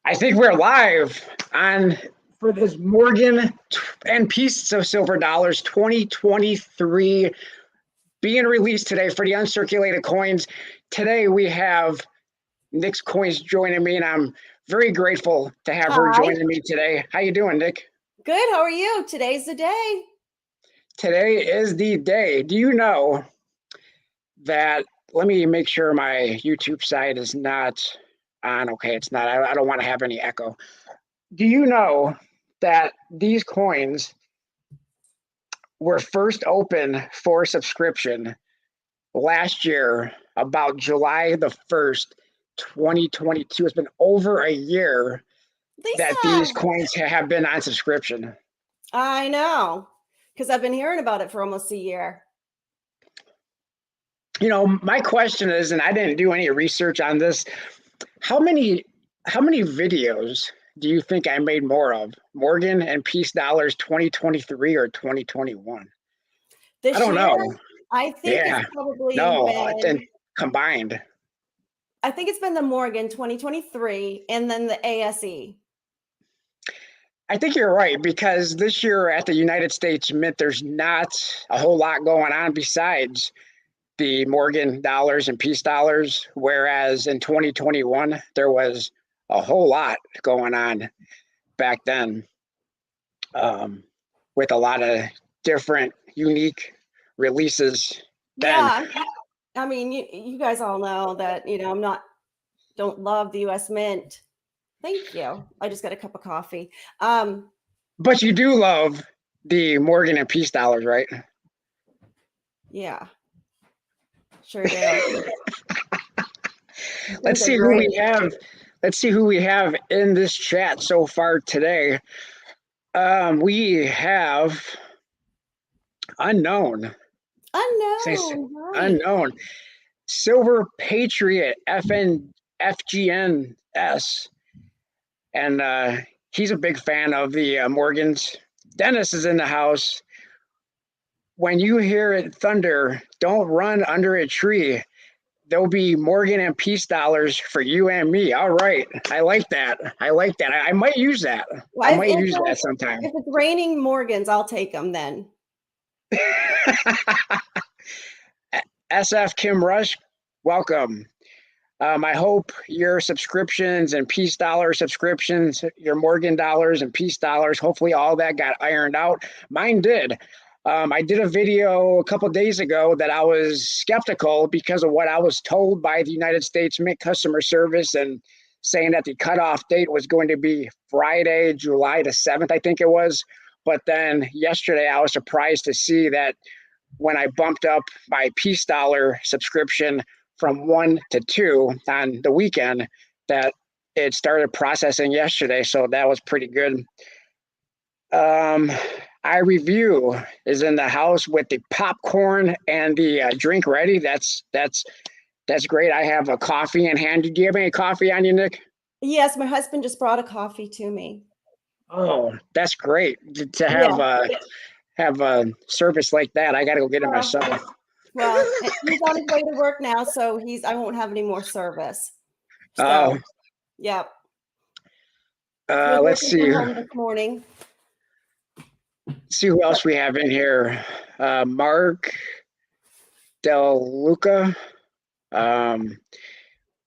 I think we're live on for this Morgan and Peace of Silver Dollars 2023 being released today for the uncirculated coins. Today we have Nick's Coins joining me, and I'm very grateful to have her joining me today. How you doing, Nick? Good. How are you? Today's the day. Today is the day. Do you know that? Let me make sure my YouTube side is not on. Okay, it's not. I don't want to have any echo. Do you know that these coins were first open for subscription last year, about July the 1st, 2022? It's been over a year that these coins have been on subscription. I know, because I've been hearing about it for almost a year. You know, my question is, and I didn't do any research on this, how many videos do you think I made more of? Morgan and Peace Dollars 2023 or 2021? This I don't year, know. I think it's probably been combined. I think it's been the Morgan 2023 and then the ASE. I think you're right, because this year at the United States Mint, there's not a whole lot going on besides the Morgan dollars and Peace dollars, whereas in 2021, there was a whole lot going on back then, with a lot of different unique releases. Yeah, I mean, you guys all know that, you know, don't love the U.S. Mint. Thank you. I just got a cup of coffee. But you do love the Morgan and Peace dollars, right? Yeah, sure do. Let's see who we have. Let's see who we have in this chat so far today. We have unknown. Unknown. Silver Patriot FGNS. And he's a big fan of the Morgans. Dennis is in the house. When you hear it thunder, don't run under a tree. There'll be Morgan and Peace dollars for you and me. All right. I like that. I might use that. Well, I might use that sometime. If it's raining Morgans, I'll take them then. SF Kim Rush, welcome. I hope your subscriptions and Peace dollar subscriptions, your Morgan dollars and Peace dollars, hopefully all that got ironed out. Mine did. I did a video a couple of days ago that I was skeptical because of what I was told by the United States Mint customer service, and saying that the cutoff date was going to be Friday, July the 7th, I think it was. But then yesterday I was surprised to see that when I bumped up my Peace dollar subscription from 1 to 2 on the weekend, that it started processing yesterday. So that was pretty good. iReview is in the house with the popcorn and the drink ready. That's great. I have a coffee in hand. Do you have any coffee on you, Nick? Yes, my husband just brought a coffee to me. Oh, that's great to have a service like that. I got to go get it myself. Well, he's on his way to work now, so I won't have any more service. So, oh, yep. Let's see. This morning. See who else we have in here. Mark Del Luca.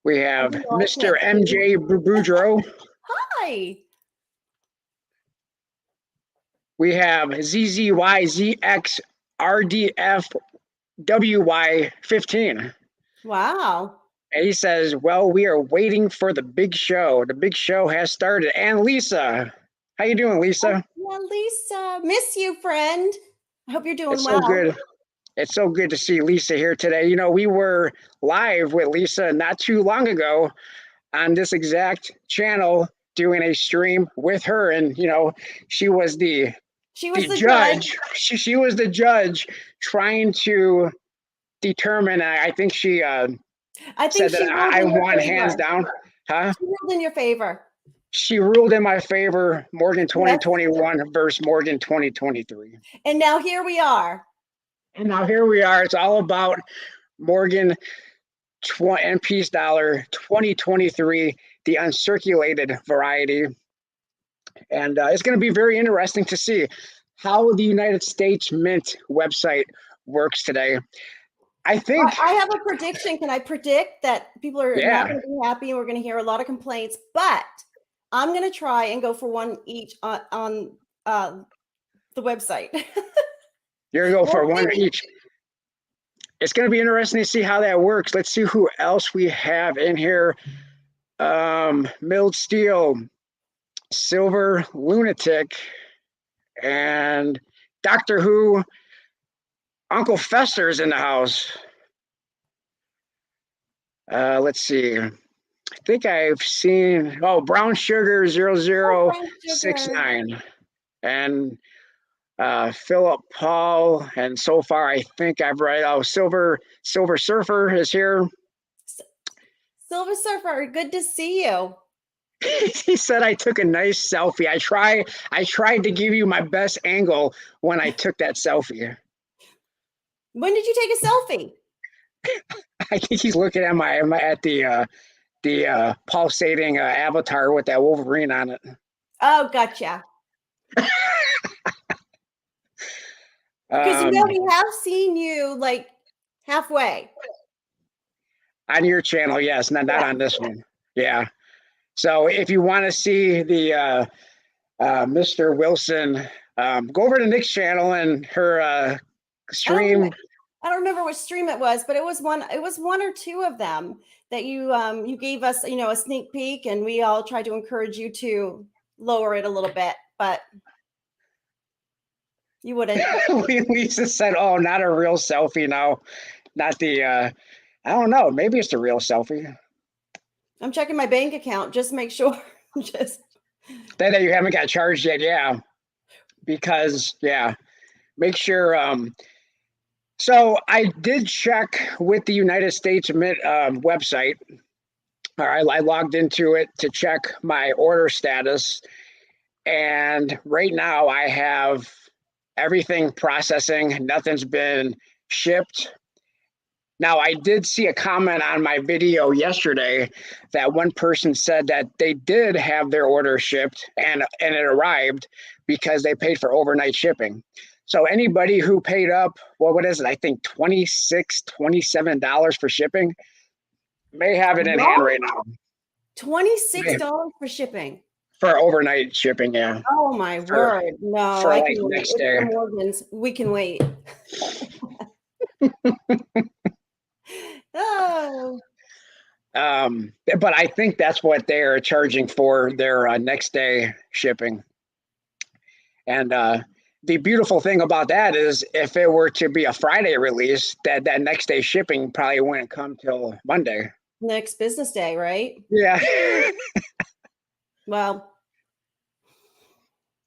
We have Mr. MJ Boudreau. Hi. We have ZZYZXRDFWY15. Wow. And he says, well, we are waiting for the big show. The big show has started. And Lisa, how you doing, Lisa? Yeah, Lisa, miss you, friend. I hope you're doing well. So good. It's so good to see Lisa here today. You know, we were live with Lisa not too long ago on this exact channel doing a stream with her. And, you know, she was the judge. She was the judge trying to determine. I think she said that I won hands down. Huh? She ruled in your favor. She ruled in my favor, Morgan 2021 versus Morgan 2023. And now here we are. It's all about Morgan and Peace dollar 2023 the uncirculated variety. And it's going to be very interesting to see how the United States Mint website works today. I think, I have a prediction. Can I predict that people are not yeah, going to be happy and we're going to hear a lot of complaints? But I'm going to try and go for one each on the website. you're going to go for We'll one see. each. It's going to be interesting to see how that works. Let's see who else we have in here. Milled Steel, Silver Lunatic, and Doctor Who. Uncle Fester's in the house. Let's see. I think I've seen, Brown Sugar Brown sugar. 0069. And Philip Paul. And so far, I think I've read, Silver Surfer is here. Silver Surfer, good to see you. He said I took a nice selfie. I tried to give you my best angle when I took that selfie. When did you take a selfie? I think he's looking at the pulsating avatar with that Wolverine on it. Oh, gotcha. Because we have seen you like halfway on your channel, yes, not on this one. Yeah. So if you want to see the Mr. Wilson, go over to Nick's channel and her stream. I don't remember which stream it was, but it was one or two of them that you gave us, a sneak peek, and we all tried to encourage you to lower it a little bit, but you wouldn't. Lisa said, "Oh, not a real selfie. No, not the. I don't know. Maybe it's the real selfie." I'm checking my bank account just to make sure. Just that you haven't got charged yet, yeah. Because make sure. So I did check with the United States Mint website. All right, I logged into it to check my order status, and right now I have everything processing. Nothing's been shipped. Now, I did see a comment on my video yesterday that one person said that they did have their order shipped and it arrived because they paid for overnight shipping. So anybody who paid up, what is it? I think $26, $27 for shipping may have it in hand right now. $26 for shipping. For overnight shipping, yeah. Oh my word. No, for like next day. Morgans, we can wait. Oh. But I think that's what they're charging for their next day shipping. And the beautiful thing about that is if it were to be a Friday release, that next day shipping probably wouldn't come till Monday. Next business day, right? Yeah. Well.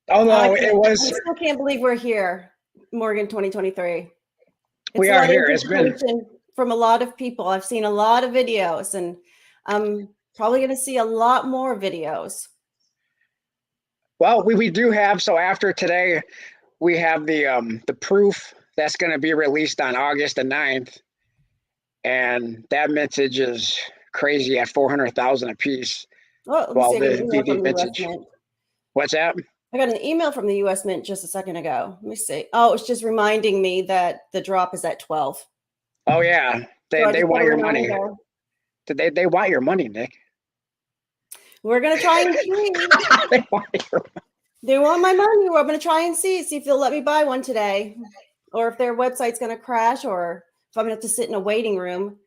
Although it was. I still can't believe we're here, Morgan 2023. We are here. It's been from a lot of people. I've seen a lot of videos, and I'm probably going to see a lot more videos. Well, we do have, so after today, we have the proof that's going to be released on August the 9th. And that message is crazy at 400,000 a piece. Well, the message. What's that? I got an email from the U.S. Mint just a second ago. Let me see. Oh, it's just reminding me that the drop is at 12. Oh yeah, they want your money. They want your money, Nick. We're gonna try and see. They want my money. We're gonna try and see if they'll let me buy one today, or if their website's gonna crash, or if I'm gonna have to sit in a waiting room.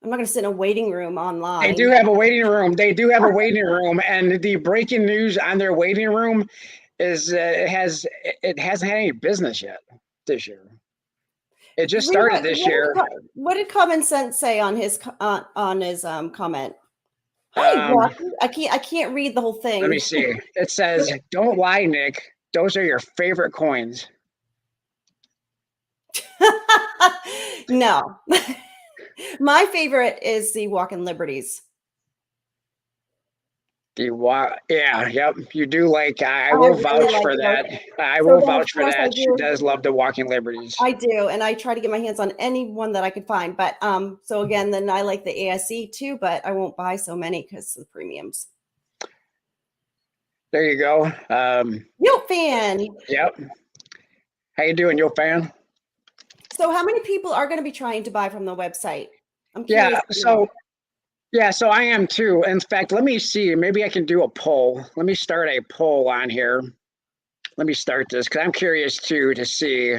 I'm not gonna sit in a waiting room online. They do have a waiting room. They do have a waiting room, and the breaking news on their waiting room is it hasn't had any business yet this year. It just started this year. What did Common Sense say on his comment? Hi, I can't read the whole thing. Let me see. It says, "Don't lie, Nick. Those are your favorite coins." No, my favorite is the Walking Liberties. Yeah, yep. You do like, I I will really vouch like for those. that. I So will then, of vouch for course, I that. She do. does love the Walking Liberties. I do, and I try to get my hands on any one that I could find. But so again, then I like the ASE too, but I won't buy so many because of the premiums. There you go. Yo, fan. Yep. How you doing, yo fan? So how many people are going to be trying to buy from the website? I'm Yeah, curious to know. so I am too. In fact, let me see. Maybe I can do a poll. Let me start a poll on here. Let me start this because I'm curious too to see.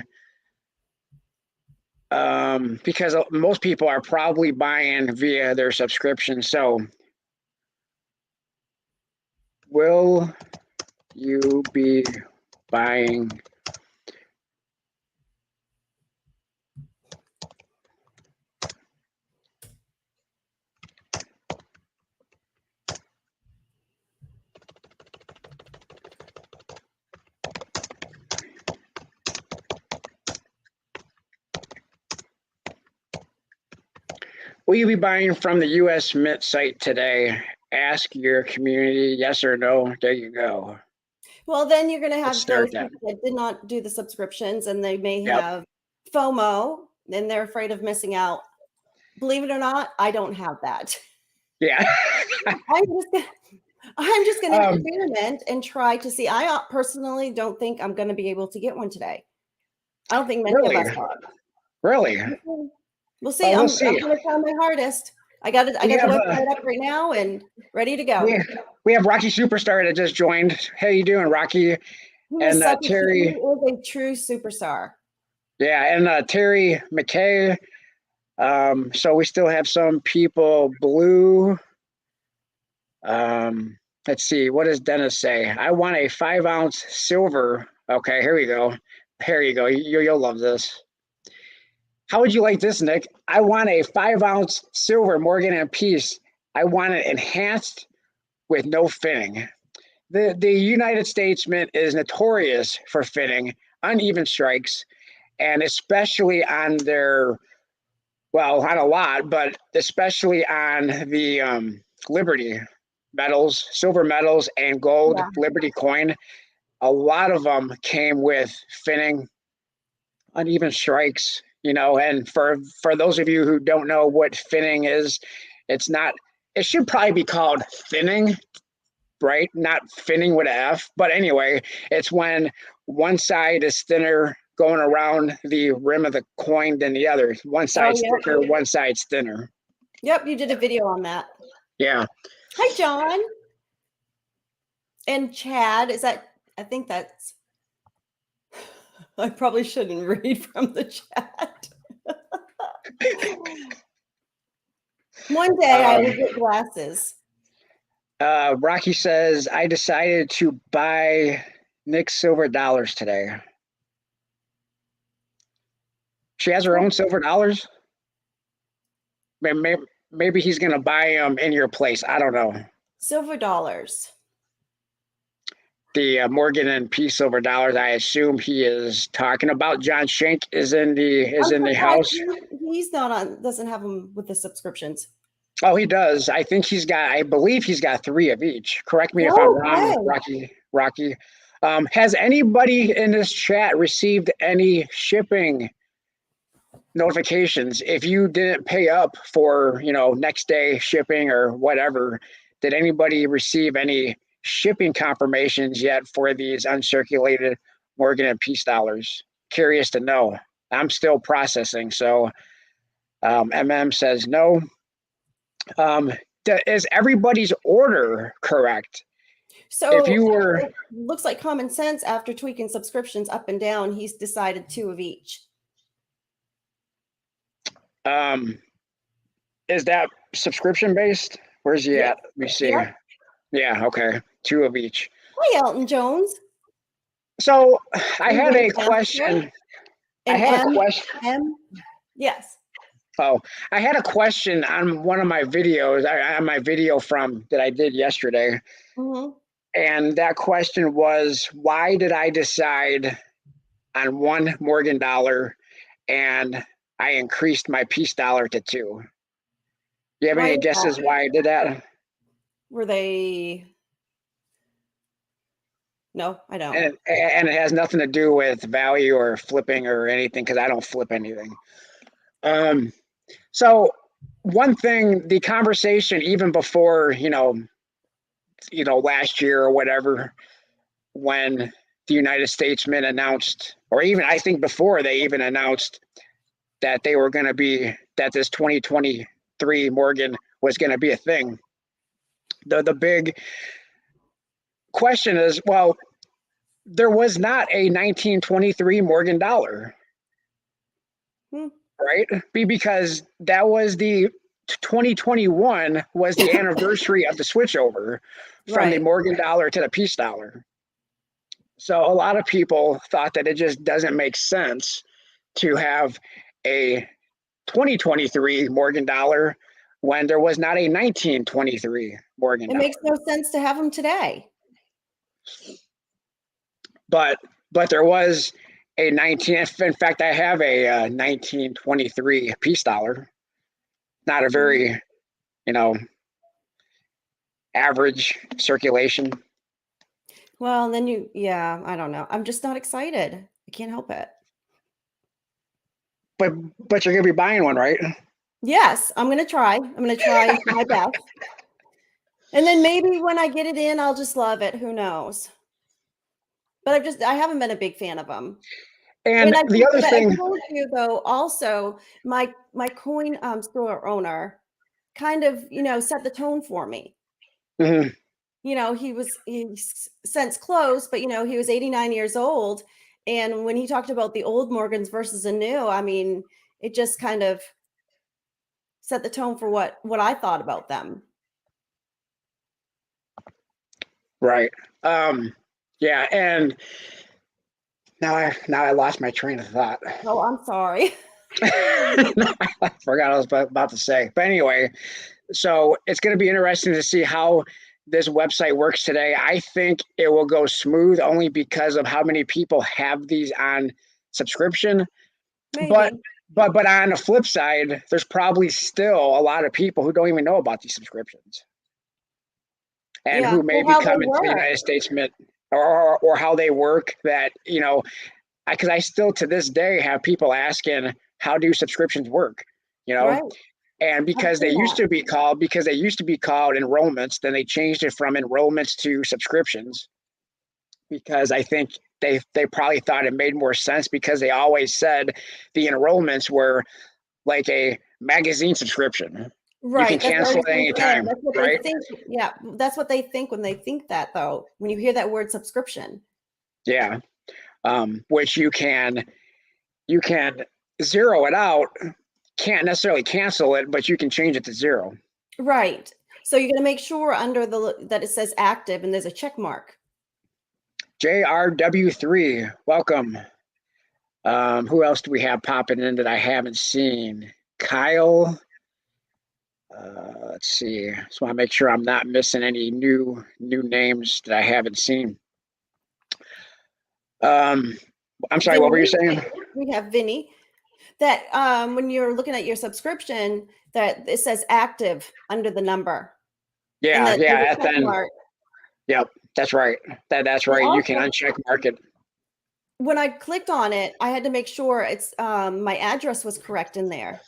Because most people are probably buying via their subscription. So, will you be buying? Will you be buying from the U.S. Mint site today? Ask your community yes or no. There you go. Well, then you're going to Let's have those start that. people that did not do the subscriptions, and they may Yep. have FOMO, and they're afraid of missing out. Believe it or not, I don't have that. Yeah. I'm just gonna, I'm just going to um, experiment and try to see. I personally don't think I'm going to be able to get one today. I don't think many of really, us are. really. We'll see. Well, we'll I'm see. going to try my hardest. I got it. I We got the have website up right now and ready to go. we have Rocky Superstar that just joined. How you doing, Rocky? He is And such a he Terry. is a true superstar. Yeah, and Terry McKay. So we still have some people. Blue. Let's see. What does Dennis say? I want a 5-ounce silver. Okay, here we go. Here you go. You'll love this. How would you like this, Nick? I want a 5-ounce silver Morgan and Peace. I want it enhanced with no finning. The United States Mint is notorious for finning, uneven strikes, and especially on their, well, on a lot, but especially on the Liberty medals, silver medals, and gold Yeah. Liberty coin. A lot of them came with finning, uneven strikes, and for those of you who don't know what finning is, it's not, it should probably be called thinning, right? Not finning with an F. But anyway, it's when one side is thinner going around the rim of the coin than the other. One Oh, side's yep. thicker, one side's thinner. Yep. You did a video on that. Yeah. Hi, John. And Chad, is that, I think that's, I probably shouldn't read from the chat. One day I will get glasses. Rocky says, I decided to buy Nick's silver dollars today. She has her own silver dollars. Maybe he's going to buy them in your place. I don't know. Silver dollars. The Morgan and Peace silver dollars. I assume he is talking about. John Shank is in the house. He's not on. Doesn't have them with the subscriptions. Oh, he does. I think he's got. I believe he's got 3 of each. Correct me if I'm wrong, Okay. Rocky. Has anybody in this chat received any shipping notifications? If you didn't pay up for, next day shipping or whatever, did anybody receive any shipping confirmations yet for these uncirculated Morgan and Peace dollars? Curious to know. I'm still processing. So MM says no. Is everybody's order correct? So If you were, it looks like common sense after tweaking subscriptions up and down, he's decided 2 of each. Is that subscription based? Where's he at? Let me see. Yep. Yeah, okay. 2 of each. Hi, Elton Jones. So I had a Master question. I and had a question. M. Yes. Oh, I had a question on one of my videos, on my video from that I did yesterday. Mm-hmm. And that question was, why did I decide on 1 Morgan dollar and I increased my peace dollar to 2? Do you have Why any is guesses that? why I did that? Were they No, I don't. and it has nothing to do with value or flipping or anything because I don't flip anything. So one thing, the conversation even before last year or whatever, when the United States Mint announced, or even I think before they even announced that they were going to be that this 2023 Morgan was going to be a thing. The big question is, well, there was not a 1923 Morgan dollar, right? Because that was the 2021 was the anniversary of the switchover from the Right. Morgan dollar to the peace dollar. So a lot of people thought that it just doesn't make sense to have a 2023 Morgan dollar when there was not a 1923 Morgan It dollar. makes no sense to have them today. But there was a 19. In fact, I have a 1923 peace dollar. Not a very, average circulation. Well, then yeah, I don't know. I'm just not excited. I can't help it. But you're gonna be buying one, right? Yes, I'm gonna try. I'm gonna try my best. And then maybe when I get it in, I'll just love it. Who knows? But I haven't been a big fan of them. And And I the think other that I thing, told you though, also my coin store owner kind of, set the tone for me. mhm, He's since closed, but he was 89 years old. And when he talked about the old Morgans versus the new, I mean, it just kind of set the tone for what I thought about them. right? Yeah, and now I lost my train of thought. Oh, I'm sorry. I forgot I was about to say. But anyway, so it's going to be interesting to see how this website works today. I think it will go smooth only because of how many people have these on subscription. But Maybe. but on the flip side, there's probably still a lot of people who don't even know about these subscriptions and Yeah. who may Well, be how they coming to the work. United States Mint or how they work that, because I still to this day have people asking, how do subscriptions work? You know, Right. and I've because they seen used that. to be called enrollments, then they changed it from enrollments to subscriptions because I think they probably thought it made more sense because they always said the enrollments were like a magazine subscription. You can Right. That's what I cancel was it going to say. anytime, That's what they right? think. Yeah. That's what they think when they think that, though, when you hear that word subscription. Yeah. Which you can zero it out. Can't necessarily cancel it, but you can change it to zero. Right. So you're going to make sure under that it says active and there's a check mark. JRW3, welcome. Who else do we have popping in that I haven't seen? Kyle. Let's see. Just want to make sure I'm not missing any new names that I haven't seen. I'm sorry. What were you Vinny, saying? we have Vinny. That when you're looking at your subscription, that it says active under the number, and Yeah, that there's yeah. a check Then, mark. yep, that's right. That's And right. You can also, uncheck mark it. when I clicked on it, I had to make sure it's my address was correct in there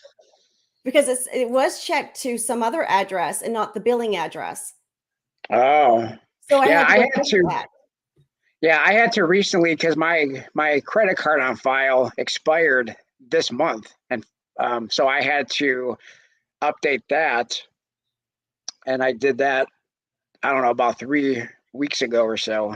because it was checked to some other address and not the billing address. Oh, So I yeah. had to go fix that. Yeah, I had to recently because my credit card on file expired this month, and so I had to update that, and I did that. I don't know about 3 weeks ago or so.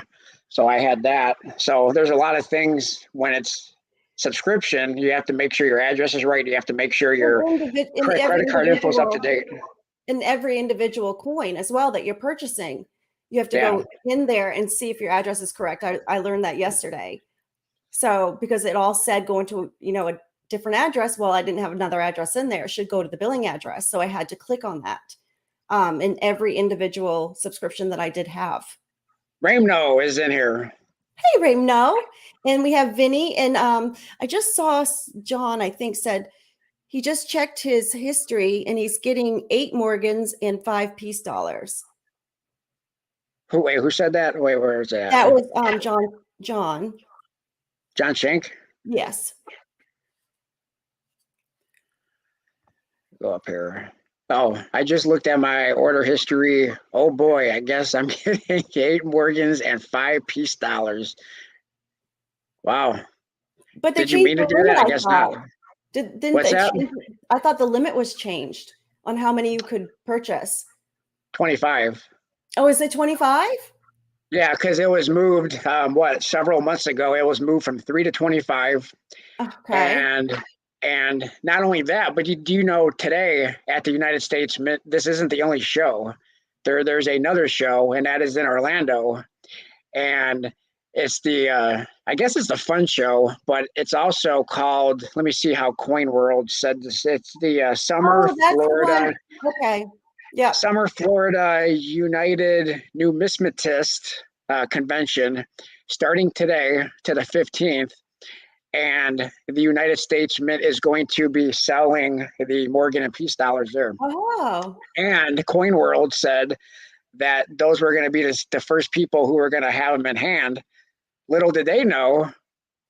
So I had that. So there's a lot of things when it's subscription. You have to make sure your address is right. You have to make sure your In every credit card info is up to individual date. in every individual coin as well that you're purchasing. You have to Yeah. go in there and see if your address is correct. I learned that yesterday. So because it all said going to, a different address. Well, I didn't have another address in there. It should go to the billing address. So I had to click on that in every individual subscription that I did have. Ramno is in here. Hey, Raymno. And we have Vinny. And I just saw John, I think, said he just checked his history and he's getting 8 Morgans and 5 peace dollars. Who said that? Wait, where is that? That was John. John Shank? Yes. Go up here. Oh, I just looked at my order history. Oh boy, I guess I'm getting 8 Morgans and 5 peace dollars. Wow. But they Did you changed mean to the do limit, that? I I guess not. thought. Didn't What's they that? change? I thought the limit was changed on how many you could purchase. 25. Oh, is it 25? Yeah, because it was moved, several months ago. It was moved from 3 to 25. Okay. And not only that, but do you know today at the United States Mint, this isn't the only show. There's another show, and that is in Orlando. And it's I guess it's the fun show, but it's also called, let me see how Coin World said this. It's the Oh, that's the one. Okay. Yep. Summer Florida United Numismatist Convention starting today to the 15th. And the United States Mint is going to be selling the Morgan and Peace dollars there. Oh. And Coin World said that those were going to be the first people who were going to have them in hand. Little did they know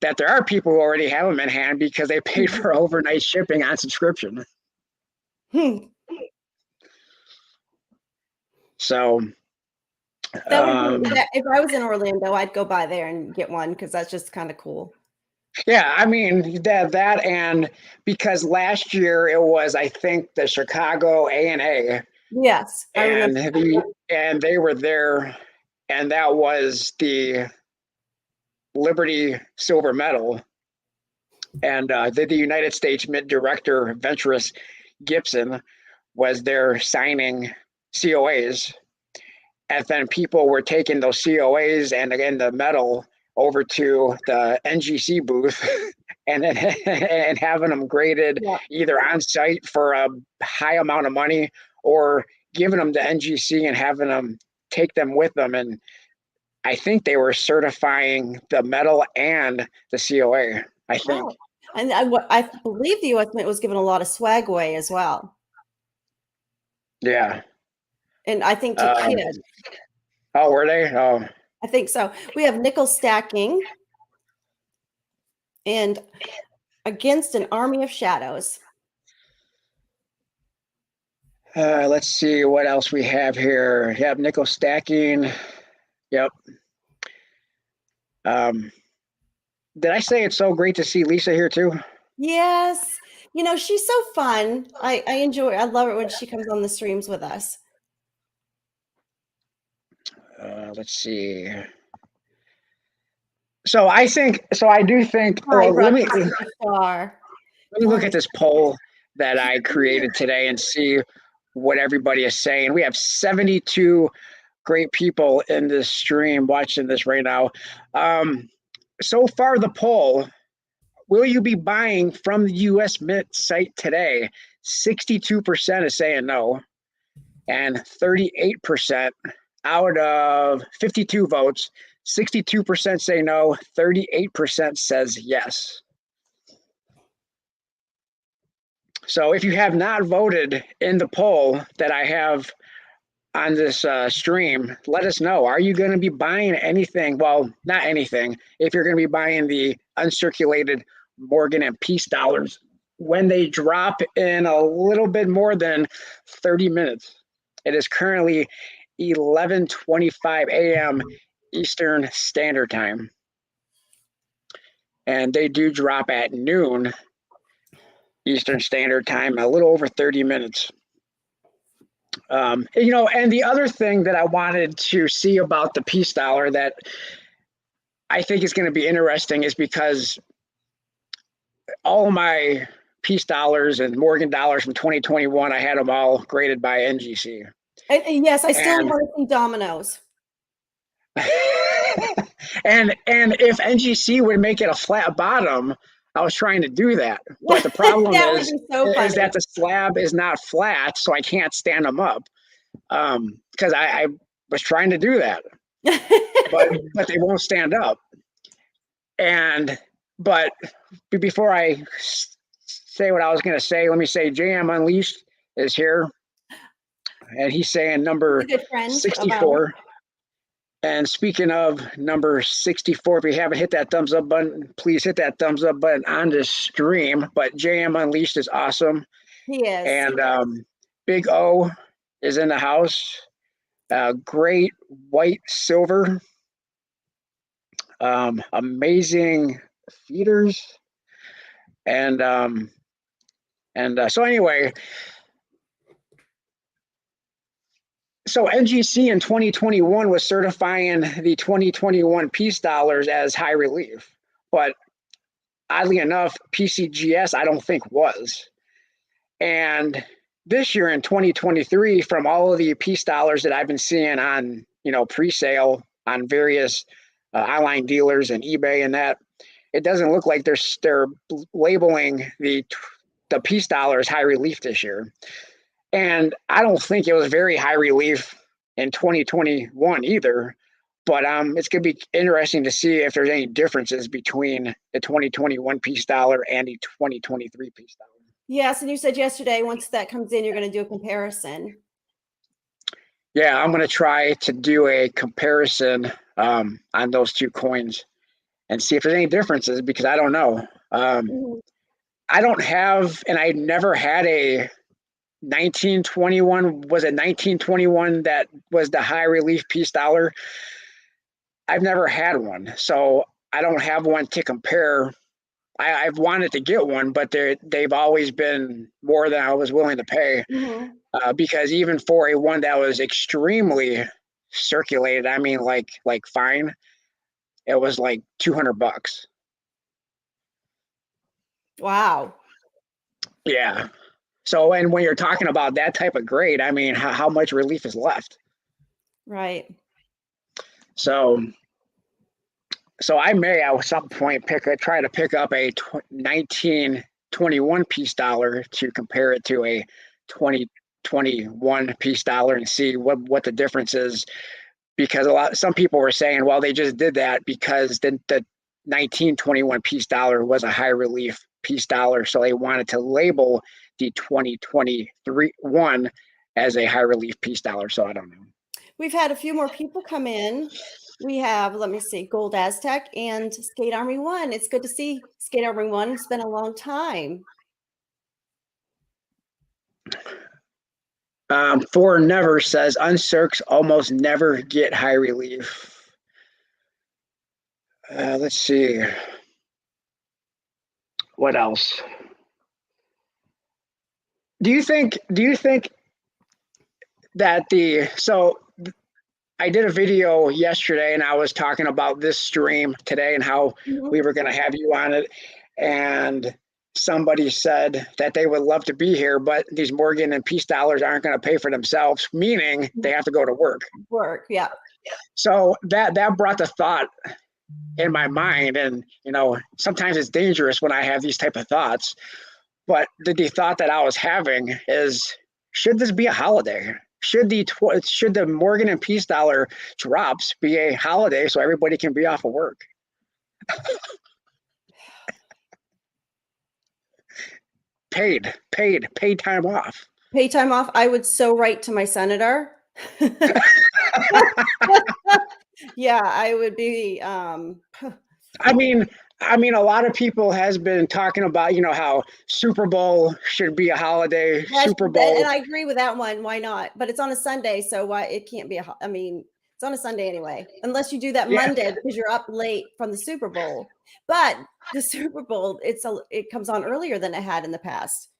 that there are people who already have them in hand because they paid for overnight shipping on subscription. So That would be if I was in Orlando, I'd go by there and get one because that's just kind of cool. yeah, I mean that and because last year it was, I think, the Chicago A&A. Yes, I and remember. and they were there, and that was the Liberty silver medal. And the United States Mint director, Venturous Gibson, was there signing COAs. And then people were taking those COAs and again the medal over to the NGC booth and then and having them graded either on site for a high amount of money or giving them to NGC and having them take them with them. And I think they were certifying the medal and the COA, I think. Wow. And I believe the U.S. Mint was given a lot of swag away as well. Yeah. And I think to kids. Oh, were they? Oh. I think so. We have nickel stacking and against an army of shadows. Let's see what else we have here. Yep, nickel stacking. Yep. Did I say it's so great to see Lisa here too? Yes. You know, she's so fun. I enjoy it. I love it when she comes on the streams with us. Let's see. So I do think, Hi, let me look Hi. at this poll that I created today and see what everybody is saying. We have 72 great people in this stream watching this right now. So far, the poll, will you be buying from the US Mint site today? 62% is saying no, and 38% out of 52 votes, 62% say no, 38% says yes. So if you have not voted in the poll that I have on this stream, let us know. Are you going to be buying anything? Well, not anything. If you're going to be buying the uncirculated Morgan and Peace dollars when they drop in a little bit more than 30 minutes. It is currently 11:25 a.m. Eastern Standard Time. And they do drop at noon Eastern Standard Time, a little over 30 minutes. And the other thing that I wanted to see about the peace dollar that I think is going to be interesting is because all of my peace dollars and Morgan dollars from 2021, I had them all graded by NGC. And yes, I still want to see dominoes. and if NGC would make it a flat bottom, I was trying to do that. But the problem is that the slab is not flat, so I can't stand them up. Because I was trying to do that, but they won't stand up. But before I say what I was going to say, let me say JM Unleashed is here, and he's saying number 64. And speaking of number 64, if you haven't hit that thumbs up button, please hit that thumbs up button on this stream. But JM Unleashed is awesome. He is. And Big O is in the house. Great white silver. Amazing feeders. And so anyway, so NGC in 2021 was certifying the 2021 peace dollars as high relief, but oddly enough, PCGS I don't think was. And this year in 2023, from all of the peace dollars that I've been seeing on pre-sale on various online dealers and eBay and that, it doesn't look like they're labeling the peace dollar as high relief this year. And I don't think it was very high relief in 2021 either. But it's going to be interesting to see if there's any differences between the 2021 peace dollar and the 2023 peace dollar. Yes, and you said yesterday, once that comes in, you're going to do a comparison. Yeah, I'm going to try to do a comparison on those two coins and see if there's any differences, because I don't know. I don't have, and I never had a 1921. Was it 1921 that was the high relief peace dollar? I've never had one, so I don't have one to compare. I've wanted to get one, but they've always been more than I was willing to pay. Because even for a one that was extremely circulated, I mean, like fine, it was like $200. Wow. Yeah. So, and when you're talking about that type of grade, I mean, how much relief is left? Right. So I may at some point try to pick up a 1921 peace dollar to compare it to a 2021 peace dollar and see what the difference is, because some people were saying, well, they just did that because the 1921 peace dollar was a high relief peace dollar, so they wanted to label the 2023 one as a high relief peace dollar. So I don't know. We've had a few more people come in. We have, let me see, Gold Aztec and Skate Army One. It's good to see Skate Army One. It's been a long time. For Never says uncircs almost never get high relief. Let's see. What else? Do you think that so I did a video yesterday and I was talking about this stream today and how we were going to have you on it, and somebody said that they would love to be here, but these Morgan and peace dollars aren't going to pay for themselves, meaning they have to go to work. Yeah. So that brought the thought in my mind, and sometimes it's dangerous when I have these type of thoughts, but the thought that I was having is, should this be a holiday? Should the Morgan and peace dollar drops be a holiday so everybody can be off of work? Paid time off. Pay time off. I would so write to my senator. Yeah, I would be. I mean, a lot of people has been talking about, how Super Bowl should be a holiday. Super Bowl, and I agree with that one. Why not? But it's on a Sunday, so why it can't be I mean, it's on a Sunday anyway, unless you do that Monday because you're up late from the Super Bowl. But the Super Bowl, it comes on earlier than it had in the past.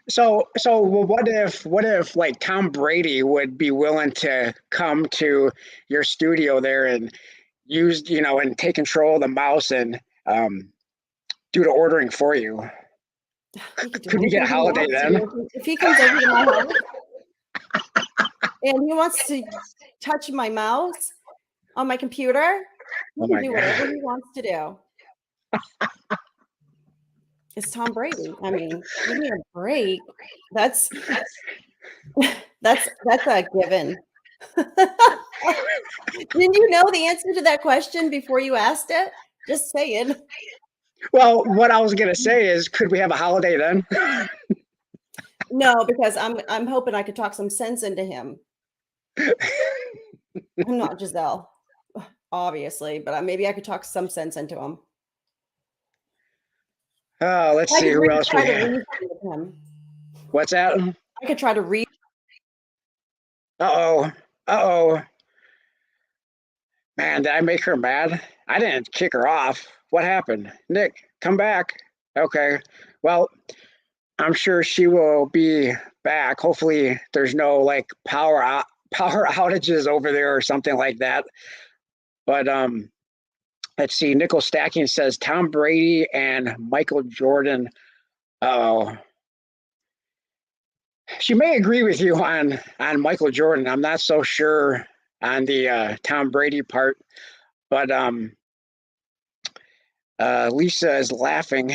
So well, what if like Tom Brady would be willing to come to your studio there and use, and take control of the mouse and do the ordering for you? Could we get a holiday then? If he comes over to my house and he wants to touch my mouse on my computer, he can do whatever he wants to do. It's Tom Brady. I mean, give me a break. That's a given. Didn't you know the answer to that question before you asked it? Just saying. Well, what I was gonna say is, could we have a holiday then? No, because I'm hoping I could talk some sense into him. I'm not Giselle, obviously, but maybe I could talk some sense into him. Oh, let's I see could who else we try to have. reason with him. What's that? I could try to read. Uh-oh. Uh-oh. Man, did I make her mad? I didn't kick her off. What happened? Nick, come back. Okay. Well, I'm sure she will be back. Hopefully there's no like power outages over there or something like that. But let's see. Nickel Stacking says Tom Brady and Michael Jordan. Oh, she may agree with you on Michael Jordan. I'm not so sure on the Tom Brady part, but Lisa is laughing.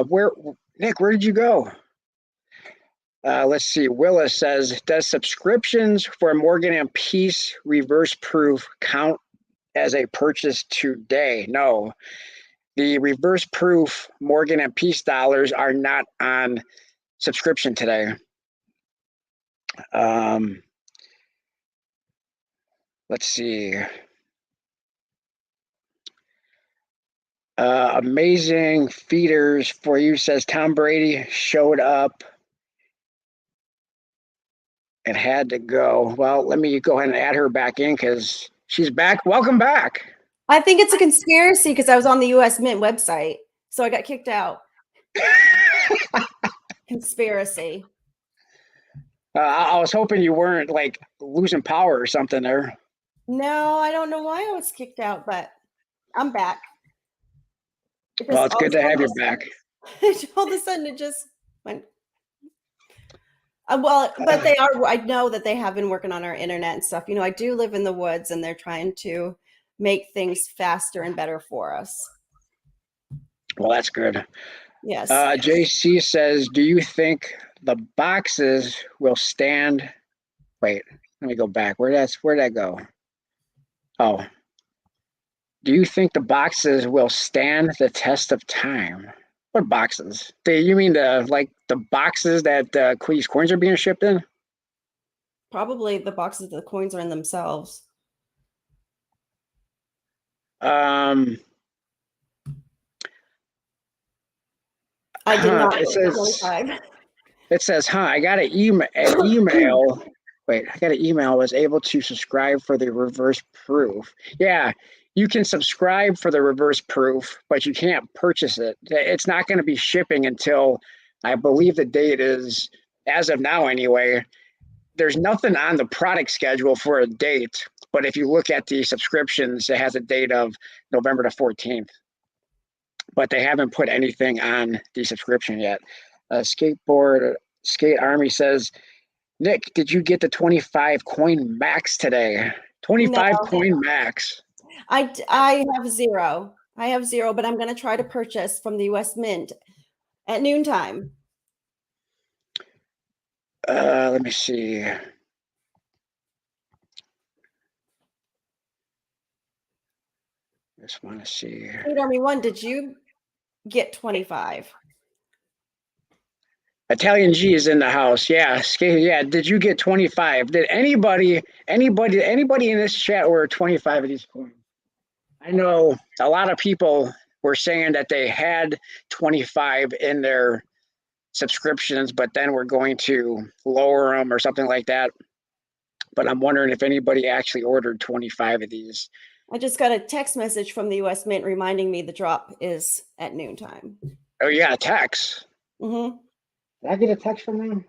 Where Nick? Where did you go? Let's see. Willis says, does subscriptions for Morgan and Peace reverse proof count as a purchase today? No, the reverse proof Morgan and Peace dollars are not on subscription today. Um, let's see. Amazing feeders for you, says Tom Brady showed up and had to go. Well, let me go ahead and add her back in because she's back. Welcome back. I think it's a conspiracy because I was on the U.S. Mint website, so I got kicked out. Conspiracy. I was hoping you weren't like losing power or something there. No, I don't know why I was kicked out, but I'm back. Well, it's good to have you back. All of a sudden, it just went. Well, but they are. I know that they have been working on our internet and stuff. I do live in the woods, and they're trying to make things faster and better for us. Well, that's good. Yes. JC says, do you think the boxes will stand? Wait, let me go back. Where'd that go? Oh, do you think the boxes will stand the test of time? What boxes? You mean the boxes that these coins are being shipped in? Probably the boxes that the coins are in themselves. I did not. It says, I got an email. Wait, I got an email. Was able to subscribe for the reverse proof. Yeah, you can subscribe for the reverse proof, but you can't purchase it. It's not going to be shipping until I believe the date is, as of now anyway. There's nothing on the product schedule for a date, but if you look at the subscriptions, it has a date of November the 14th. But they haven't put anything on the subscription yet. Skate Army says, Nick, did you get the 25 coin max today? 25 coin max. I have zero. But I'm going to try to purchase from the U.S. Mint at noontime. Let me see. Just want to see. Skate Army 1, did you get 25? Italian G is in the house. Yeah, yeah. Did you get 25? Did anybody in this chat order 25 of these coins? I know a lot of people were saying that they had 25 in their subscriptions, but then we're going to lower them or something like that. But I'm wondering if anybody actually ordered 25 of these. I just got a text message from the U.S. Mint reminding me the drop is at noontime. Oh, yeah, a text. Mm-hmm. Did I get a text from them?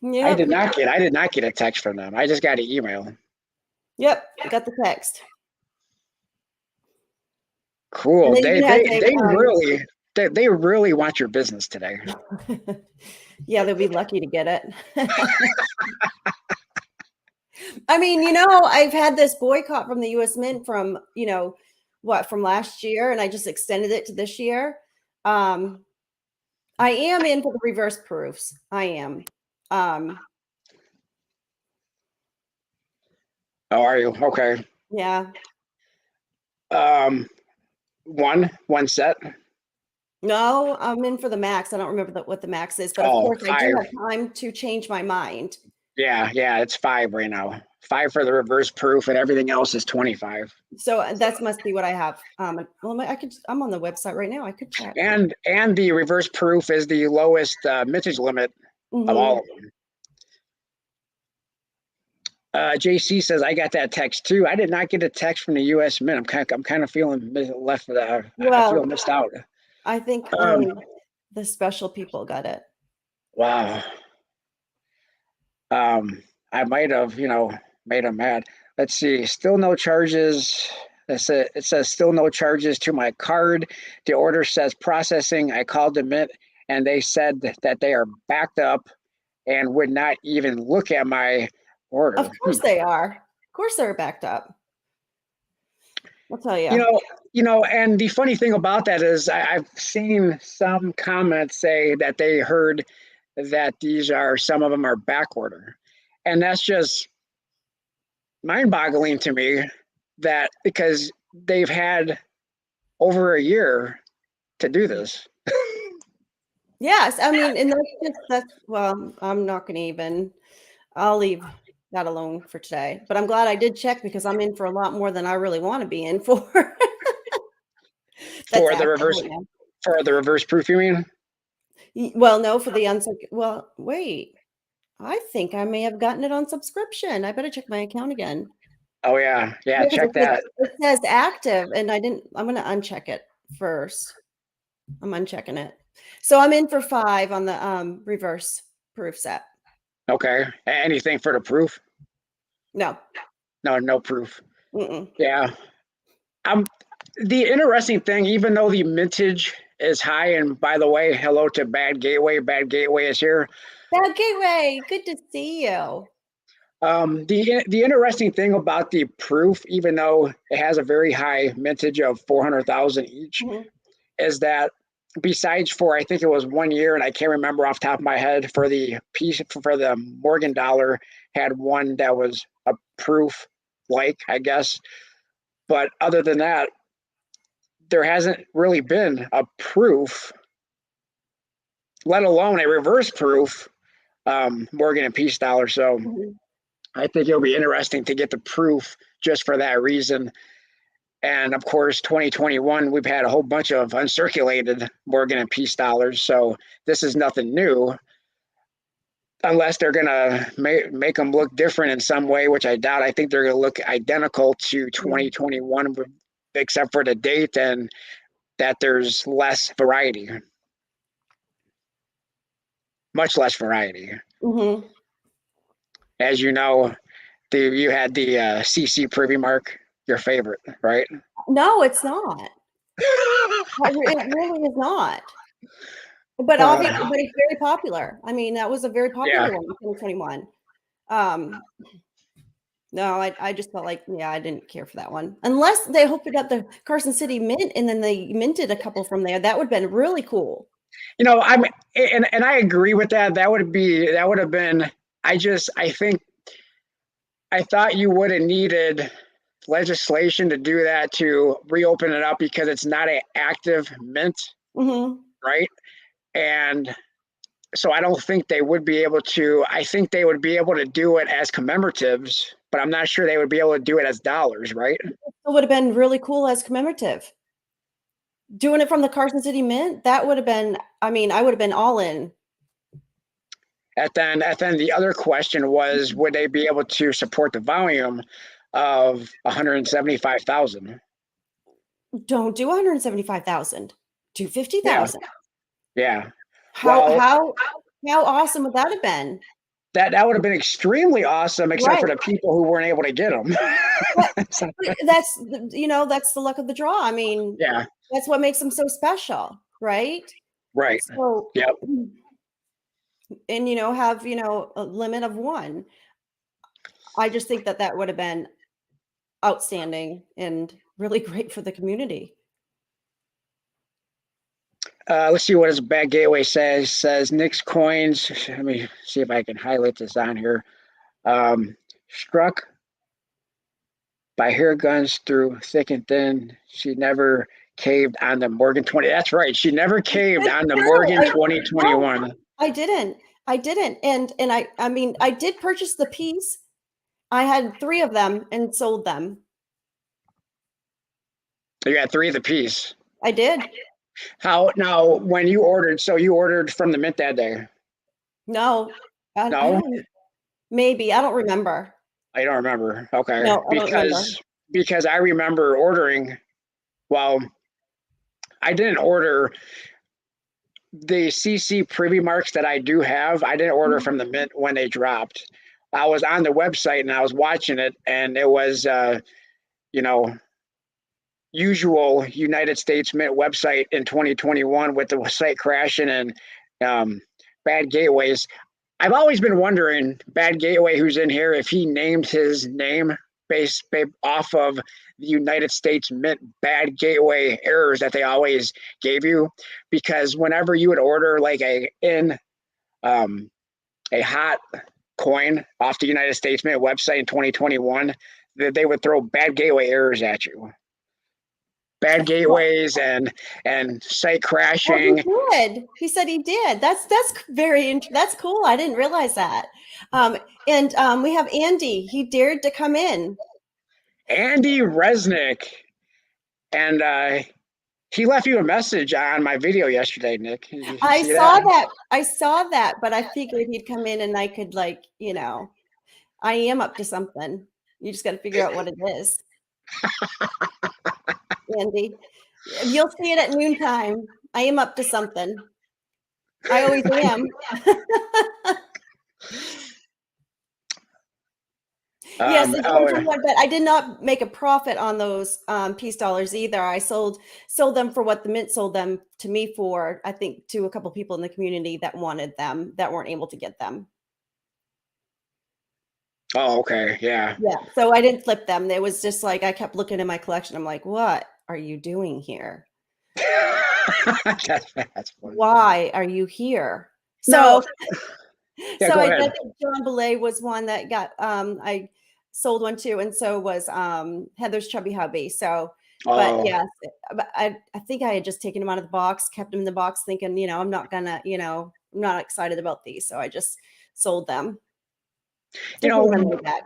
Yeah. I did not get a text from them. I just got an email. Yep, I got the text. Cool. They really want your business today. Yeah, they'll be lucky to get it. I mean, I've had this boycott from the U.S. Mint from, from last year, and I just extended it to this year. I am in for the reverse proofs. I am. Oh, are you? Okay. Yeah. One set. No, I'm in for the max. I don't remember what the max is, but of course 5. I do have time to change my mind. Yeah, yeah, it's 5 right now. 5 for the reverse proof, and everything else is 25. So that must be what I have. Well, I'm on the website right now. I could check. And the reverse proof is the lowest mintage limit of all Mhm. of them. JC says I got that text too. I did not get a text from the U.S. Mint. I'm kind of feeling left. I feel Well, missed out. I think Um, only the special people got it. wow. I might have, made them mad. Let's see. Still no charges. It says still no charges to my card. The order says processing. I called the Mint and they said that they are backed up and would not even look at my Of order. course they are. Of course they're backed up. I'll tell You you. know, and the funny thing about that is I've seen some comments say that they heard that some of them are back order. And that's just mind-boggling to me that because they've had over a year to do this. Yes, I mean, and well, I'm not gonna even. I'll leave that alone for today. But I'm glad I did check because I'm in for a lot more than I really want to be in for. That's for the active reverse right now. for the reverse proof, you mean? Well, no, for the well, wait. I think I may have gotten it on subscription. I better check my account again. Oh yeah, yeah. Yeah, 'cause Check that. it says active, and I'm gonna uncheck it first. I'm unchecking it. So I'm in for 5 on the reverse proof set. Okay. Anything for the proof? No. No, no proof. Mm-mm. Yeah. I'm the interesting thing, even though the mintage is high, and by the way, hello to Bad Gateway. Bad Gateway is here. Bad Gateway, good to see you. The interesting thing about the proof, even though it has a very high mintage of 400,000 each, Mhm. is that besides for I think it was 1 year, and I can't remember off the top of my head for the piece for the Morgan dollar had one that was a proof, like I guess. But other than that, there hasn't really been a proof, let alone a reverse proof, Morgan and Peace dollar. So Mhm. I think it'll be interesting to get the proof just for that reason. And of course, 2021, we've had a whole bunch of uncirculated Morgan and Peace dollars. So this is nothing new, unless they're going to make them look different in some way, which I doubt. I think they're going to look identical to Mhm. 2021, except for the date and that there's less variety, much less variety. Mhm. As you know, you had the CC Privy Mark, your favorite, right? No, it's not. It really is not. But Uh, it's very popular. I mean, that was a very yeah, popular one in 2021. Um, no, I just felt like, yeah, I didn't care for that one. Unless they opened up the Carson City Mint and then they minted a couple from there. That would have been really cool. I'm and I agree with that. That would have been. I think I thought you would have needed legislation to do that to reopen it up because it's not an active mint, Mhm. right? And so I don't think they would be able to. I think they would be able to do it as commemoratives, but I'm not sure they would be able to do it as dollars, right? It would have been really cool as commemorative. Doing it from the Carson City Mint, that would have been, I mean, I would have been all in. And then the other question was, would they be able to support the volume of 175,000? Don't do 175,000. Do Yeah, 50,000. yeah. How Well, how how awesome would that have been? that would have been extremely awesome, except for Right. the people who weren't able to get them. But So, that's that's the luck of the draw. I mean, yeah, that's what makes them so special, right? right. So, Yep. and have, a limit of 1. I just think that that would have been outstanding and really great for the community. Let's see what his bad gateway says. Says Nick's coins. Let me see if I can highlight this on here. Struck by hair guns through thick and thin. She never caved on the Morgan 20. That's right. She never caved on the No, Morgan no, 2021. I didn't. I didn't. And I mean, I did purchase the piece. I had 3 of them and sold them. You got 3 of the piece. I did. How now when you ordered, so you ordered from the mint that day? No, I No? don't, maybe. I don't remember. I don't remember. Okay. No, I don't remember. Because I remember ordering, well, I didn't order the CC privy marks that I do have. I didn't order Mhm. from the mint when they dropped. I was on the website and I was watching it, and it was you know, usual United States Mint website in 2021 with the site crashing and um, bad gateways. I've always been wondering, Bad Gateway, who's in here, if he named his name based off of the United States Mint Bad Gateway errors that they always gave you. Because whenever you would order like um, a hot coin off the United States Mint website in 2021, that they would throw Bad Gateway errors at you. Bad Well, gateways and site well, crashing. he did. He said he did. That's that's cool. I didn't realize that. And we have Andy. He dared to come in. Andy Resnick. And he left you a message on my video yesterday, Nick. Did you I see that? saw that. I saw that, but I figured he'd come in and I could like, I am up to something. You just got to figure out what it is, Andy. You'll see it at noontime. I am up to something. I always am. Yes, it's Oh, 121, but I did not make a profit on those peace dollars either. I sold them for what the mint sold them to me for, I think to a couple people in the community that wanted them that weren't able to get them. oh, okay, yeah. Yeah. So I didn't flip them. It was just like I kept looking in my collection. I'm like, what are you doing here? That's funny. Why are you here? No, So yeah, so go I ahead. did think John Belay was one that got I sold one too, and so was Heather's Chubby Hubby. So but Oh, yes, but I think I had just taken him out of the box, kept him in the box, thinking, I'm not gonna, I'm not excited about these. So I just sold them. you Taking know, my money back.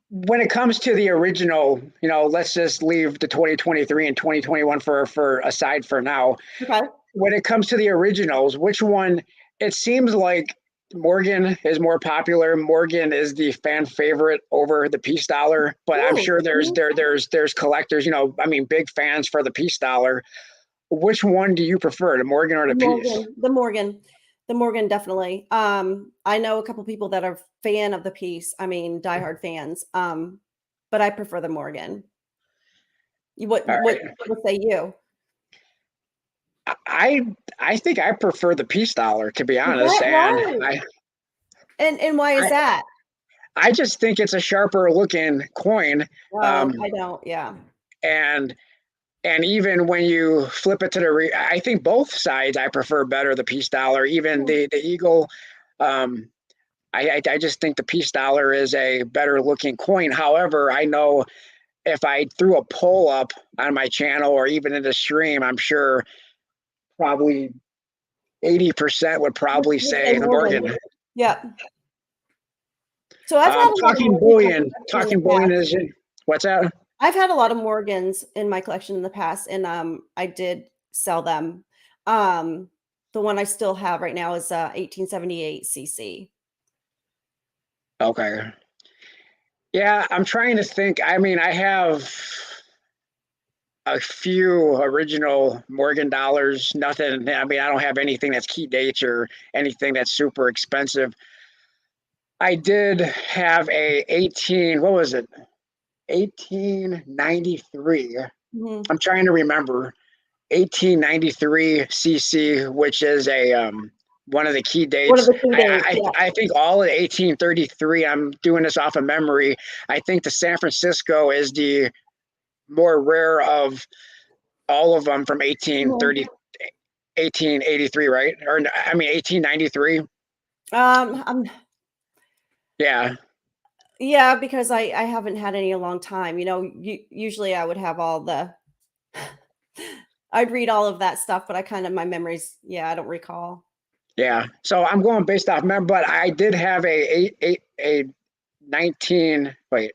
when it comes to the original, let's just leave the 2023 and 2021 for aside for now. Okay. When it comes to the originals, which one? It seems like Morgan is more popular. Morgan is the fan favorite over the Peace Dollar, but I'm Really? sure there's collectors. I mean, big fans for the Peace Dollar. Which one do you prefer, the Morgan or the Peace? The Morgan, definitely. I know a couple people that are fan of the piece. I mean, diehard fans. But I prefer the Morgan. What All what right, what say you? I I think I prefer the Peace Dollar, to be Is honest, that and right? And why is I that? I just think it's a sharper looking coin, Oh, um, I don't. Yeah. and and even when you flip it to I think both sides I prefer better the Peace Dollar, even Hmm. the Eagle. Um, I just think the Peace Dollar is a better looking coin. However, I know if I threw a poll up on my channel or even in the stream, I'm sure probably 80% would probably Would say say the Morgan. Morgan. Yeah. So I've had a lot of Morgans in my collection in the Talking bullion past. is what's that? I've had a lot of Morgans in my collection in the past, and I did sell them. Um, the one I still have right now is 1878 CC. Okay. Yeah, I'm trying to think. I mean, I have a few original Morgan dollars. Nothing. I mean, I don't have anything that's key dates or anything that's super expensive. I did have a 18. What was it? 1893. Mhm. I'm trying to remember. 1893 CC, which is a one of the key One of dates. the key dates. Yeah. I think all of 1833. I'm doing this off of memory. I think the San Francisco is the more rare of all of them from Mhm. 1883, right? Or I mean 1893. I'm Yeah. Yeah, because I haven't had any a long time. Usually I would have all the I'd read all of that stuff, but I kind of my memories, yeah, I don't recall. Yeah. So I'm going based off memory, but I did have a 19, wait,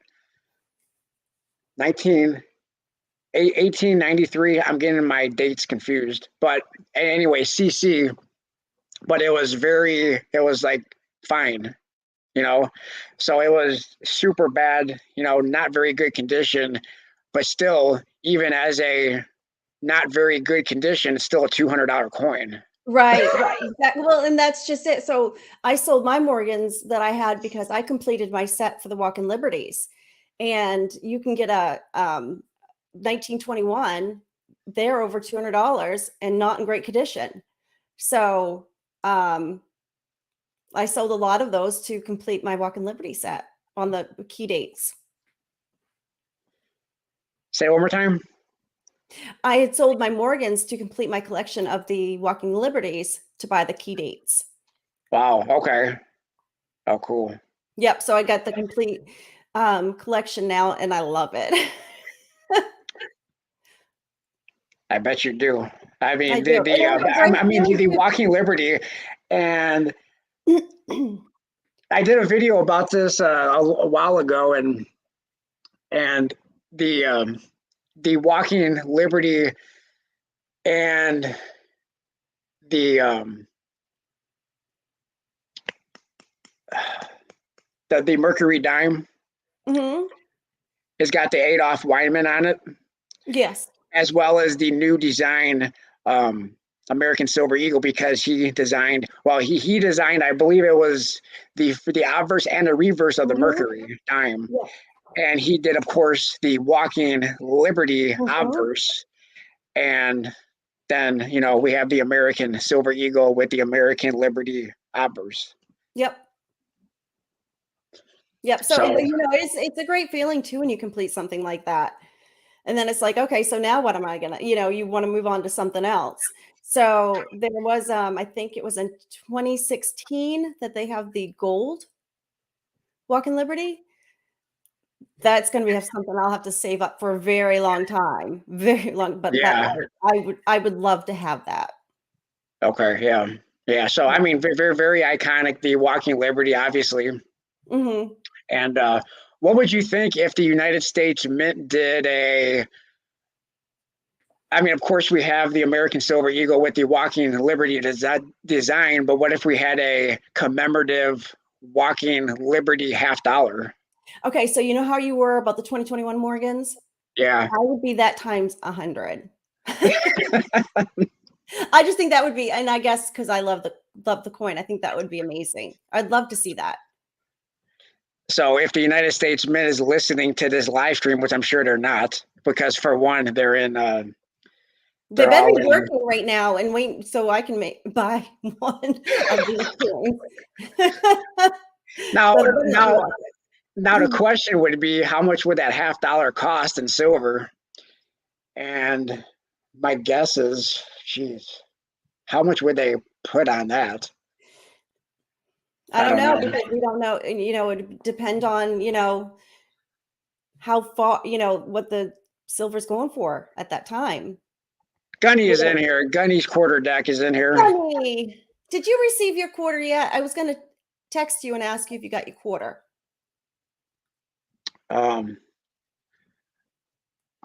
19, 1893. I'm getting my dates confused. But anyway, CC, but it was like fine, you know. So it was super bad, not very good condition, but still, even as a not very good condition, it's still a $200 coin. Right, right. Well, and that's just it. So I sold my Morgans that I had because I completed my set for the Walk in Liberties. And you can get a 1921, they're over $200 and not in great condition. So I sold a lot of those to complete my Walk in Liberty set on the key dates. Say it one more time. I had sold my Morgans to complete my collection of the Walking Liberties to buy the key dates. Wow. Okay. Oh, cool. Yep. So I got the complete collection now, and I love it. I bet you do. I I mean, do. the Walking Liberty, and I did a video about this a while ago, and the Walking Liberty and the the Mercury dime Mm-hmm. has got the Adolf Weinman on it, Yes. as well as the new design American Silver Eagle, because he designed, he designed, I believe it was the obverse and the reverse of the Mm-hmm. Mercury dime. Yeah. And he did, of course, the Walking Liberty Mm-hmm. obverse. And then, we have the American Silver Eagle with the American Liberty obverse. Yep. Yep. So, So, it's a great feeling too when you complete something like that. And then it's like, okay, so now what am I gonna, you want to move on to something else. So there was, I think it was in 2016 that they have the gold Walk in Liberty. That's going to be something I'll have to save up for a very long time, very long. But yeah. I would love to have that. Okay. Yeah. Yeah. So, I mean, very, very, very iconic, the Walking Liberty, obviously. Mm-hmm. And what would you think if the United States Mint did I mean, of course, we have the American Silver Eagle with the Walking Liberty design, but what if we had a commemorative Walking Liberty $50? Okay, so you know how you were about the 2021 Morgans? Yeah. I would be that times 100. I just think that would be, and I guess because I love the coin, I think that would be amazing. I'd love to see that. So if the United States Mint is listening to this live stream, which I'm sure they're not, because for one, they're in. They They're better all be in. working right now and wait so I can buy one of these coins. Now, So they're gonna be now, working. now, the question would be, how much would that $50 cost in silver? And my guess is, geez, how much would they put on that? I don't don't know know. because we don't know. And, it would depend on, how far, what the silver's going for at that time. Gunny is in here. Gunny's quarter deck is in here. Honey, did you receive your quarter yet? I was going to text you and ask you if you got your quarter.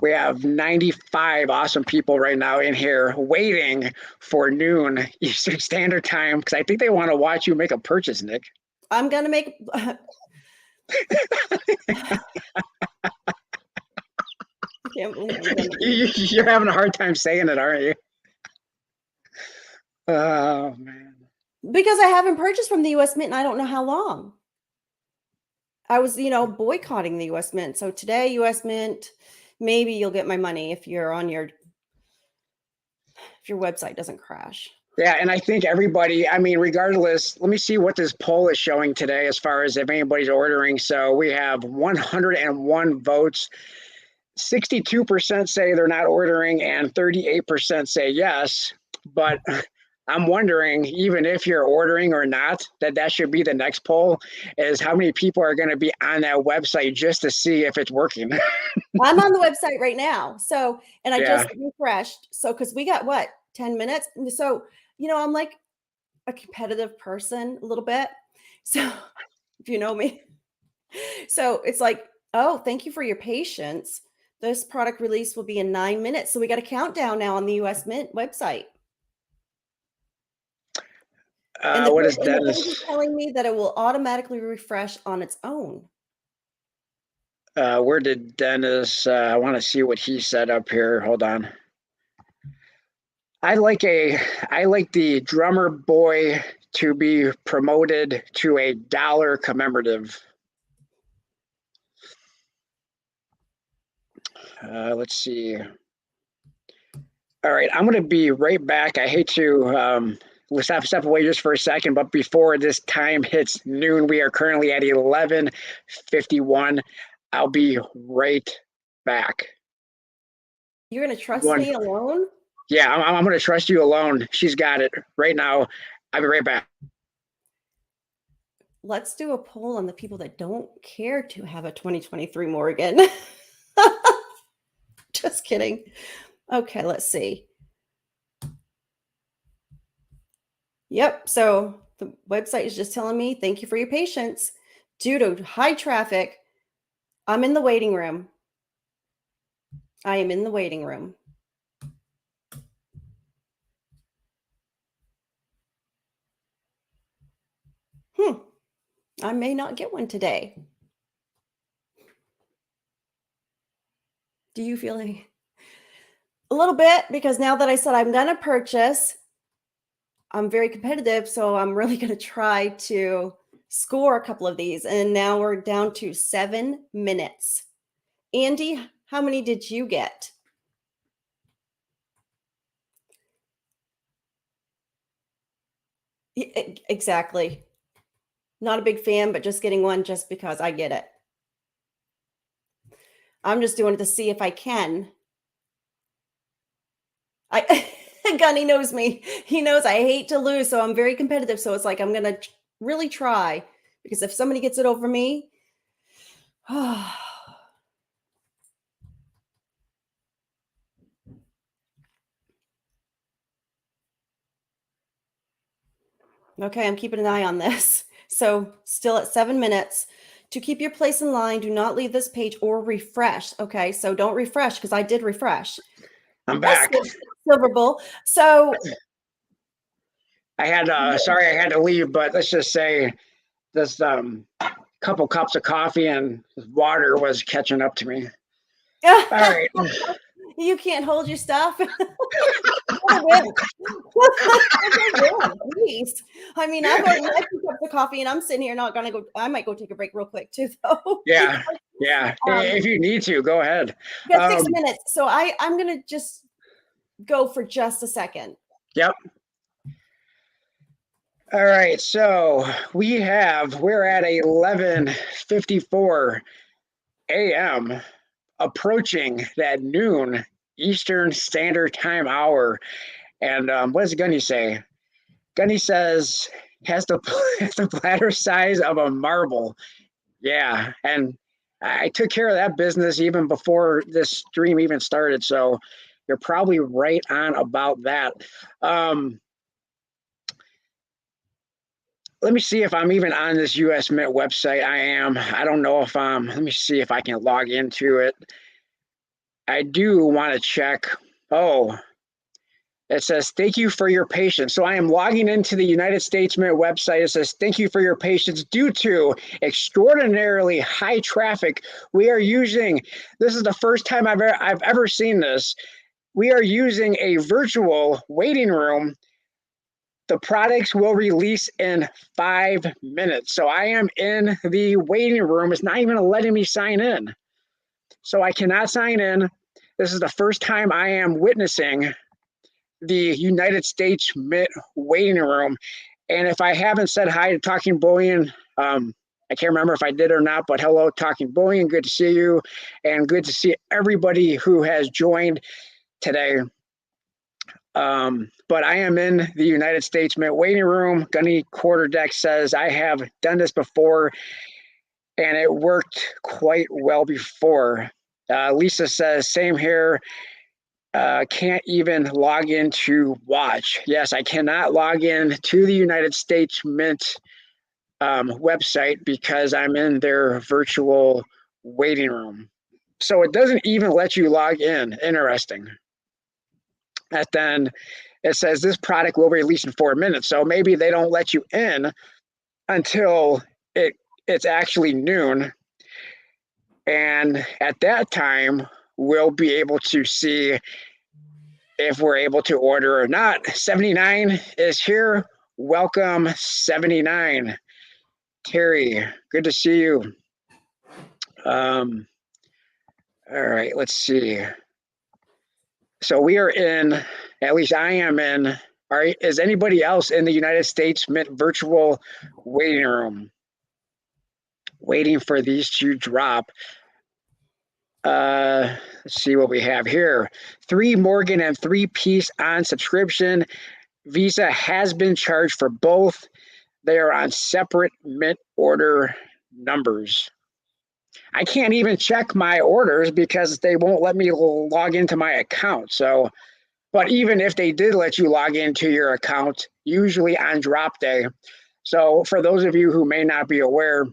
We have 95 awesome people right now in here waiting for noon Eastern Standard Time, because I think they want to watch you make a purchase, Nick. I'm going to make. I can't believe You're having a hard time saying it, aren't you? Oh, man. Because I haven't purchased from the US Mint and I don't know how long. I was, boycotting the US Mint. So today, US Mint, maybe you'll get my money if you're on if your website doesn't crash. Yeah, and I think everybody, I mean, regardless, let me see what this poll is showing today as far as if anybody's ordering. So we have 101 votes. 62% say they're not ordering and 38% say yes. But I'm wondering, even if you're ordering or not, that should be the next poll, is how many people are going to be on that website just to see if it's working. I'm on the website right now. So, and I Yeah. just refreshed. So, because we got 10 minutes. So, I'm like, a competitive person a little bit. So if you know me, so it's like, oh, thank you for your patience. This product release will be in 9 minutes. So we got a countdown now on the US Mint website. And What is and the page is Dennis? telling me that it will automatically refresh on its own. Where did Dennis? I want to see what he said up here. Hold on. I like the drummer boy to be promoted to $1 commemorative. Let's see. All right, I'm going to be right back. I hate to let's have to step away just for a second, but before this time hits noon, we are currently at 11:51. I'll be right back. You're going to trust me alone? Yeah, I'm going to trust you alone. She's got it right now. I'll be right back. Let's do a poll on the people that don't care to have a 2023 Morgan. Just kidding. Okay, let's see. Yep. So the website is just telling me, thank you for your patience. Due to high traffic, I'm in the waiting room. I am in the waiting room. I may not get one today. Do you feel like a little bit? Because now that I said I'm going to purchase, I'm very competitive. So I'm really going to try to score a couple of these. And now we're down to 7 minutes. Andy, how many did you get? Exactly. Not a big fan, but just getting one just because I get it. I'm just doing it to see if I can. Gunny knows me. He knows I hate to lose, so I'm very competitive. So it's like I'm gonna really try, because if somebody gets it over me, okay, I'm keeping an eye on this. So still at 7 minutes. To keep your place in line, do not leave this page or refresh. Okay, so don't refresh, because I did refresh. I'm back. Silver Bull. So I had sorry I had to leave, but let's just say this couple cups of coffee and water was catching up to me. All right. You can't hold your stuff. I mean, I've already had 2 cups of coffee and I'm sitting here not gonna go. I might go take a break real quick too, though. Yeah. If you need to, go ahead. We got 6 minutes. So I'm gonna just go for just a second. Yep. All right. So we're at 11:54 a.m. approaching that noon Eastern Standard Time hour. And what does Gunny say? Gunny says has the bladder size of a marble. Yeah, and I took care of that business even before this stream even started. So you're probably right on about that. Let me see if I'm even on this US Mint website. I am. I don't know if let me see if I can log into it. I do want to check. Oh, it says, thank you for your patience. So I am logging into the United States Mint website. It says, thank you for your patience. Due to extraordinarily high traffic, we are using, this is the first time I've ever seen this. We are using a virtual waiting room. The products will release in 5 minutes. So I am in the waiting room. It's not even letting me sign in. So I cannot sign in. This is the first time I am witnessing the United States Mint waiting room. And if I haven't said hi to Talking Bullion, I can't remember if I did or not, but hello, Talking Bullion. Good to see you. And good to see everybody who has joined today. But I am in the United States Mint waiting room. Gunny Quarterdeck says, I have done this before, and it worked quite well before. Lisa says, same here. can't even log in to watch. Yes, I cannot log in to the United States Mint website because I'm in their virtual waiting room. So it doesn't even let you log in. Interesting. And then it says this product will be released in 4 minutes. So maybe they don't let you in until it's actually noon. And at that time, we'll be able to see if we're able to order or not. 79 is here. Welcome, 79. Terry, good to see you. All right, let's see. So we are in, at least I am in, all right, is anybody else in the United States Mint virtual waiting room? Waiting for these to drop. Let's see what we have here. 3 Morgan and 3 Peace on subscription. Visa has been charged for both. They are on separate Mint order numbers. I can't even check my orders because they won't let me log into my account. So, but even if they did let you log into your account, usually on drop day. So for those of you who may not be aware,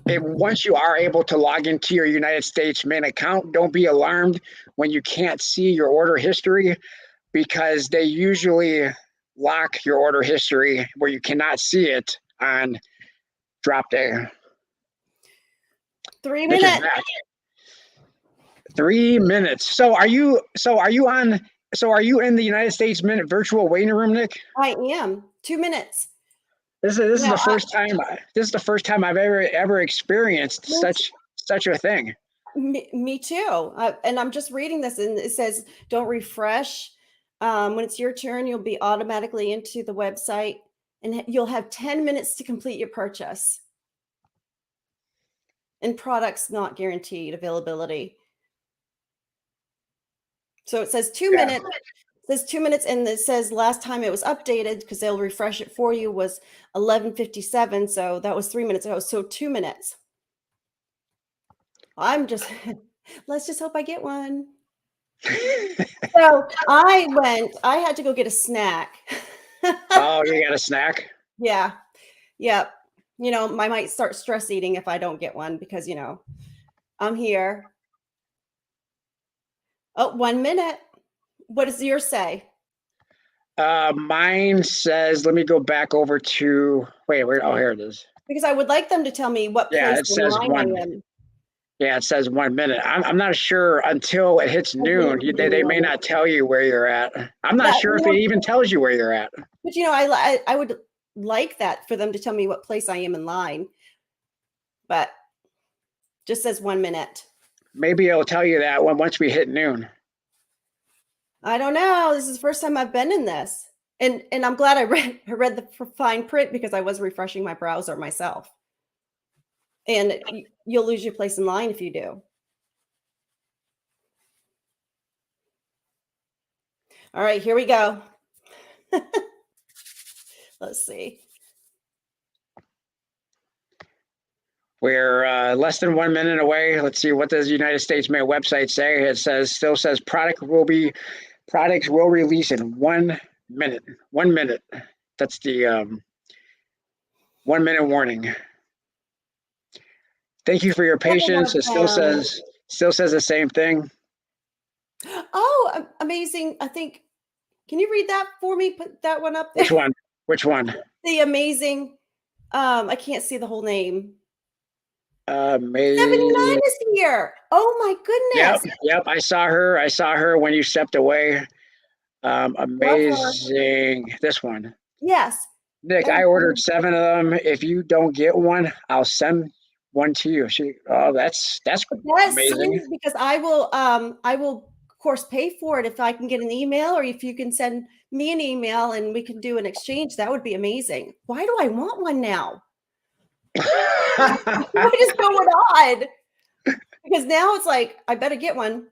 once you are able to log into your United States Mint account, don't be alarmed when you can't see your order history because they usually lock your order history where you cannot see it on drop day. 3 minutes. 3 minutes. So are you in the United States Mint virtual waiting room, Nick? I am. 2 minutes. This is the first time I've ever experienced such a thing. Me too. And I'm just reading this, and it says, "Don't refresh. When it's your turn, you'll be automatically into the website, and you'll have 10 minutes to complete your purchase." And products not guaranteed availability. So it says 2 minutes. It says 2 minutes, and it says last time it was updated because they'll refresh it for you was 11:57. So that was 3 minutes ago. So 2 minutes. I'm just let's just hope I get one. So I had to go get a snack. Oh, you got a snack? Yeah. Yep. I might start stress eating if I don't get one because, I'm here. Oh, 1 minute. What does yours say? Mine says, let me go back over to, wait, oh, here it is. Because I would like them to tell me what Yeah, place it says in line I am. Yeah, it says 1 minute. I'm not sure until it hits noon. They may not tell you where you're at. I'm not sure if it even tells you where you're at. But I would like that for them to tell me what place I am in line. But just says 1 minute. Maybe it'll tell you that once we hit noon. I don't know. This is the first time I've been in this. And I'm glad I read the fine print because I was refreshing my browser myself. And you'll lose your place in line if you do. All right, here we go. Let's see. We're less than 1 minute away. Let's see, what does the United States Mint website say? It still says products will release in 1 minute. 1 minute. That's the 1 minute warning. Thank you for your patience. It still says the same thing. Oh, amazing. I think, can you read that for me? Put that one up there. Which one? The amazing, I can't see the whole name. Amazing. 79 is here. Oh my goodness. Yep. I saw her when you stepped away. Amazing. This one. Yes. Nick, I ordered 7 of them. If you don't get one, I'll send one to you. That's amazing. Because I will of course pay for it if I can get an email, or if you can send me an email and we can do an exchange. That would be amazing. Why do I want one now? What is going on? Because now it's like I better get one.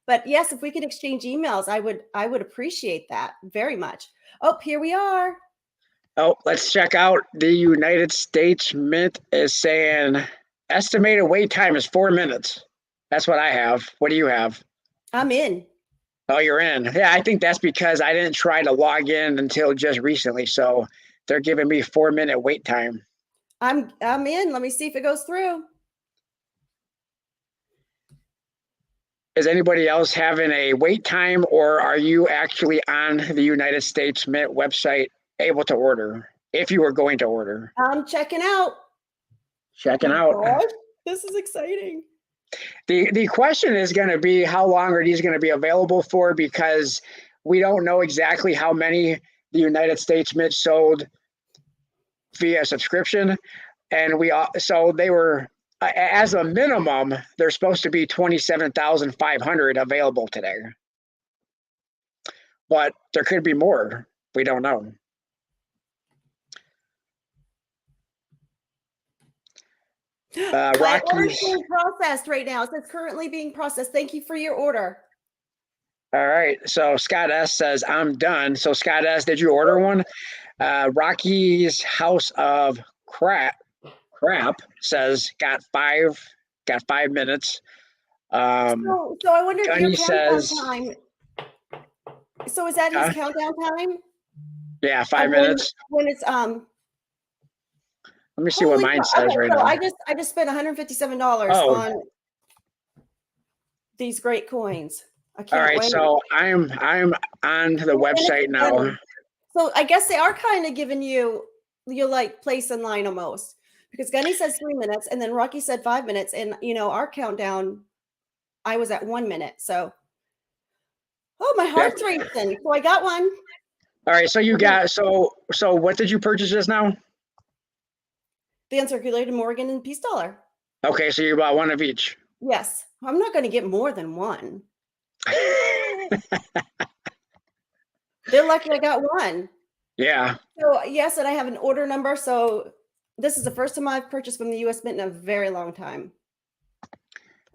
But yes, if we can exchange emails, I would appreciate that very much. Oh, here we are. Oh, let's check out the United States Mint is saying estimated wait time is 4 minutes. That's what I have. What do you have? I'm in. Oh, you're in. Yeah, I think that's because I didn't try to log in until just recently. So they're giving me 4-minute wait time. I'm in. Let me see if it goes through. Is anybody else having a wait time, or are you actually on the United States Mint website able to order if you were going to order? I'm checking out. Checking My out. gosh, this is exciting. The question is going to be how long are these going to be available for, because we don't know exactly how many the United States Mint sold via subscription, and so they were, as a minimum, there's supposed to be 27,500 available today, but there could be more. We don't know. My order's Rockies. being processed right now. It says currently being processed. Thank you for your order. All right. So Scott S says, I'm done. So Scott S, did you order one? Rocky's House of Crap says got 5 minutes. So I wondered your Gunny countdown says, time. So is that his countdown time? yeah, 5 minutes. When it's Let me see what holy mine cow. says Okay, right so now. I just spent $157 Oh, on these great coins. I all can't right. wait. So I'm on the website now. So I guess they are kind of giving you like place in line almost, because Gunny says 3 minutes and then Rocky said 5 minutes, and our countdown, I was at 1 minute. So my Yep. heart's racing. So I got one. All right. So you got so what did you purchase just now? The uncirculated Morgan and Peace Dollar. Okay, so you bought one of each. Yes. I'm not going to get more than one. They're lucky I got one. Yeah. So yes, and I have an order number. So this is the first time I've purchased from the US Mint in a very long time.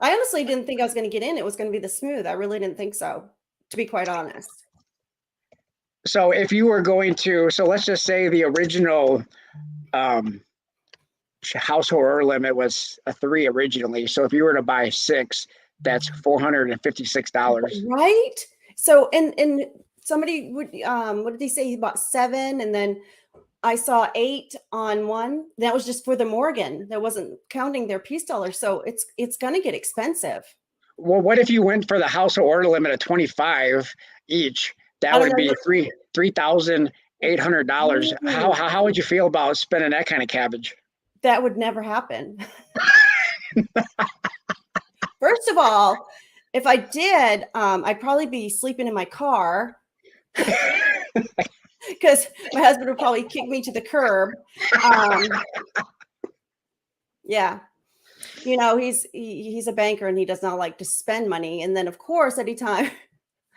I honestly didn't think I was going to get in. It was going to be this smooth. I really didn't think so, to be quite honest. So if you were going to, so let's just say the original household order limit was a 3 originally. So if you were to buy 6, that's $456. Right? So and somebody would what did he say? He bought 7, and then I saw 8 on one. That was just for the Morgan. That wasn't counting their Peace Dollar. So it's gonna get expensive. Well, what if you went for the household order limit of 25 each? That would be $3,800. How would you feel about spending that kind of cabbage? That would never happen. First of all, if I did, I'd probably be sleeping in my car because my husband would probably kick me to the curb. Yeah. He's a banker and he does not like to spend money. And then, of course, anytime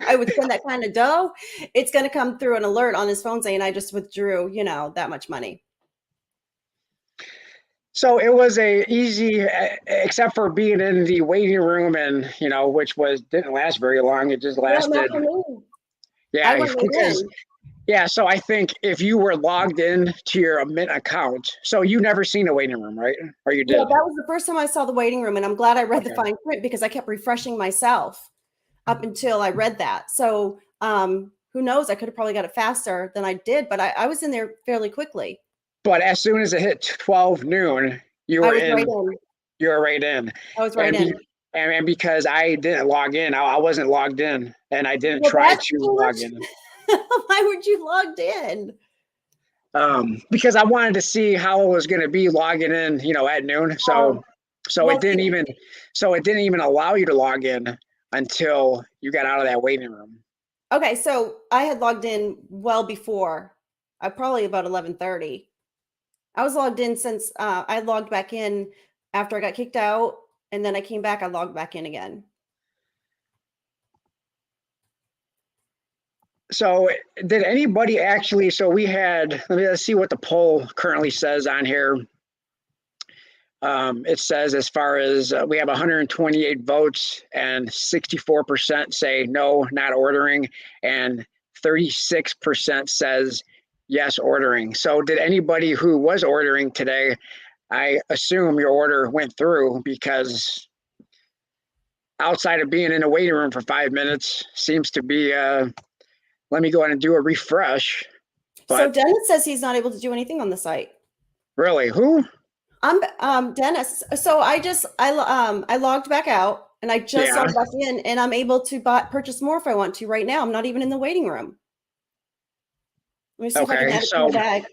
I would spend that kind of dough, it's going to come through an alert on his phone saying I just withdrew, that much money. So it was a easy, except for being in the waiting room, and which didn't last very long. It just lasted. Yeah, because so I think if you were logged in to your Mint account, so you never seen a waiting room, right? Or you did? Yeah, that was the first time I saw the waiting room, and I'm glad I read the fine print because I kept refreshing myself up until I read that. So who knows? I could have probably got it faster than I did, but I was in there fairly quickly. But as soon as it hit 12 noon, you were in. You were right in. I was right in. And because I didn't log in, I wasn't logged in, and I didn't try to log in. Why weren't you logged in? Because I wanted to see how it was going to be logging in, at noon. So it didn't even allow you to log in until you got out of that waiting room. Okay, so I had logged in well before, probably about 11:30. I was logged in since I logged back in after I got kicked out, and then I came back. I logged back in again. So did anybody actually? So let's see what the poll currently says on here. It says as far as we have 128 votes, and 64% say no, not ordering, and 36% says yes, ordering. So did anybody who was ordering today, I assume your order went through, because outside of being in the waiting room for 5 minutes, seems to be, let me go ahead and do a refresh. So But Dennis says he's not able to do anything on the site. really, who? I'm Dennis. So I logged back out and I just Yeah. logged back in and I'm able to purchase more if I want to right now. I'm not even in the waiting room. Let me see if I can Okay. add it to my So bag.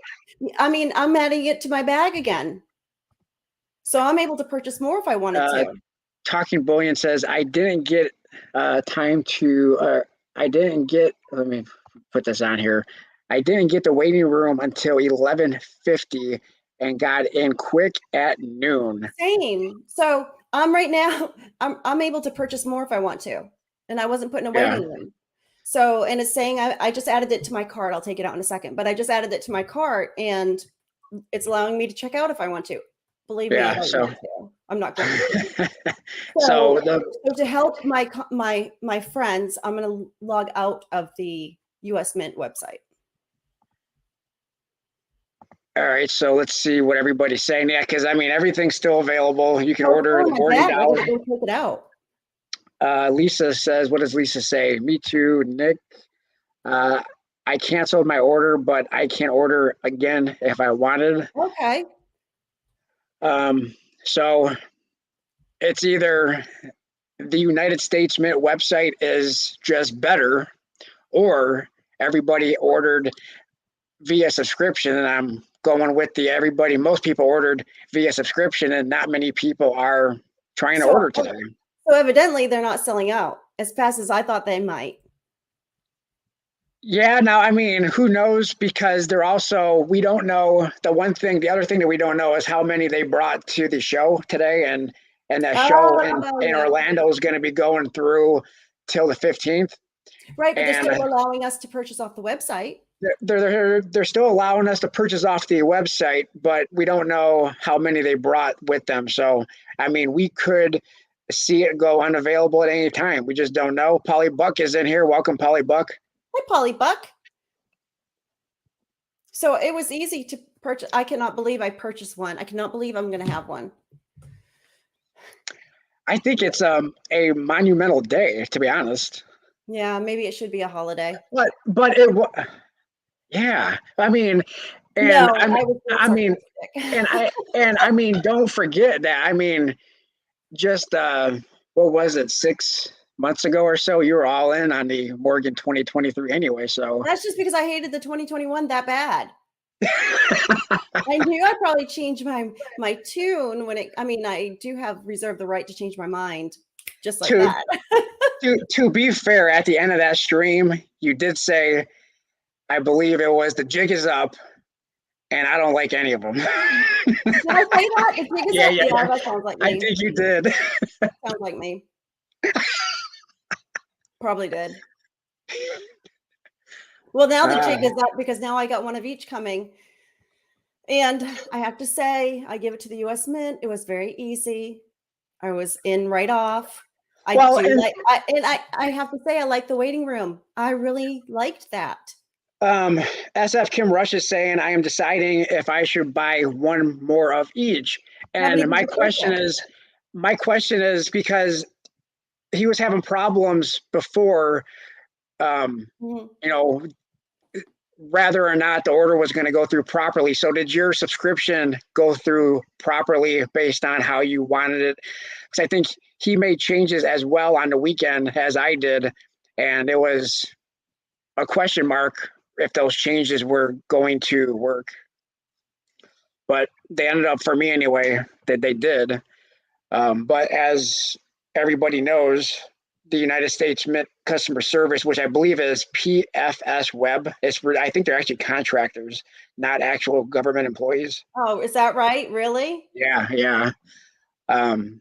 I mean, I'm adding it to my bag again. So I'm able to purchase more if I wanted uh, to. Talking Bullion says, I didn't get time to, I didn't get, let me put this on here. I didn't get the waiting room until 11:50 and got in quick at noon. Same. So I'm right now, I'm able to purchase more if I want to. And I wasn't put in a Yeah. waiting room. So, and it's saying I just added it to my cart. I'll take it out in a second, but I just added it to my cart and it's allowing me to check out if I want to. Believe me, I Yeah. don't So, want to. I'm not going to. so So, the, so to help my friends, I'm going to log out of the US Mint website. all right. So let's see what everybody's saying. Yeah. Cause I mean, everything's still available. You can Oh, it's order still the in my Morgan bag. I Dollar. gotta go take it out. Lisa says, what does Lisa say? Me too, Nick. Uh, I canceled my order, but I can order again if I wanted. Okay. Um, so it's either the United States Mint website is just better, or everybody ordered via subscription. And I'm going with the everybody, most people ordered via subscription, and not many people are trying to So, order today. so evidently they're not selling out as fast as I thought they might. Yeah, now I mean, who knows? Because they're also, we don't know the other thing that we don't know is how many they brought to the show today, and that show Oh, in yeah. Orlando is going to be going through till the 15th, Right, but they're and still allowing us to purchase off the website. they're still allowing us to purchase off the website, but we don't know how many they brought with them. So I mean, we could see it go unavailable at any time. We just don't know. Polly Buck is in here. Welcome, Polly Buck. Hi, Polly Buck. So it was easy to purchase. I cannot believe I purchased one. I cannot believe I'm going to have one. I think it's a monumental day, to be honest. Yeah, maybe it should be a holiday. But yeah. I mean, and No, I was being I mean, sarcastic. and I mean, don't forget that. I mean, just what was it, 6 months ago or so? You were all in on the Morgan 2023 anyway. So That's just because I hated the 2021 that bad. I knew I'd probably change my tune when it. I mean, I do have reserved the right to change my mind, just like to that. to be fair, at the end of that stream, you did say, I believe it was the jig is up, and I don't like any of them. Did I say that? The jig is Yeah, up. yeah, Yeah, yeah. that sounds like I me. think you did. Sounds like me. Probably did. Well, now the jig is up because now I got one of each coming. And I have to say, I give it to the US Mint. It was very easy. I was in right off. I Well, do like I have to say I like the waiting room. I really liked that. Um, SF Kim Rush is saying, I am deciding if I should buy one more of each. Haven't And even my question is because he was having problems before, Mhm. you know, whether or not the order was going to go through properly. So did your subscription go through properly based on how you wanted it? Because I think he made changes as well on the weekend as I did. And it was a question mark if those changes were going to work. But they ended up, for me anyway, that they did. But as everybody knows, the United States Mint customer service, which I believe is PFS Web, I think they're actually contractors, not actual government employees. Oh, is that right? Really? Yeah, yeah. Um,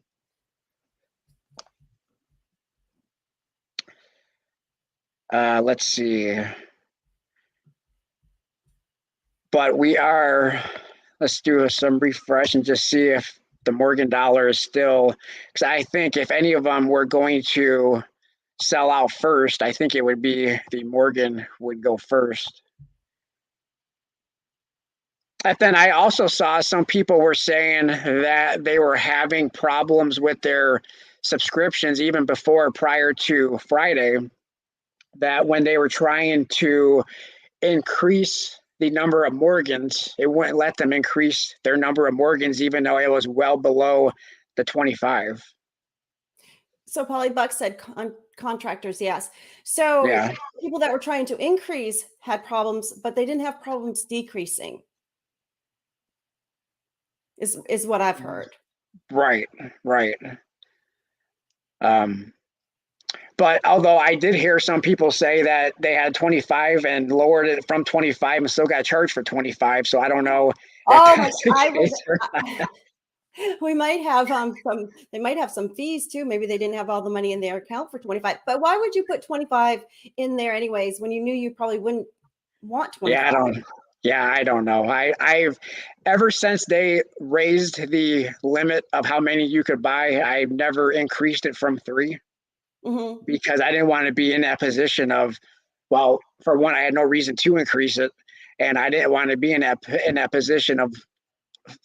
let's see. But let's do some refresh and just see if the Morgan dollar is still, because I think if any of them were going to sell out first, I think it would be the Morgan would go first. And then I also saw some people were saying that they were having problems with their subscriptions even prior to Friday, that when they were trying to increase the number of Morgans, it wouldn't let them increase their number of Morgans, even though it was well below the 25. So Polybuck said contractors, yes. So Yeah. people that were trying to increase had problems, but they didn't have problems decreasing. Is what I've heard. Right. Um, but although I did hear some people say that they had 25 and lowered it from 25 and still got charged for 25. So I don't know if Oh, that's the I case or not. we might have they might have some fees too. Maybe they didn't have all the money in their account for 25. But why would you put 25 in there anyways when you knew you probably wouldn't want 25? I don't know. I've ever since they raised the limit of how many you could buy, I've never increased it from 3 because I didn't want to be in that position of, well, for one, I had no reason to increase it, and I didn't want to be in that position of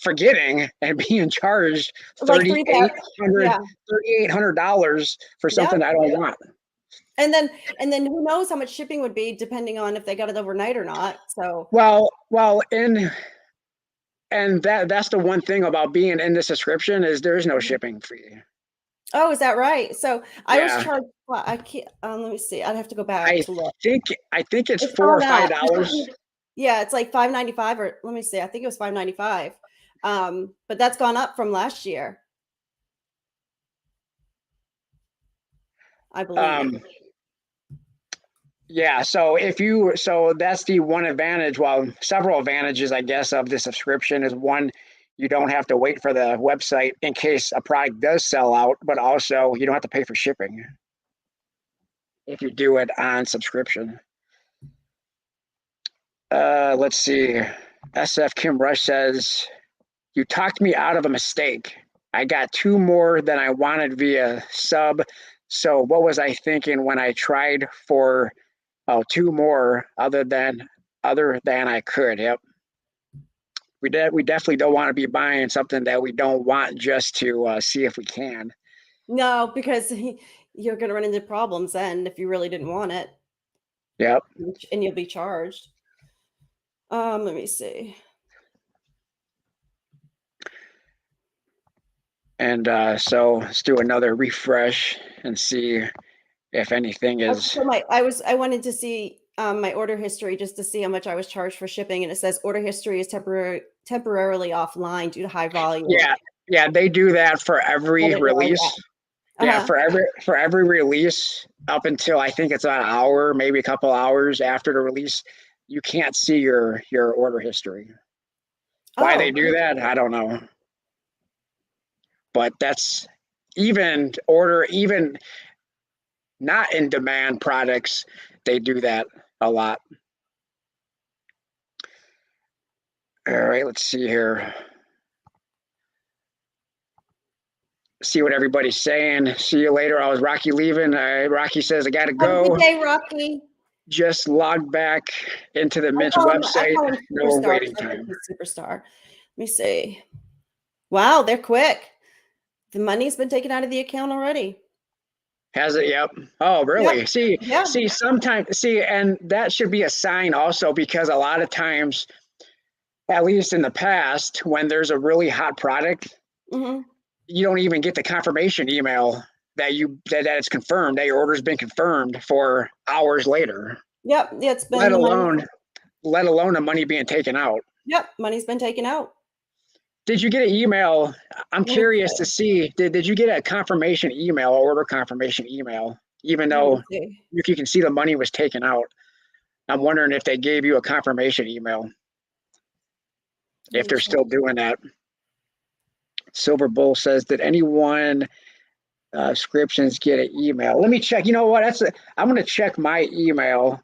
forgetting and being charged Like 3,000. Yeah. $3,800 for something I don't want. And then who knows how much shipping would be depending on if they got it overnight or not. So and that's the one thing about being in the subscription is there's no shipping fee. Oh, is that right? So I was Yeah. charged. Well, I can't. Let me see. I'd have to go back I to look. think it's $4 or gone up. $5. Yeah, it's like $5.95, or let me see. I think it was $5.95. But that's gone up from last year, I believe. Yeah, so that's the one advantage, well, several advantages, I guess, of the subscription is one, you don't have to wait for the website in case a product does sell out, but also you don't have to pay for shipping if you do it on subscription. Let's see. SF Kim Rush says, you talked me out of a mistake. I got 2 more than I wanted via sub. So what was I thinking when I tried for 2 more other than I could? Yep. We definitely don't want to be buying something that we don't want just to see if we can. No, because you're going to run into problems then if you really didn't want it. Yep. And you'll be charged. Let me see. And so let's do another refresh and see if anything is. So I wanted to see my order history just to see how much I was charged for shipping, and it says order history is temporarily offline due to high volume. Yeah, they do that for every release. Yeah, for every release up until I think it's an hour, maybe a couple hours after the release, you can't see your order history. Why they do that, I don't know. But that's even not in demand products, they do that a lot. All right, let's see here. See what everybody's saying. See you later. I was Rocky leaving. Rocky says, I got to go. Have a good day, Rocky. Just logged back into the Mint's website. No waiting time. Superstar. Let me see. Wow, they're quick. The money's been taken out of the account already. Has it? Yep. Oh, really? Yep. See, sometimes, and that should be a sign also, because a lot of times, at least in the past, when there's a really hot product, you don't even get the confirmation email that it's confirmed, that your order's been confirmed for hours later. Yep. It's been let alone the money being taken out. Yep. Money's been taken out. Did you get an email? I'm curious to see, did you get a confirmation email, order confirmation email, even though you can see the money was taken out? I'm wondering if they gave you a confirmation email, if they're still doing that. Silver Bull says, did anyone subscriptions get an email? Let me check. You know what? I'm going to check my email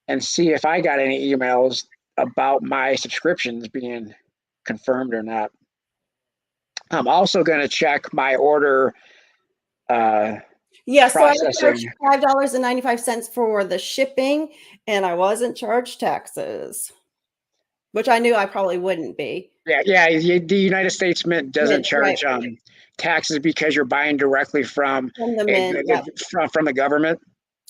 and see if I got any emails about my subscriptions being confirmed or not. I'm also going to check my order. So I was charged $5.95 for the shipping, and I wasn't charged taxes, which I knew I probably wouldn't be. Yeah. The United States Mint doesn't charge taxes because you're buying directly from From the mint. Yep. from the government.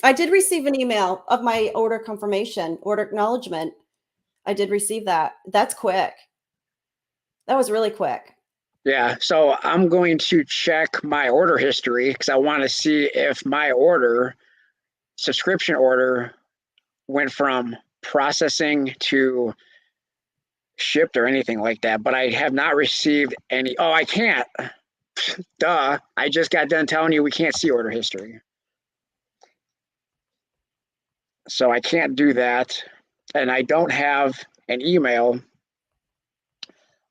I did receive an email of my order confirmation, order acknowledgement. I did receive that. That's quick. That was really quick. Yeah, so I'm going to check my order history because I want to see if my order, subscription order, went from processing to shipped or anything like that. But I have not received any. Oh, I can't. Duh. I just got done telling you we can't see order history. So I can't do that. And I don't have an email.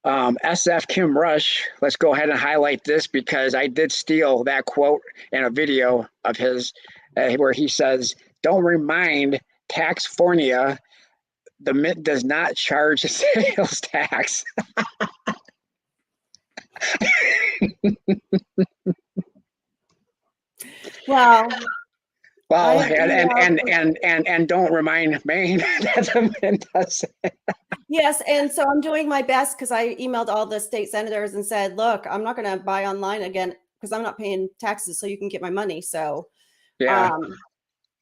SF Kim Rush, let's go ahead and highlight this because I did steal that quote in a video of his where he says, don't remind Taxfornia, the Mint does not charge a sales tax. Well, Well, and don't remind Maine that the Mint does. Yes, and so I'm doing my best because I emailed all the state senators and said, look, I'm not going to buy online again because I'm not paying taxes so you can get my money. So Yeah.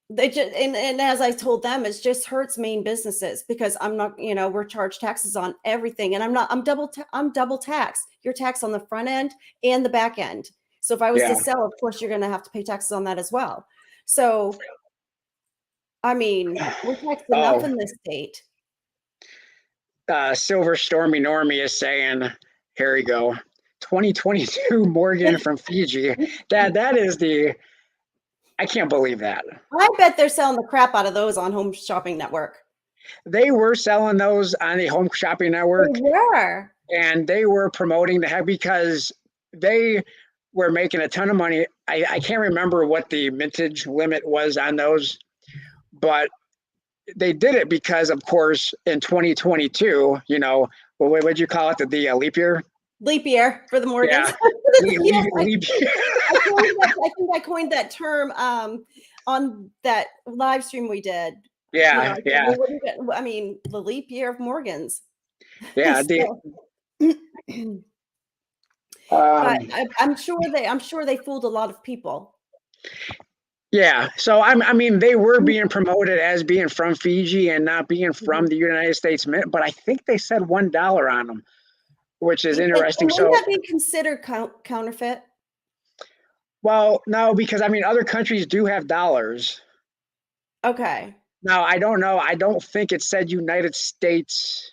They just and as I told them, it just hurts Maine businesses because I'm not, we're charged taxes on everything, and I'm double taxed. You're taxed on the front end and the back end. So if I was to sell, of course, you're going to have to pay taxes on that as well. So, I mean, we're taxed enough in this state. Silver Stormy Normie is saying, here we go, 2022 Morgan from Fiji. That is I can't believe that. I bet they're selling the crap out of those on Home Shopping Network. They were selling those on the Home Shopping Network. They were. And they were promoting the heck because they were making a ton of money. I can't remember what the mintage limit was on those, but they did it because, of course, in 2022, what would you call it? The leap year? Leap year for the Morgans. Yeah. leap year. I think I coined that term on that live stream we did. Yeah, yeah. I mean, the leap year of Morgans. Yeah. But I'm sure they fooled a lot of people. Yeah. So I mean, they were being promoted as being from Fiji and not being from the United States Mint, but I think they said $1 on them, which is interesting. And wouldn't that be considered counterfeit? Well, no, because I mean, other countries do have dollars. Okay. Now, I don't know. I don't think it said United States.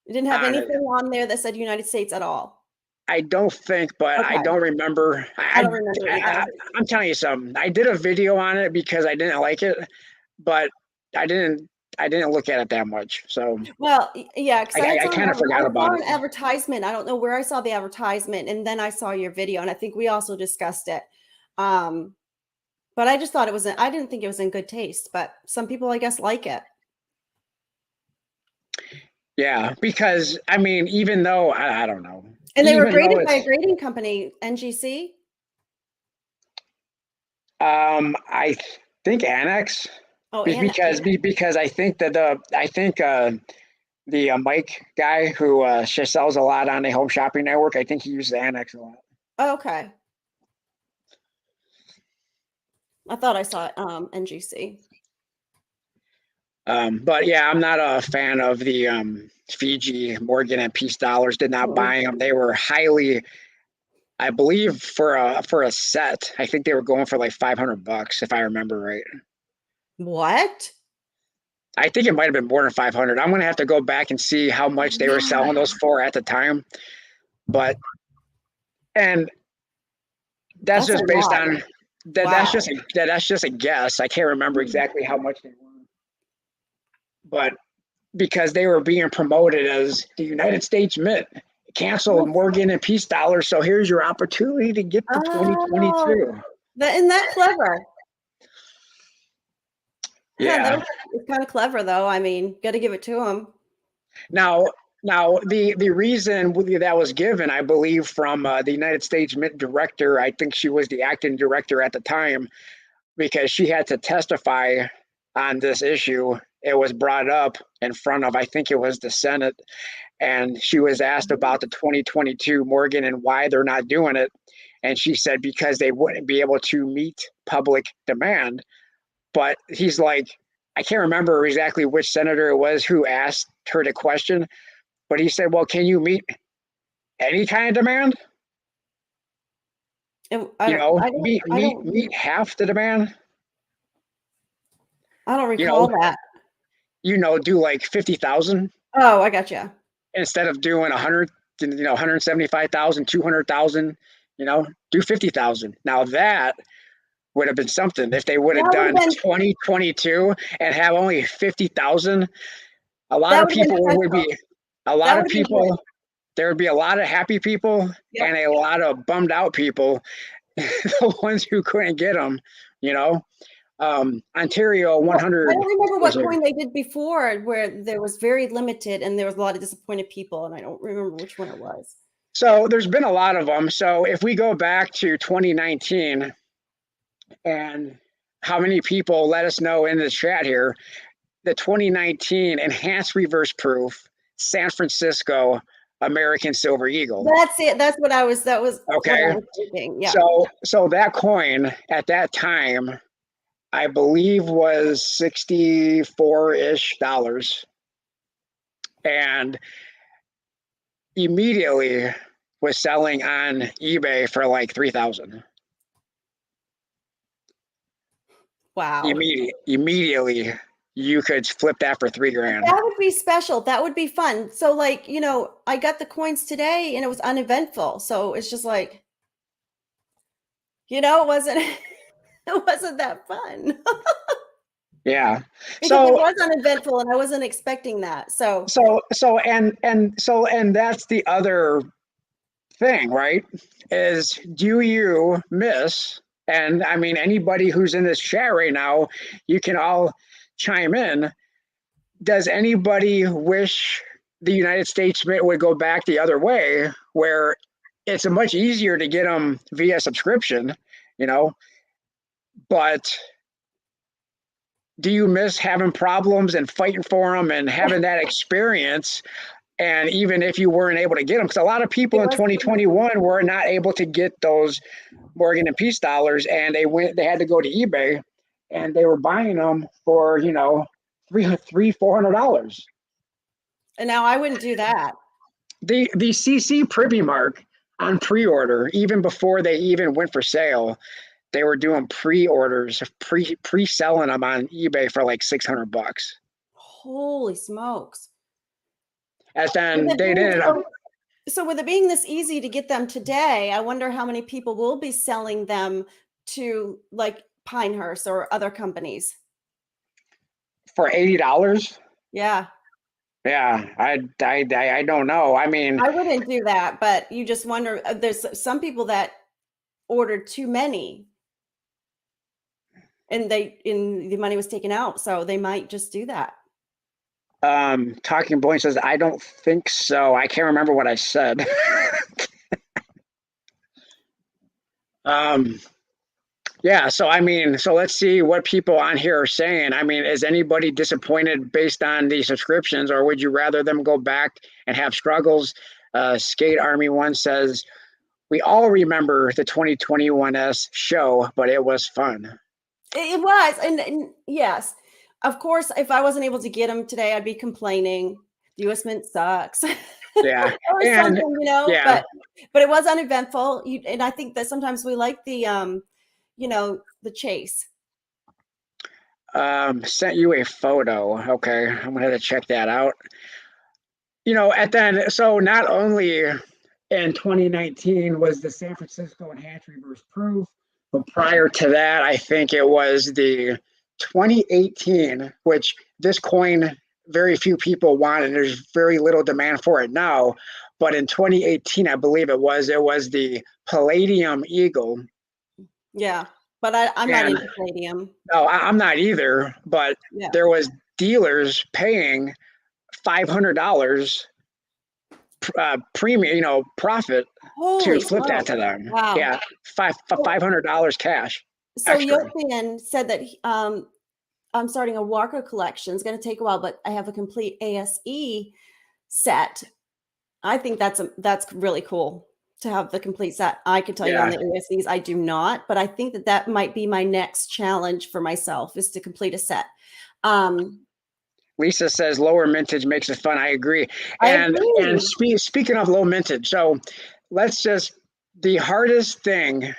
It didn't have anything on there that said United States at all. I don't think, but okay. I don't remember. I don't remember either. I'm telling you something. I did a video on it because I didn't like it, but I didn't look at it that much. So well, yeah, because I kind of forgot about it. I saw an advertisement. I don't know where I saw the advertisement, and then I saw your video, and I think we also discussed it. But I just thought I didn't think it was in good taste, but some people, I guess, like it. Yeah, because I mean, even though I don't know. And they were graded by a grading company, NGC. I think Annex. Oh, because I think that the Mike guy who sells a lot on the Home Shopping Network, I think he uses Annex a lot. Oh, okay. I thought I saw NGC. But yeah, I'm not a fan of the Fiji Morgan and Peace dollars. Did not buy them. They were highly, I believe, for a set. I think they were going for like $500 if I remember right. What? I think it might have been more than 500. I'm gonna have to go back and see how much they were selling those for at the time. But and that's just based on that. Wow. That's just a guess. I can't remember exactly how much they were. But because they were being promoted as the United States Mint canceled Morgan and Peace dollars, so here's your opportunity to get the 2022. Isn't that clever? Yeah, it's kind of clever, though. I mean, got to give it to them. Now the reason that was given, I believe, from the United States Mint director, I think she was the acting director at the time, because she had to testify on this issue. It was brought up in front of, I think it was the Senate, and she was asked about the 2022 Morgan and why they're not doing it. And she said because they wouldn't be able to meet public demand. But he's like, I can't remember exactly which senator it was who asked her the question, but he said, well, can you meet any kind of demand? And You know, I don't, meet half the demand, I don't you know, recall that. do like 50,000 Oh, I got you. instead of doing 100, 175,000, 200,000, do 50,000. Now that would have been something if they would have That would have done been 2022 and have only 50,000. A lot that of would have been people would special. be, a lot That of would have been good. people, there would be a lot of happy people and Yep. a lot of bummed out people, the ones who couldn't get them, you know. Ontario Well, I 100 don't remember was what here. coin they did before where there was very limited and there was a lot of disappointed people, and I don't remember which one it was. So there's been a lot of them. So if we go back to 2019 and how many people let us know in the chat here, the 2019 enhanced reverse proof San Francisco American Silver Eagle. That's it. That was what I Okay. was thinking. Yeah. So that coin at that time, I believe was 64-ish dollars. And immediately was selling on eBay for like 3,000. Wow. Immediately you could flip that for $3,000. That would be special. That would be fun. So like, I got the coins today and it was uneventful. So it's just like, it wasn't it wasn't that fun. Yeah. Because it So was uneventful and I wasn't expecting that. So and that's the other thing, right? Is do you miss, and I mean anybody who's in this chat right now, you can all chime in. Does anybody wish the United States would go back the other way where it's a much easier to get them via subscription, you know, but do you miss having problems and fighting for them and having that experience? And even if you weren't able to get them, because a lot of people it in was 2021 were not able to get those Morgan and Peace dollars, and they had to go to eBay, and they were buying them for $400. and now I wouldn't do that. The CC Privy Mark on pre-order, even before they even went for sale, they were doing pre-orders, pre-selling them on eBay for like $600. Holy smokes. And With then it they being ended up, so with it being this easy to get them today, I wonder how many people will be selling them to like Pinehurst or other companies. for $80. Yeah. Yeah, I don't know. I mean, I wouldn't do that, but you just wonder, there's some people that ordered too many and the money was taken out, so they might just do that. Talking Boy says, I don't think so. I can't remember what I said. um, yeah, so I mean, so let's see what people on here are saying. I mean, is anybody disappointed based on the subscriptions, or would you rather them go back and have struggles? Skate Army One says, we all remember the 2021S show, but it was fun. It was, and yes, of course, if I wasn't able to get them today, I'd be complaining. The US Mint sucks. Yeah, Or and something, yeah, but it was uneventful. And I think that sometimes we like the chase. sent you a photo. Okay, I'm gonna have to check that out. At then, so not only in 2019 was the San Francisco enhanced reverse proof, but prior to that, I think it was the 2018, which this coin very few people want, and there's very little demand for it now. But in 2018, I believe it was the Palladium Eagle. Yeah, but I'm not And into palladium. no, I'm not either. But Yeah. there was dealers paying $500 premium, profit to Holy flip that smoke. to them. Wow. Yeah, $500 cash So extra. Yopian said that I'm starting a Walker collection. It's going to take a while, but I have a complete ASE set. I think that's really cool to have the complete set. I can tell you on Yeah. the ASCs, I do not, but I think that that might be my next challenge for myself is to complete a set. Lisa says lower mintage makes it fun. I agree. I And agree. speaking of low mintage, so let's just the hardest thing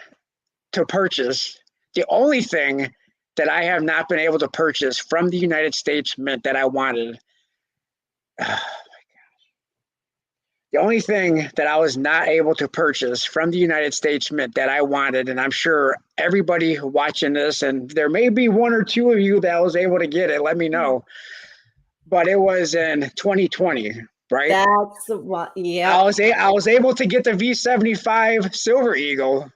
to purchase, the only thing that I have not been able to purchase from the United States Mint that I wanted. The only thing that I was not able to purchase from the United States Mint that I wanted, and I'm sure everybody watching this, and there may be one or two of you that was able to get it, let me know. But it was in 2020, right? That's the one. I Yep. was I was able to get the V75 Silver Eagle,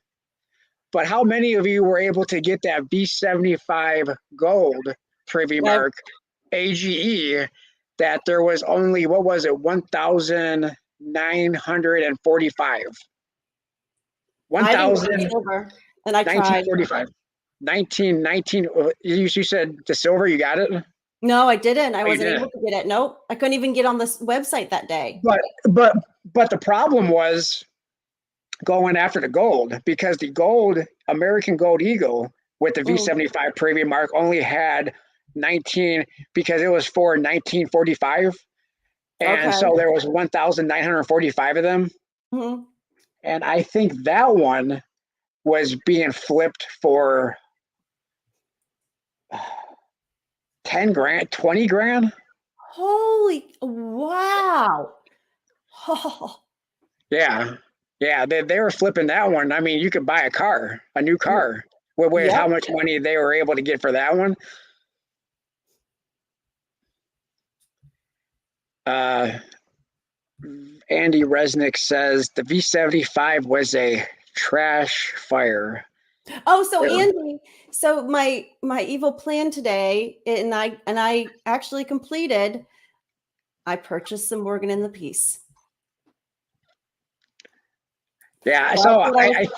but how many of you were able to get that V75 Gold Privy I, Mark AGE? That there was only, what was it, 1,945. I didn't get the 1,000 silver, and I tried. 1945. 1919. You said the silver, you got it? No, I didn't. I Oh, you wasn't able didn't. to get it. Nope. I couldn't even get on this website that day. But but but the problem was going after the gold, because the gold American Gold Eagle with the Mm, V75 premium mark only had 19, because it was for 1945, and okay. so there was 1,945 of them, Mhm. and I think that one was being flipped for 10 grand, 20 grand. Holy wow. Oh, Yeah. Yeah. They were flipping that one. I mean, you could buy a car, a new y- car, with yep. how much money they were able to get for that one. Uh, Andy Resnick says the V75 was a trash fire. Oh, so Yeah. Andy, so my evil plan today, and I actually completed. I purchased some Morgan in the Peace. Yeah. That's So what I was.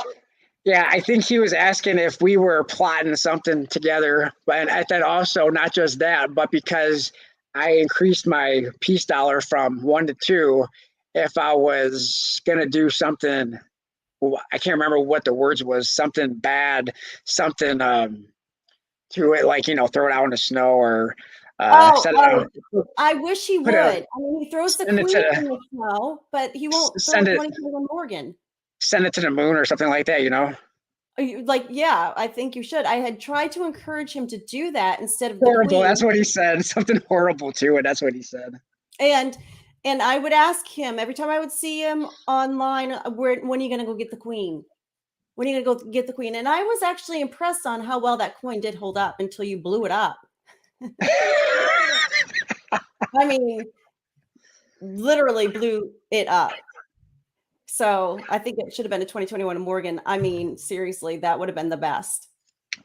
yeah, I think he was asking if we were plotting something together, but then also not just that, but because I increased my peace dollar from 1 to 2, if I was gonna do something, I can't remember what the words was, something bad, something to it, like, throw it out in the snow, or Oh, set it oh, out, I wish he put a would. I mean, he throws the send it to queen in the snow, but he won't throw a send it 2021 Morgan. send it to the moon or something like that. Like, yeah, I think you should. I had tried to encourage him to do that instead of the Horrible. That's queen. what he said. Something horrible to it. That's what he said. And and I would ask him every time I would see him online, when are you gonna go get the queen? When are you gonna go get the queen? And I was actually impressed on how well that coin did hold up until you blew it up. I mean, literally blew it up. So I think it should have been a 2021 Morgan. I mean, seriously, that would have been the best.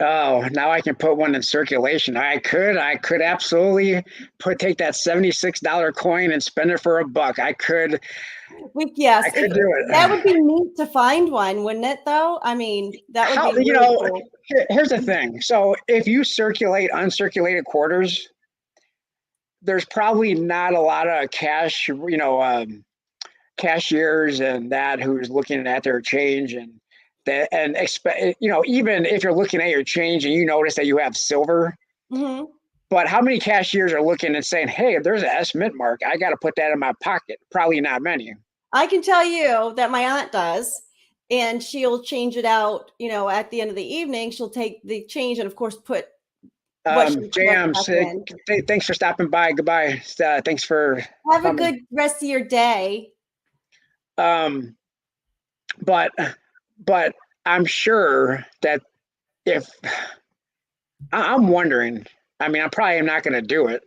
Oh, now I can put one in circulation. I could absolutely take that $76 coin and spend it for $1. I Yes, if could do that it. would be neat to find one, wouldn't it though? I mean, that would How, be really cool. here's the thing. So if you circulate uncirculated quarters, there's probably not a lot of cash, cashiers and that who's looking at their change, and that, and expect, even if you're looking at your change and you notice that you have silver. Mhm. But how many cashiers are looking and saying, "Hey, there's an S Mint mark. I got to put that in my pocket"? Probably not many. I can tell you that my aunt does, and she'll change it out, at the end of the evening. She'll take the change and, of course, put what she collected back Jams, in. thanks for stopping by. Goodbye. Thanks for Have a coming. good rest of your day. Um, but but I'm sure that if I'm wondering, I mean, I probably am not going to do it,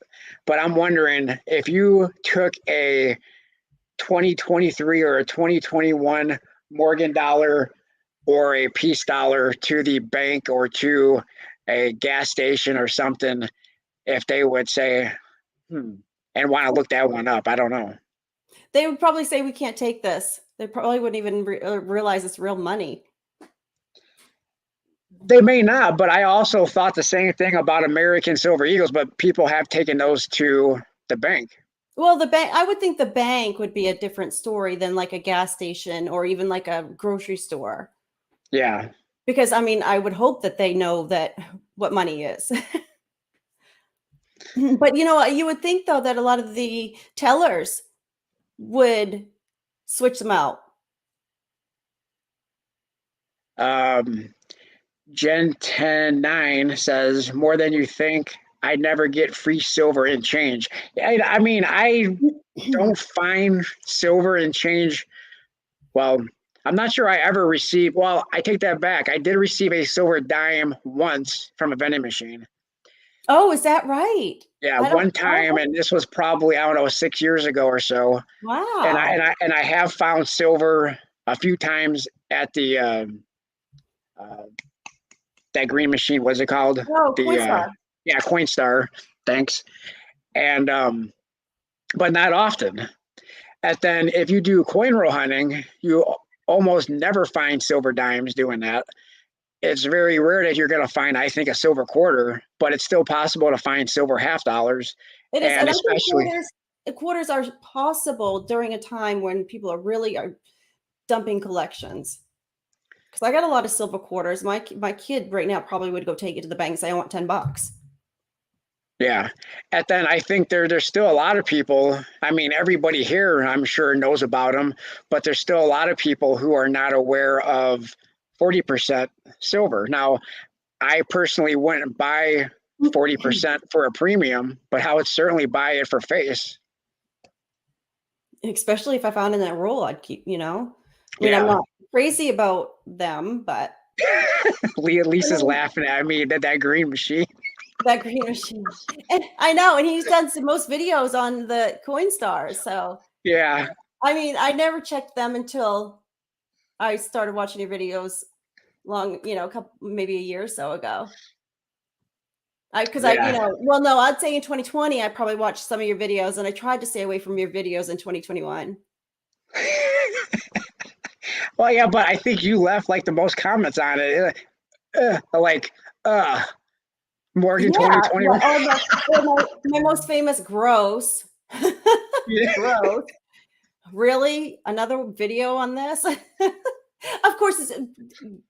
but I'm wondering if you took a 2023 or a 2021 Morgan dollar or a peace dollar to the bank or to a gas station or something, if they would say, and want to look that one up. I don't know. They would probably say we can't take this. They probably wouldn't even realize it's real money. They may not, but I also thought the same thing about American Silver Eagles, but people have taken those to the bank. Well, the bank, I would think the bank would be a different story than like a gas station or even like a grocery store. Yeah. Because I mean, I would hope that they know that what money is. But you would think though that a lot of the tellers would switch them out. Um, Gen 109 says more than you think. I never get free silver and change. I mean, I don't find silver and change. Well, I'm not sure I ever received. Well, I take that back. I did receive a silver dime once from a vending machine. Oh, is that right? Yeah, I don't. one time, and this was probably, I don't know, 6 years ago or so. And I and Wow. I and I have found silver a few times at the uh, that green machine. What's it called? Oh, The Coinstar. yeah, Coinstar. Thanks. And but not often. And then if you do coin roll hunting, you almost never find silver dimes doing that. It's very rare that you're going to find, I think, a silver quarter, but it's still possible to find silver half dollars. It is, And and I think especially, quarters are possible during a time when people are dumping collections. Because I got a lot of silver quarters. My kid right now probably would go take it to the bank and say, "I want $10." yeah. And then I think there's still a lot of people. I mean, everybody here, I'm sure, knows about them, but there's still a lot of people who are not aware of 40% silver. Now, I personally wouldn't buy 40% for a premium, but I would certainly buy it for face. Especially if I found in that roll, I'd keep. I mean, I'm Yeah. not crazy about them, but Lisa's laughing at me that green machine. that green machine. And I know, and he's done some most videos on the Coinstar. So Yeah. I mean, I never checked them until I started watching your videos a couple, maybe a year or so ago. Because Yeah. well, no, I'd say in 2020, I probably watched some of your videos, and I tried to stay away from your videos in 2021. Well, yeah, but I think you left like the most comments on it. Like, uh, Morgan Yeah, 2021. or my most famous gross, Yeah. gross. Really, another video on this? Of course,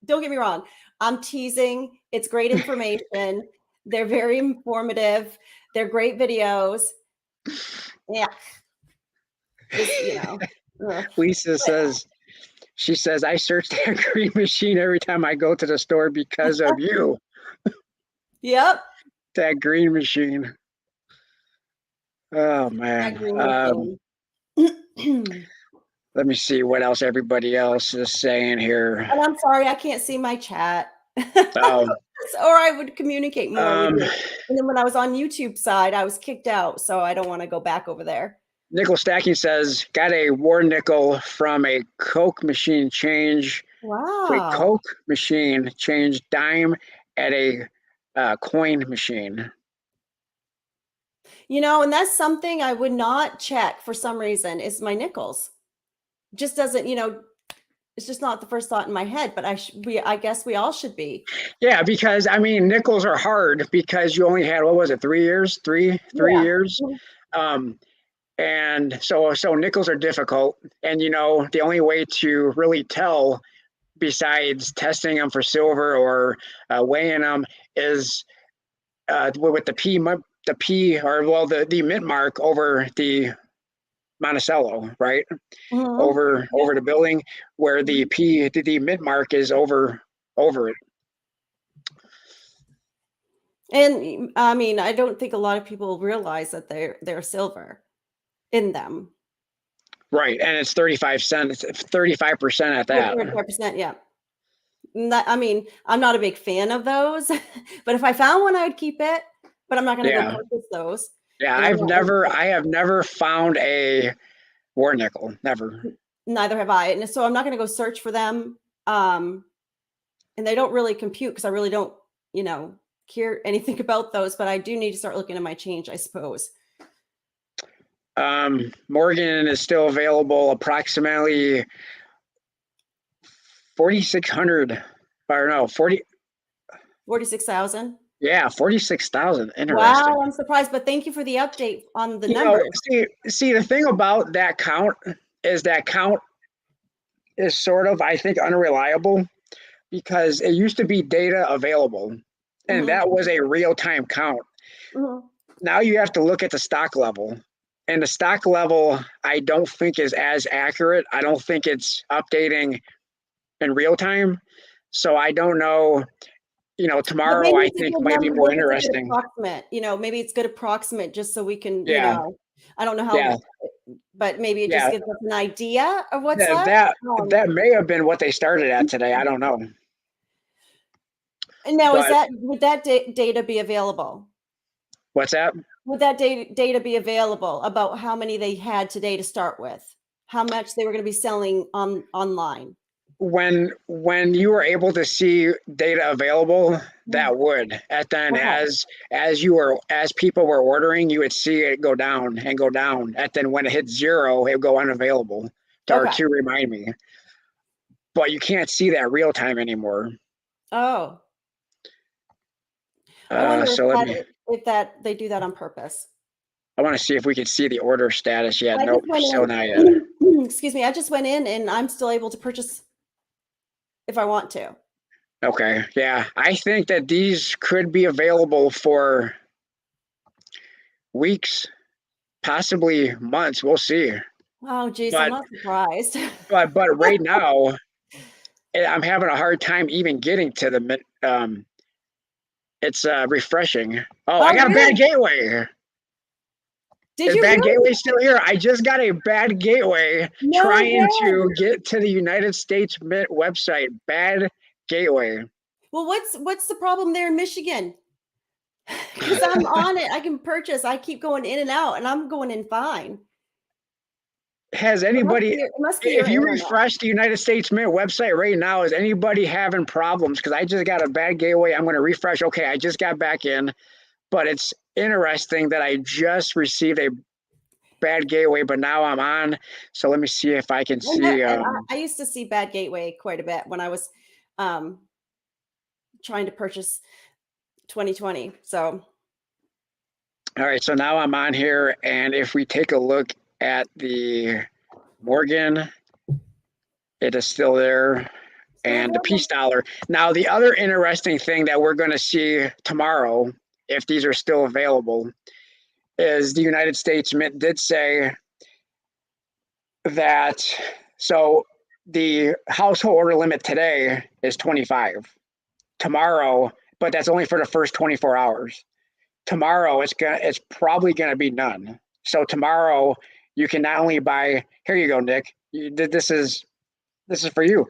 don't get me wrong. I'm teasing. It's great information. They're very informative. They're great videos. Yeah, just ugh. Lisa says, she says, I search that green machine every time I go to the store because of you. Yep. That green machine. Oh, That man. green machine. Let me see what else everybody else is saying here. And I'm sorry, I can't see my chat. Um, Or I would communicate more with um, you. And then when I was on YouTube side, I was kicked out, so I don't want to go back over there. Nickel Stacking says, got a war nickel from a Coke machine change. Wait, Wow. Coke machine change dime at a coin machine. And that's something I would not check for some reason is my nickels. Just doesn't, it's just not the first thought in my head, but I guess we all should be. Yeah, because I mean nickels are hard because you only had, what was it, 3 years? Three Yeah. years. And so nickels are difficult. And the only way to really tell besides testing them for silver or weighing them is with the P or well the mint mark over the Monticello, right? Mhm. Over Yep. the building where the mint mark is over it. And I mean, I don't think a lot of people realize that they're silver in them. Right. And it's 35 cents, 35% at Oh, that. 35%, yeah. I mean, I'm not a big fan of those, but if I found one, I would keep it. But I'm not going to go Yeah. purchase those. Yeah. And I'm not gonna, I have never found a war nickel. Never. neither have I. And so I'm not going to go search for them. And they don't really compute because I really don't, care anything about those. But I do need to start looking at my change, I suppose. Morgan is still available approximately 4,600 or no, 46,000. Yeah, 46,000. Interesting. Wow, I'm surprised, but thank you for the update on the You know, numbers. see, the thing about that count is that count is sort of, I think, unreliable because it used to be data available, and Hmm. that was a real-time count. Hmm. Now you have to look at the stock level, and the stock level I don't think is as accurate. I don't think it's updating in real time. So I don't know. But Tomorrow maybe I it's a think good might be number. more Maybe it's a good interesting. approximate. Maybe it's good approximate just so we can, Yeah, I don't know yeah, how, but maybe it just yeah. gives us an idea of what's That left. that that may have been what they started at today. I don't know, And now, but would that data be available? what's that? Would that data be available about how many they had today to start with? How much they were going to be selling online? When you were able to see data available, Mm. that would. And then Okay. as people were ordering, you would see it go down and go down. And then when it hit zero, it would go unavailable Okay. to remind me. But you can't see that real time anymore. Oh, I wonder So let me. if that they do that on purpose. I want to see if we can see the order status yet. I just Nope, went still not yet. in. Excuse me. I just went in, and I'm still able to purchase if I want to. Okay, yeah, I think that these could be available for weeks, possibly months. We'll see. Oh, geez, I'm But not surprised. but right now, I'm having a hard time even getting to the. It's refreshing. Oh, I Oh, got a bad really? gateway. Did Is you bad really? gateway still here? I just got a bad gateway No trying way. to get to the United States Mint website. Bad gateway. Well, what's the problem there in Michigan? Because I'm on it. I can purchase. I keep going in and out, and I'm going in fine. Has It must be anybody, your if you internet. refresh the United States Mint website right now, is anybody having problems? Because I just got a bad gateway. I'm going to refresh. Okay, I just got back in, but it's interesting that I just received a bad gateway, but now I'm on. So let me see if I can see. And I used to see bad gateway quite a bit when I was um, trying to purchase 2020. So, All right, so now I'm on here, and if we take a look at the Morgan, it is still there, still and the available. peace dollar. Now, the other interesting thing that we're going to see tomorrow, if these are still available, is the United States Mint did say that. So the household order limit today is 25. Tomorrow, but that's only for the first 24 hours. Tomorrow, it's probably gonna be none. So tomorrow, you can not only buy. Here you go, Nick. This is for you.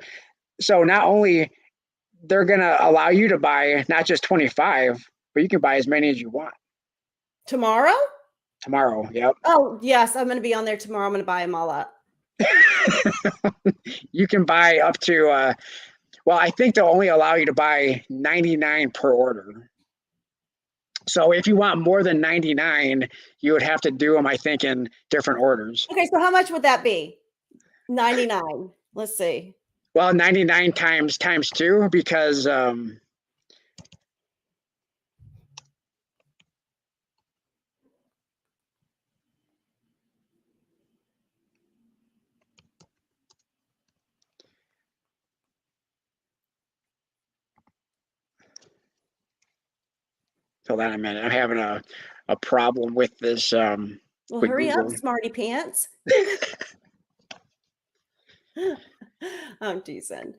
So not only they're gonna allow you to buy not just 25, but you can buy as many as you want Tomorrow? tomorrow. Yep. Oh, yes. I'm going to be on there tomorrow. I'm going to buy them all up. You can buy up to. Well, I think they'll only allow you to buy 99 per order. So if you want more than 99, you would have to do them, I think, in different orders. Okay. So, how much would that be? 99. Let's see. Well, 99 times two, because hold on a minute. I'm having a problem with this Well, with hurry up, Google. smarty pants. I'm teasing.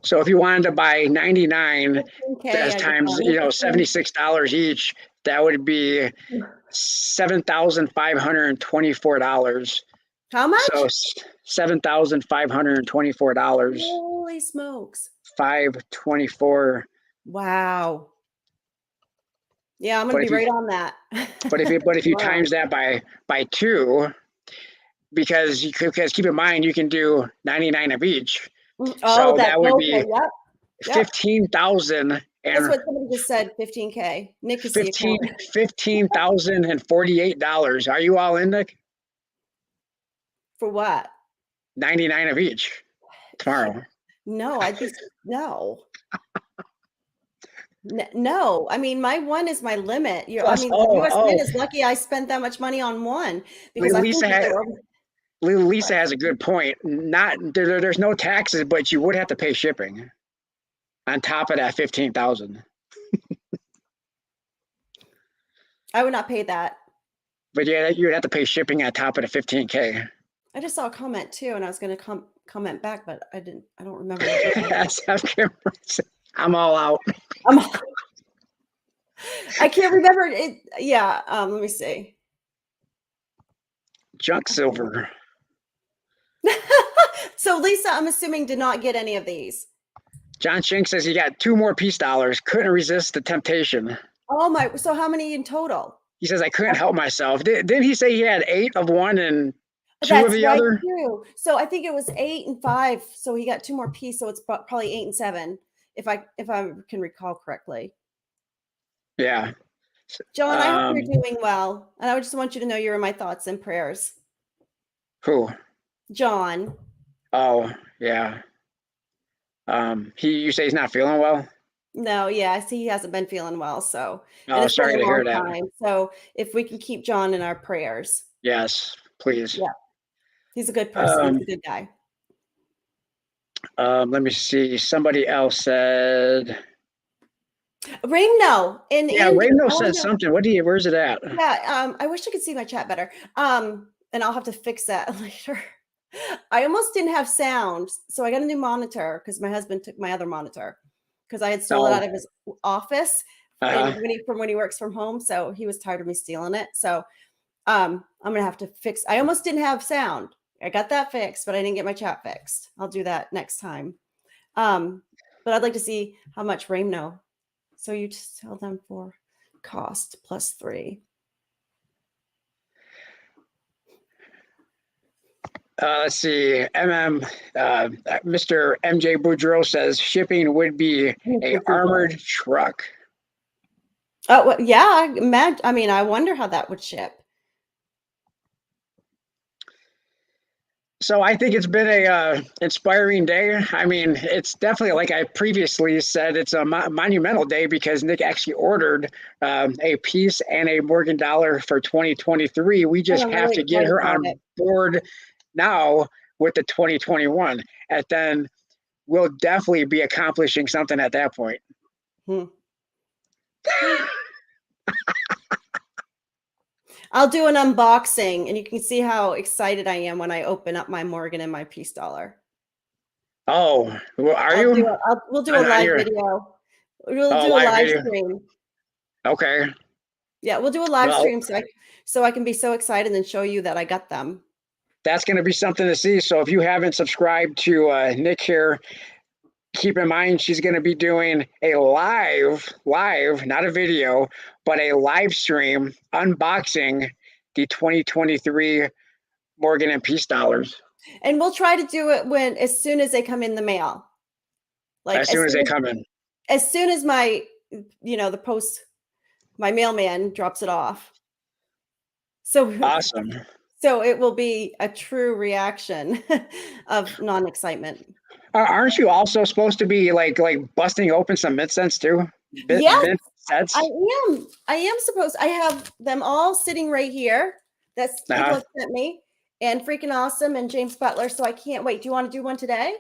So if you wanted to buy 99, 15K, that's I just times, found $76 each, that would be $7,524. How So much? $7,524, Holy smokes. 524. Wow. Yeah, I'm gonna But be if you right on that. but if you Wow. times that by two, because keep in mind you can do 99 of each. Oh, So that that would okay, be yep, yep. 15,000 That's and what somebody just said, 15K. Nick is the 15 accountant. $15,048. Are you all in, Nick? For what? 99 of each tomorrow. No, I'd be no. No, I mean, my one is my limit. I Plus, mean, the oh, US Mint oh, is lucky I spent that much money on one because I think Lisa that had, they're Lisa has a good point. Not there's no taxes, but you would have to pay shipping on top of that 15,000. I would not pay that. But yeah, you would have to pay shipping on top of the 15K. I just saw a comment too, and I was going to comment back, but I didn't. I don't remember what it was. SF cameras. I'm all out. I'm, I can't remember it. Yeah. Let me see. Junk silver. So Lisa, I'm assuming did not get any of these. John Shink says he got 2 more peace dollars. Couldn't resist the temptation. Oh my! So how many in total? He says I couldn't help myself. Didn't he say he had 8 of one and 2 of That's the right other? too. So I think it was 8 and 5. So he got 2 more pieces. So it's probably 8 and 7, if I can recall correctly. Yeah. John, I hope you're doing well, and I just want you to know you're in my thoughts and prayers. Who? John. Oh, yeah. You say he's not feeling well? No, yeah, I see he hasn't been feeling well. So, and Oh, it's been sorry a to long hear that. time. So if we can keep John in our prayers. Yes, please. Yeah, he's a good person. He's a good guy. Let me see. Somebody else said. Raymno and Yeah, Andy. Rayno said something. Where's it at? Yeah, I wish I could see my chat better. And I'll have to fix that later. I almost didn't have sound, so I got a new monitor because my husband took my other monitor because I had stole it out of his office and when he works from home. So he was tired of me stealing it. So I'm gonna have to fix. I almost didn't have sound. I got that fixed, but I didn't get my chat fixed. I'll do that next time. But I'd like to see how much Raymno. So you just tell them for cost +3. Let's see. Mr. MJ Boudreau says shipping would be a armored truck. Oh, well, yeah. I mean, I wonder how that would ship. So I think it's been a inspiring day. I mean, it's definitely, like I previously said, it's a monumental day because Nick actually ordered a piece and a Morgan dollar for 2023. We just have to get her on board now with the 2021, and then we'll definitely be accomplishing something at that point. I'll do an unboxing and you can see how excited I am when I open up my Morgan and my peace dollar. Oh, well, are you? We'll do a live video. We'll do a live stream. Okay. Yeah, we'll do a live stream so I can be so excited and show you that I got them. That's going to be something to see. So if you haven't subscribed to Nick here, keep in mind she's going to be doing a live, not a video, but a live stream unboxing the 2023 Morgan and Peace dollars. And we'll try to do it as soon as they come in the mail. Like as soon as they come in. As soon as my mailman drops it off. So awesome. So it will be a true reaction of non-excitement. Aren't you also supposed to be like busting open some mint cents too? Yes, I am. I am supposed. I have them all sitting right here. That's people have sent me, and freaking awesome, and James Butler. So I can't wait. Do you want to do one today?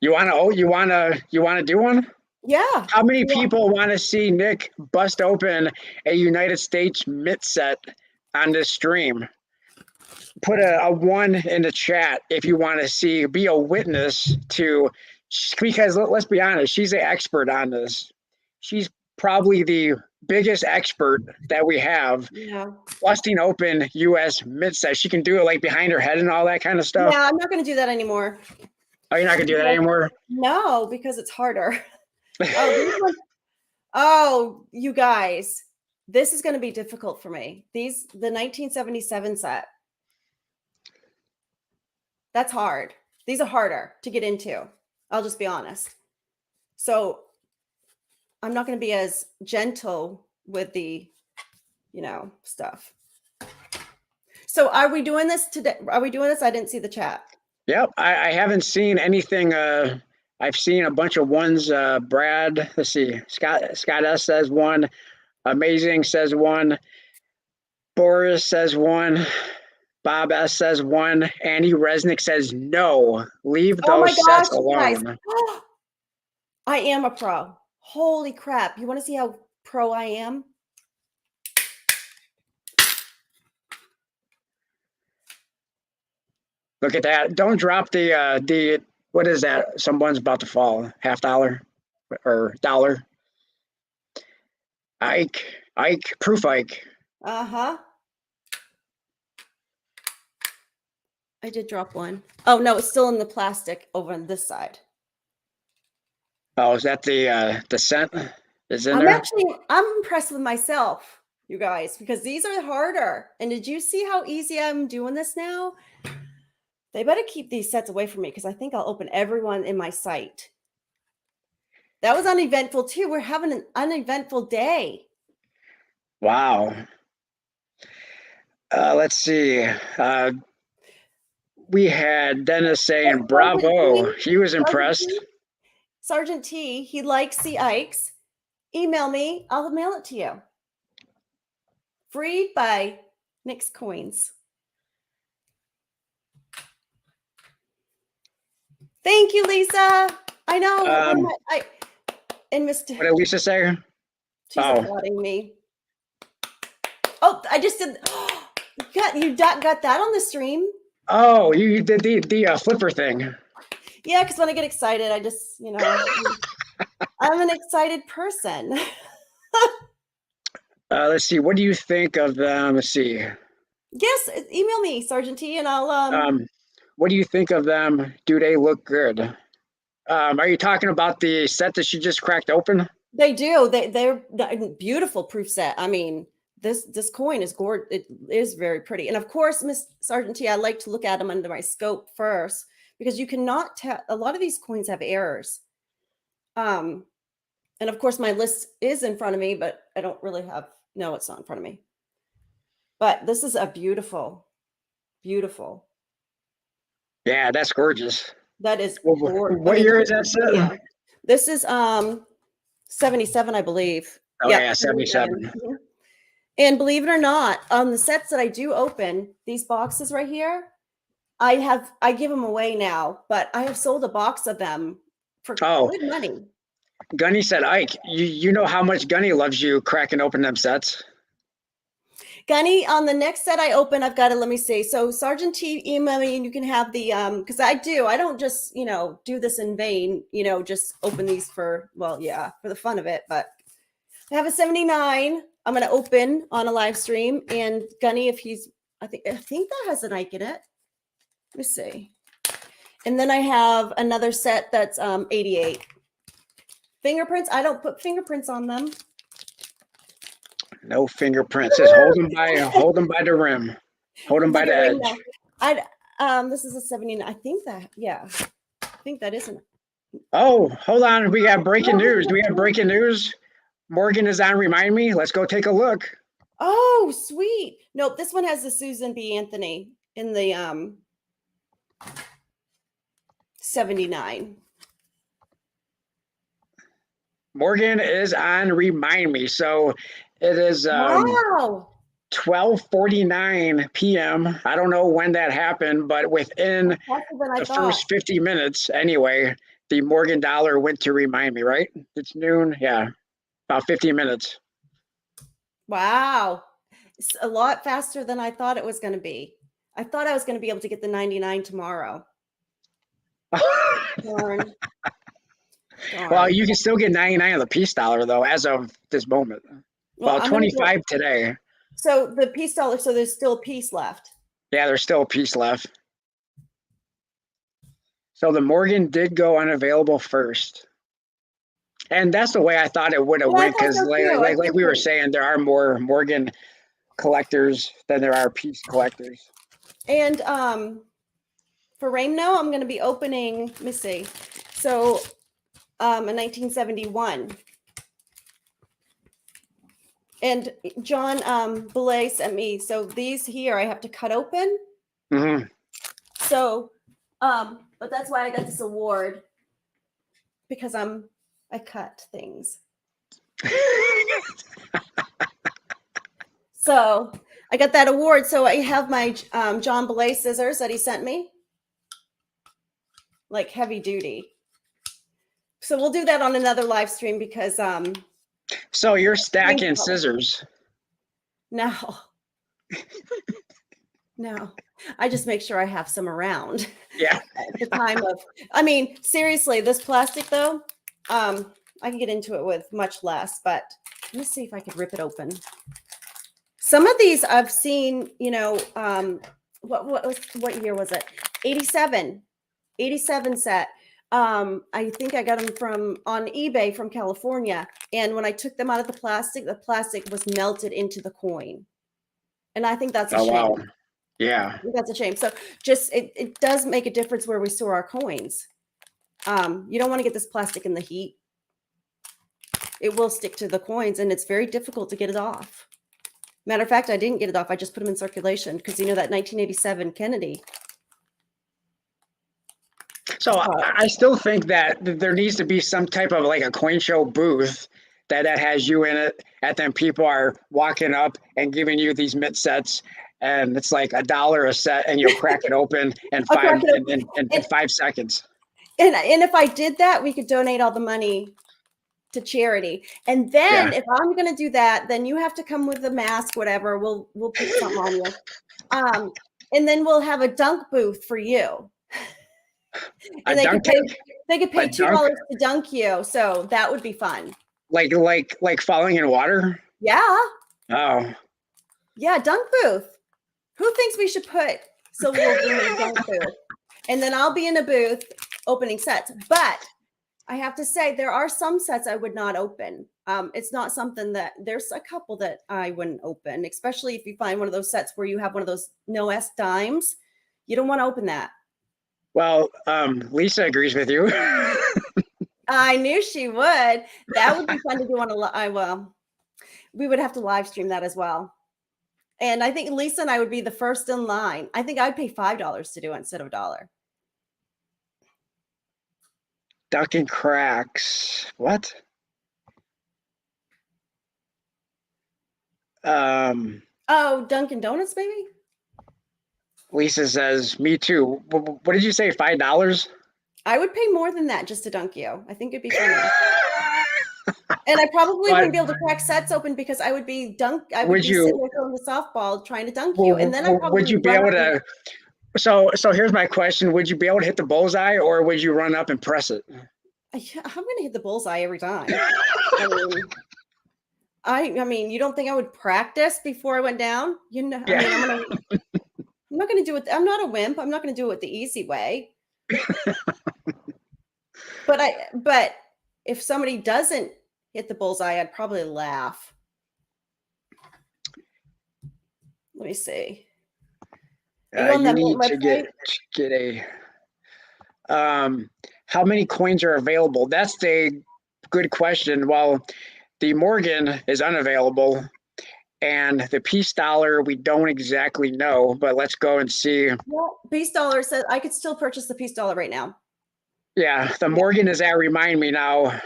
You want to do one? Yeah. How many people want to see Nick bust open a United States mint set on this stream? Put a 1 in the chat if you want to be a witness to, because let's be honest, she's an expert on this. She's probably the biggest expert that we have. Yeah. Busting open US mint sets. She can do it like behind her head and all that kind of stuff. Yeah, I'm not going to do that anymore. Oh, you're not going to do that anymore? No, because it's harder. Oh, you guys, this is going to be difficult for me. The 1977 set. That's hard. These are harder to get into. I'll just be honest. So I'm not going to be as gentle with the, stuff. So are we doing this today? Are we doing this? I didn't see the chat. Yep. I haven't seen anything I've seen a bunch of ones. Brad, let's see. Scott S says one. Amazing says one. Boris says one. Bob S says one. Andy Resnick says no. Leave Oh my those gosh, sets you guys. alone. I am a pro. Holy crap. You want to see how pro I am? Look at that. Don't drop the what is that? Someone's about to fall. $50 or dollar. Ike, proof Ike. Uh-huh. I did drop one. Oh no, it's still in the plastic over on this side. Oh, is that the scent is in I'm there? impressed with myself, you guys, because these are harder. And did you see how easy I'm doing this now? They better keep these sets away from me because I think I'll open everyone in my site. That was uneventful too. We're having an uneventful day. Wow. Let's see. We had Dennis saying bravo. He was impressed. Sergeant T, he likes the Ikes. Email me. I'll mail it to you. Freed by Nick's Coins. Thank you, Lisa. I know. And Mr. What did Lisa say? She's applauding me. Oh, I just did. You got that on the stream? Oh, you did the flipper thing. Yeah, because when I get excited, I just, I'm an excited person. Let's see. What do you think of them? Let's see. Yes, email me, Sergeant T, and I'll. What do you think of them? Do they look good? Are you talking about the set that she just cracked open? They do. They're beautiful proof set. I mean, this coin is gorgeous. It is very pretty. And of course, Miss Sergeant T, I like to look at them under my scope first because you cannot tell. A lot of these coins have errors. And of course, my list is in front of me, but I don't really have. No, it's not in front of me. But this is a beautiful, beautiful. Yeah, that's gorgeous. That is gorgeous. What year is that set? Yeah. This is 77, I believe. Oh yeah, 77. And believe it or not, on the sets that I do open, these boxes right here, I give them away now, but I have sold a box of them for good money. Gunny said, Ike, you know how much Gunny loves you cracking open them sets. Gunny, on the next set I open, I've got to, let me see. So Sergeant T, email me and you can have the, because I don't just, do this in vain, just open these for the fun of it. But I have a 79 I'm going to open on a live stream. And Gunny, if he's, I think that has an Ike in it. Let me see. And then I have another set that's 88. Fingerprints, I don't put fingerprints on them. No fingerprints. Just hold them by the rim. Hold them by the edge. This is a 79. I think that isn't. Oh, hold on. We got breaking news. Do we have breaking news? Morgan is on Remind Me. Let's go take a look. Oh, sweet. Nope, this one has the Susan B. Anthony in the 79. Morgan is on Remind Me. So it is wow. 12:49 p.m. I don't know when that happened, but within the first 50 minutes, anyway, the Morgan dollar went to Remind Me, right? It's noon. Yeah, about 50 minutes. Wow. It's a lot faster than I thought it was going to be. I thought I was going to be able to get the 99 tomorrow. Darn. Well, you can still get 99 of the peace dollar, though, as of this moment. Well, 25 today. So the peace dollar, so there's still a piece left. Yeah, there's still a piece left. So the Morgan did go unavailable first. And that's the way I thought it would have went, because like we were saying, there are more Morgan collectors than there are piece collectors. And for Raymno, I'm going to be opening, let me see. So a 1971. And John Belay sent me, so these here I have to cut open. Mm-hmm. So, but that's why I got this award. because I cut things. So I got that award. So I have my John Belay scissors that he sent me, like heavy duty. So we'll do that on another live stream because So you're stacking scissors. no. No. I just make sure I have some around. Yeah. At the time of, I mean, seriously, this plastic though, I can get into it with much less, but let me see if I could rip it open. Some of these I've seen, you know, what year was it? 87 set. I think I got them from on eBay from California. And when I took them out of the plastic was melted into the coin. And I think that's a shame. Wow. Yeah. That's a shame. So just, it does make a difference where we store our coins. You don't want to get this plastic in the heat. It will stick to the coins and it's very difficult to get it off. Matter of fact, I didn't get it off. I just put them in circulation because you know that 1987 Kennedy. So I still think that there needs to be some type of like a coin show booth that has you in it, and then people are walking up and giving you these mitt sets, and it's like $1 a set, and you'll crack it open in 5 seconds. And if I did that, we could donate all the money to charity. And then if I'm going to do that, then you have to come with a mask, whatever. We'll put something on you. And then we'll have a dunk booth for you. And they could pay $2 to dunk you. So that would be fun. Like falling in water? Yeah. Oh. Yeah, dunk booth. Who thinks we should put Silver Wolf in a dunk booth? And then I'll be in a booth opening sets. But I have to say, there are some sets I would not open. It's not something that, there's a couple that I wouldn't open, especially if you find one of those sets where you have one of those no S dimes. You don't want to open that. Well, Lisa agrees with you. I knew she would. That would be fun to do on a we would have to live stream that as well. And I think Lisa and I would be the first in line. I think I'd pay $5 to do it instead of $1. Dunkin' Cracks. What? Oh, Dunkin' Donuts, maybe? Lisa says, me too. What did you say, $5? I would pay more than that just to dunk you. I think it'd be funny. And I probably wouldn't be able to crack sets open because I would be sitting there throwing the softball trying to dunk you. And then I probably would you be able to? So here's my question: would you be able to hit the bullseye, or would you run up and press it? I'm going to hit the bullseye every time. I mean, you don't think I would practice before I went down? You know, Yeah. I mean, I'm not going to do it. I'm not a wimp. I'm not going to do it the easy way. But if somebody doesn't hit the bullseye, I'd probably laugh. Let me see. You need to get a. How many coins are available? That's a good question. Well, the Morgan is unavailable, and the Peace Dollar we don't exactly know. But let's go and see. Well, Peace Dollar says I could still purchase the Peace Dollar right now. Yeah, the Morgan is at Remind Me now.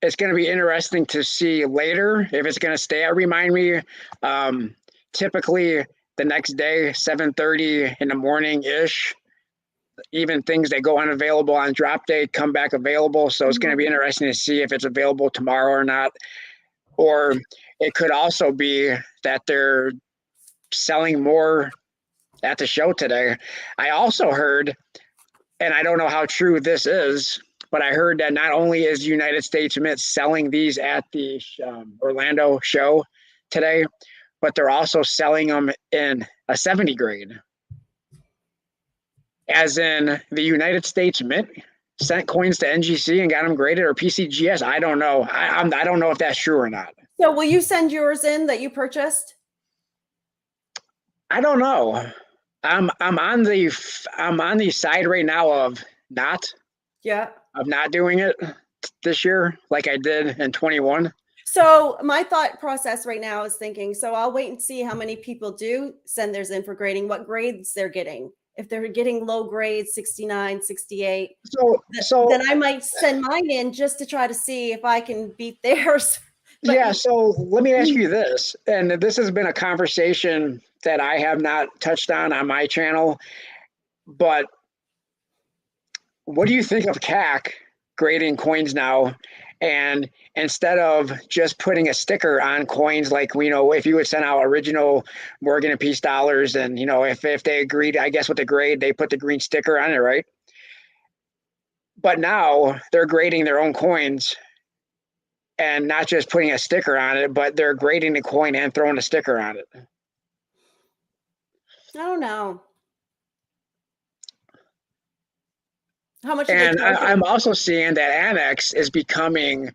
It's going to be interesting to see later if it's going to stay at Remind Me. Typically, the next day, 7:30 in the morning ish. Even things that go unavailable on drop day come back available. So it's going to be interesting to see if it's available tomorrow or not. Or it could also be that they're selling more at the show today. I also heard, and I don't know how true this is, but I heard that not only is United States Mint selling these at the Orlando show today, but they're also selling them in a 70 grade. As in the United States Mint sent coins to NGC and got them graded, or PCGS. I don't know. I don't know if that's true or not. So will you send yours in that you purchased? I don't know. I'm on the side right now of not doing it this year like I did in 21. So my thought process right now is thinking, so I'll wait and see how many people do send theirs in for grading, what grades they're getting. if they're getting low grades, 69, 68, So then I might send mine in just to try to see if I can beat theirs. But yeah, so let me ask you this, and this has been a conversation that I have not touched on my channel, but what do you think of CAC grading coins now? And instead of just putting a sticker on coins, like we know, if you would send out original Morgan and Peace dollars, and if they agreed, I guess with the grade, they put the green sticker on it, right? But now they're grading their own coins and not just putting a sticker on it, but they're grading the coin and throwing a sticker on it. I don't know. How much? And I'm also seeing that Annex is becoming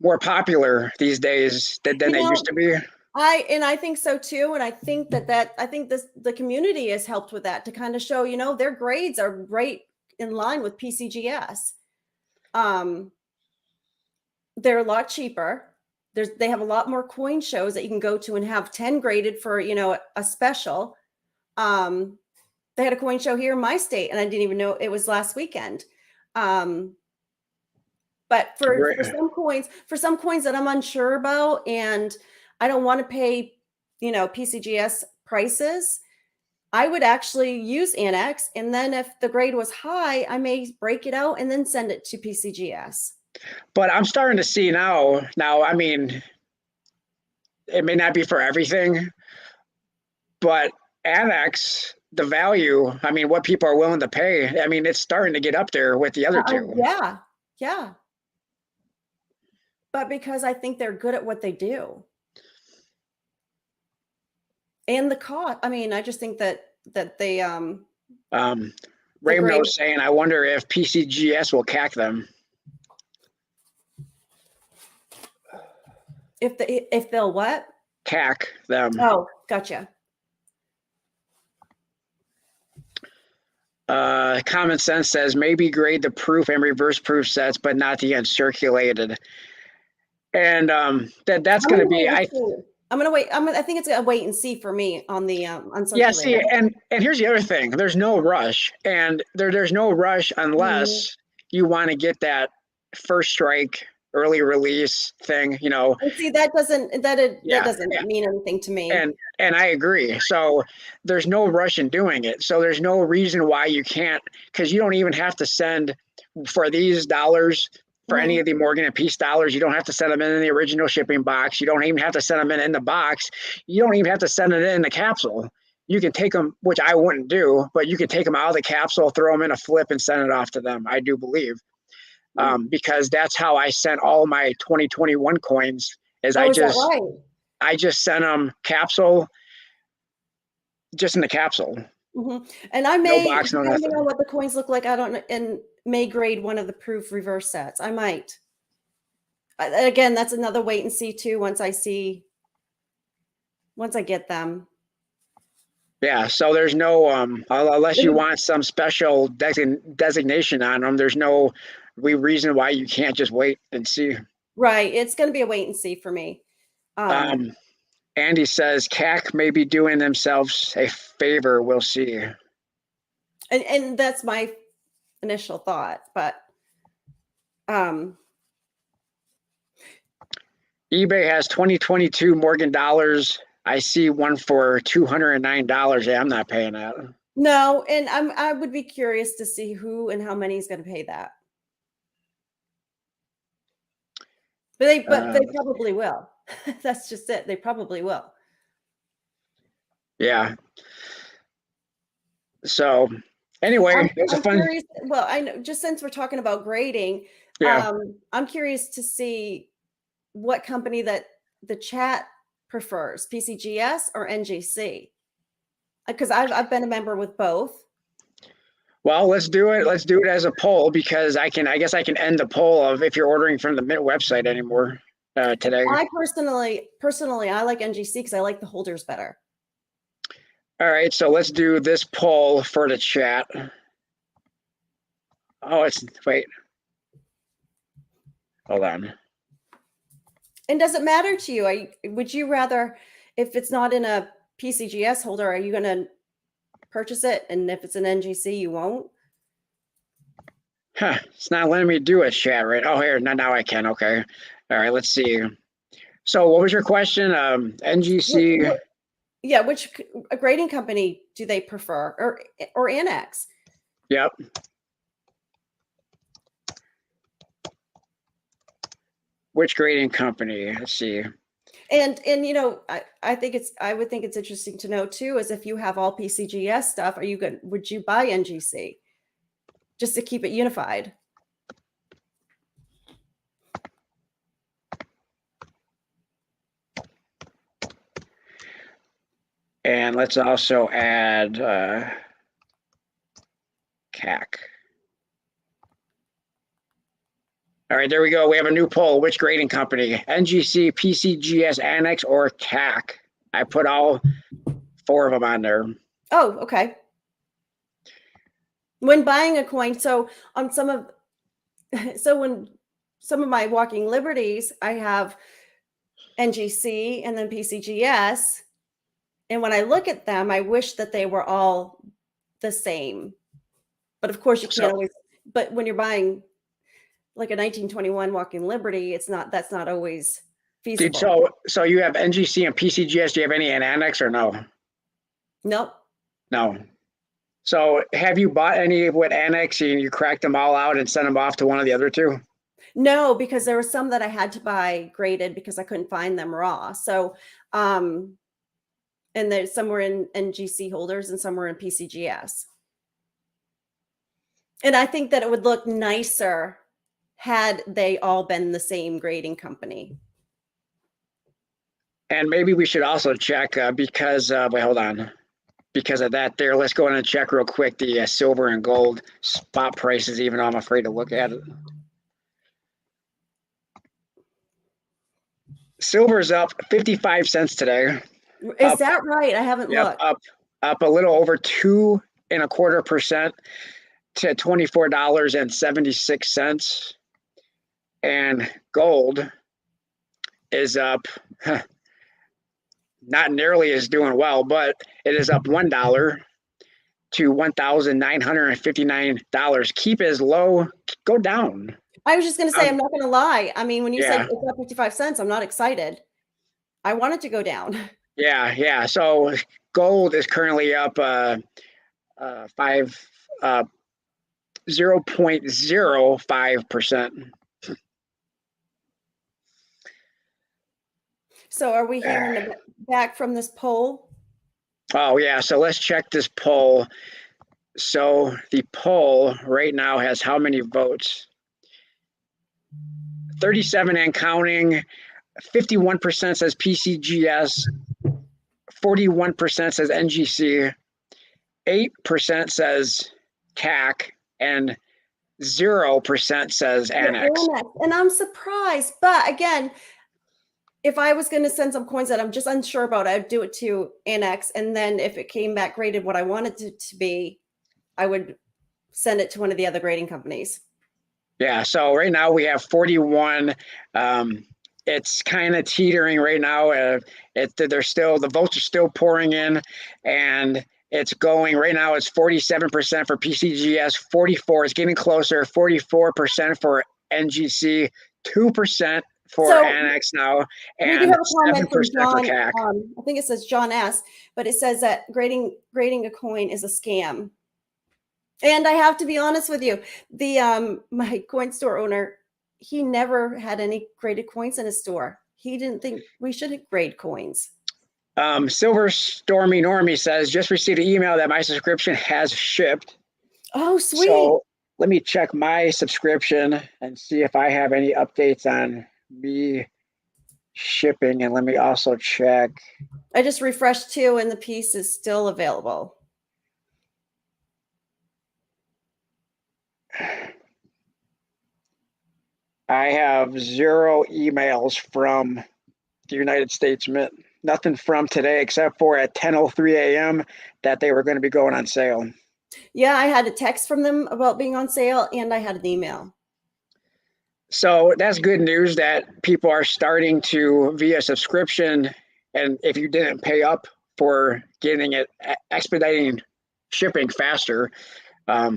more popular these days than they used to be. I think so too, and I think the community has helped with that to kind of show, their grades are right in line with PCGS. They're a lot cheaper. They have a lot more coin shows that you can go to and have 10 graded for, a special. They had a coin show here in my state, and I didn't even know it was last weekend. But for some coins that I'm unsure about, and I don't want to pay, PCGS prices, I would actually use Annex. And then if the grade was high, I may break it out and then send it to PCGS. But I'm starting to see now, I mean, it may not be for everything, but Annex, the value, I mean, what people are willing to pay, I mean, it's starting to get up there with the other two. Yeah. Yeah. But because I think they're good at what they do. And the cost, I mean, I just think that they Raymond's saying, I wonder if PCGS will CAC them. If they'll what? CAC them. Oh, gotcha. Common Sense says maybe grade the proof and reverse proof sets, but not the uncirculated. And that's going to be. I'm gonna wait. I think it's a wait and see for me on the uncirculated. Yeah. See, and here's the other thing. There's no rush, and there's no rush unless you want to get that first strike early release thing. And see, that doesn't mean anything to me. And I agree. So there's no rush in doing it. So there's no reason why you can't, because you don't even have to send for these dollars. For any of the Morgan and Peace dollars, you don't have to send them in the original shipping box. You don't even have to send them in the box. You don't even have to send it in the capsule. You can take them, which I wouldn't do, but you can take them out of the capsule, throw them in a flip, and send it off to them. I do believe, because that's how I sent all my 2021 coins. I just sent them capsule, just in the capsule. And I may, depending on what the coins look like, I don't know, and may grade one of the proof reverse sets. I might. Again, that's another wait and see too. Once I get them. Yeah. So there's no, unless you want some special designation on them, there's no reason why you can't just wait and see. Right. It's going to be a wait and see for me. Andy says CAC may be doing themselves a favor. We'll see. And that's my initial thought, but eBay has 2022 Morgan dollars. I see one for $209. Yeah, I'm not paying that. No, and I would be curious to see who and how many is going to pay that. But they probably will. That's just it. They probably will. Yeah. So anyway, it's a fun. Well, I know, just since we're talking about grading, I'm curious to see what company that the chat prefers, PCGS or NGC, because I've been a member with both. Well, let's do it. Let's do it as a poll, because I guess I can end the poll of if you're ordering from the Mint website anymore today. I personally, I like NGC because I like the holders better. All right, so let's do this poll for the chat. Oh, wait. Hold on. And does it matter to you? Would you rather, if it's not in a PCGS holder, are you going to purchase it, and if it's an NGC, you won't. Huh, it's not letting me do it, chat, right? Oh, here, now I can. Okay. All right, let's see. So what was your question? NGC. Yeah, which a grading company do they prefer, or Annex? Yep. Which grading company? Let's see. And I would think it's interesting to know too, is if you have all PCGS stuff, would you buy NGC just to keep it unified? And let's also add CAC. All right, there we go. We have a new poll. Which grading company? NGC, PCGS, Annex, or CAC? I put all 4 of them on there. Oh, okay. When buying a coin, so when some of my Walking Liberties, I have NGC and then PCGS. And when I look at them, I wish that they were all the same. But of course you can't always, but when you're buying like a 1921 Walking Liberty, that's not always feasible. Dude, so you have NGC and PCGS. Do you have any in Annex or no? Nope. No. So have you bought any with Annex and you cracked them all out and sent them off to one of the other 2? No, because there were some that I had to buy graded because I couldn't find them raw. So, and there's some were in NGC holders and some were in PCGS. And I think that it would look nicer had they all been the same grading company. And maybe we should also check because, wait, hold on. Because of that there, let's go in and check real quick the silver and gold spot prices, even though I'm afraid to look at it. Silver's up 55 cents today. Is that right? I haven't looked. Up a little over 2.25% to $24.76. And gold is up, not nearly as doing well, but it is up $1 to $1,959. Keep it as low, go down. I was just going to say, I'm not going to lie. I mean, when you said it's up 55 cents, I'm not excited. I want it to go down. Yeah. So gold is currently up 0.05%. So are we hearing back from this poll? Oh, yeah. So let's check this poll. So the poll right now has how many votes? 37 and counting. 51% says PCGS. 41% says NGC. 8% says CAC. And 0% says Annex. And I'm surprised. But again, if I was going to send some coins that I'm just unsure about, I'd do it to Annex. And then if it came back graded what I wanted it to be, I would send it to one of the other grading companies. Yeah. So right now we have 41. It's kind of teetering right now. The votes are still pouring in, and it's going right now. It's 47% for PCGS, 44. It's getting closer. 44% for NGC, 2% for Annex now, and we do have a comment 7% from John, for CAC. I think it says John S., but it says that grading a coin is a scam. And I have to be honest with you, my coin store owner, he never had any graded coins in his store. He didn't think we should grade coins. Silver Stormy Normie says, just received an email that my subscription has shipped. Oh, sweet. So let me check my subscription and see if I have any updates on me shipping. And let me also check. I just refreshed too, and the piece is still available. I have 0 emails from the United States Mint. Nothing from today except for at 10:03 a.m. that they were going to be going on sale. Yeah, I had a text from them about being on sale, and I had an email. So that's good news that people are starting to, via subscription, and if you didn't pay up for getting it, expediting shipping faster.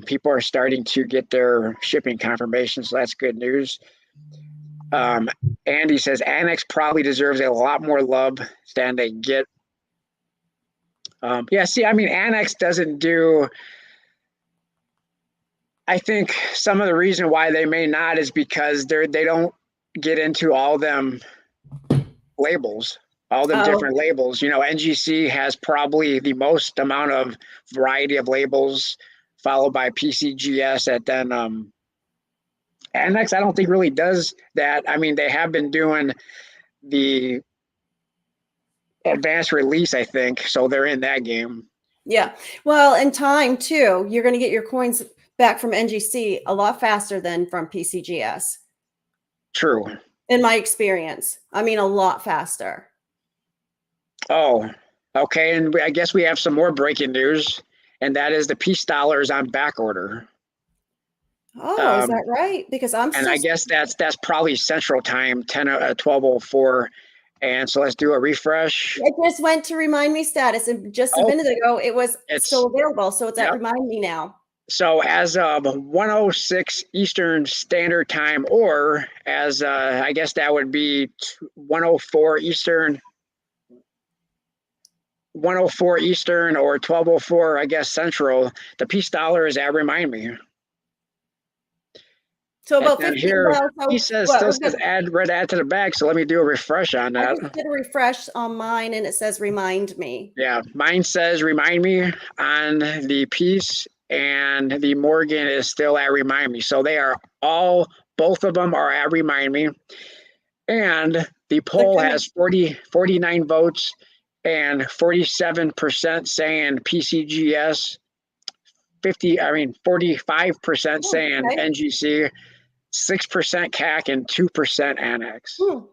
People are starting to get their shipping confirmations, so that's good news. Andy says Annex probably deserves a lot more love than they get. Yeah, see, I mean, Annex doesn't do. I think some of the reason why they may not is because they don't get into all them labels, all them Oh, different labels. You know, NGC has probably the most amount of variety of labels, followed by PCGS, and then Annex, I don't think really does that. I mean, they have been doing the advanced release, I think, so they're in that game. yeah. Well, in time too, you're going to get your coins back from NGC a lot faster than from PCGS, True. in my experience. I mean, a lot faster. Oh, okay. And I guess we have some more breaking news, and that is the peace dollar is on back order. Oh, is that right? Because I'm And still. I guess that's probably Central Time, 12:04. And so let's do a refresh. It just went to remind me status, and just a Oh, minute ago, it was it's still available. So it's at yep. remind me now. So as of 106 Eastern Standard Time, or as I guess that would be 104 Eastern, 104 Eastern, or 12:04, I guess Central. The peace dollar is at remind me. So And about then 15. here Well, he so says what still was says it? add to the bag. So let me do a refresh on I that. just did a refresh on mine, and it says remind me. Yeah, mine says remind me on the piece, and the Morgan is still at remind me. So they are all, both of them are at remind me. And the poll has 49 votes and 47% saying PCGS, 45% Oh, saying okay. NGC, 6% CAC, and 2% Annex. So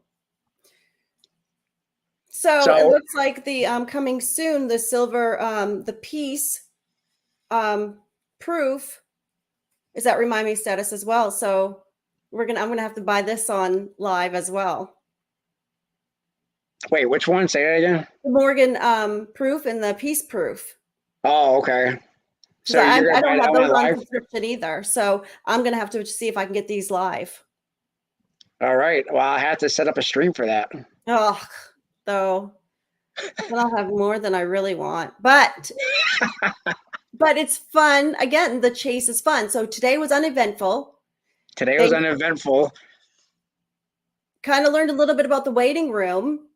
it So looks like the coming soon, the silver, the peace proof is at remind me status as well. So I'm gonna have to buy this on live as well. wait, which one? Say that again. The Morgan proof and the peace proof. Oh, okay. Because So you're I gonna buy don't that have one those on live? subscription either. So I'm gonna have to see if I can get these live. All right. Well, I have to set up a stream for that. Oh, though then I'll have more than I really want. But it's fun. Again, the chase is fun. So today was uneventful. Today was They uneventful. kind of learned a little bit about the waiting room.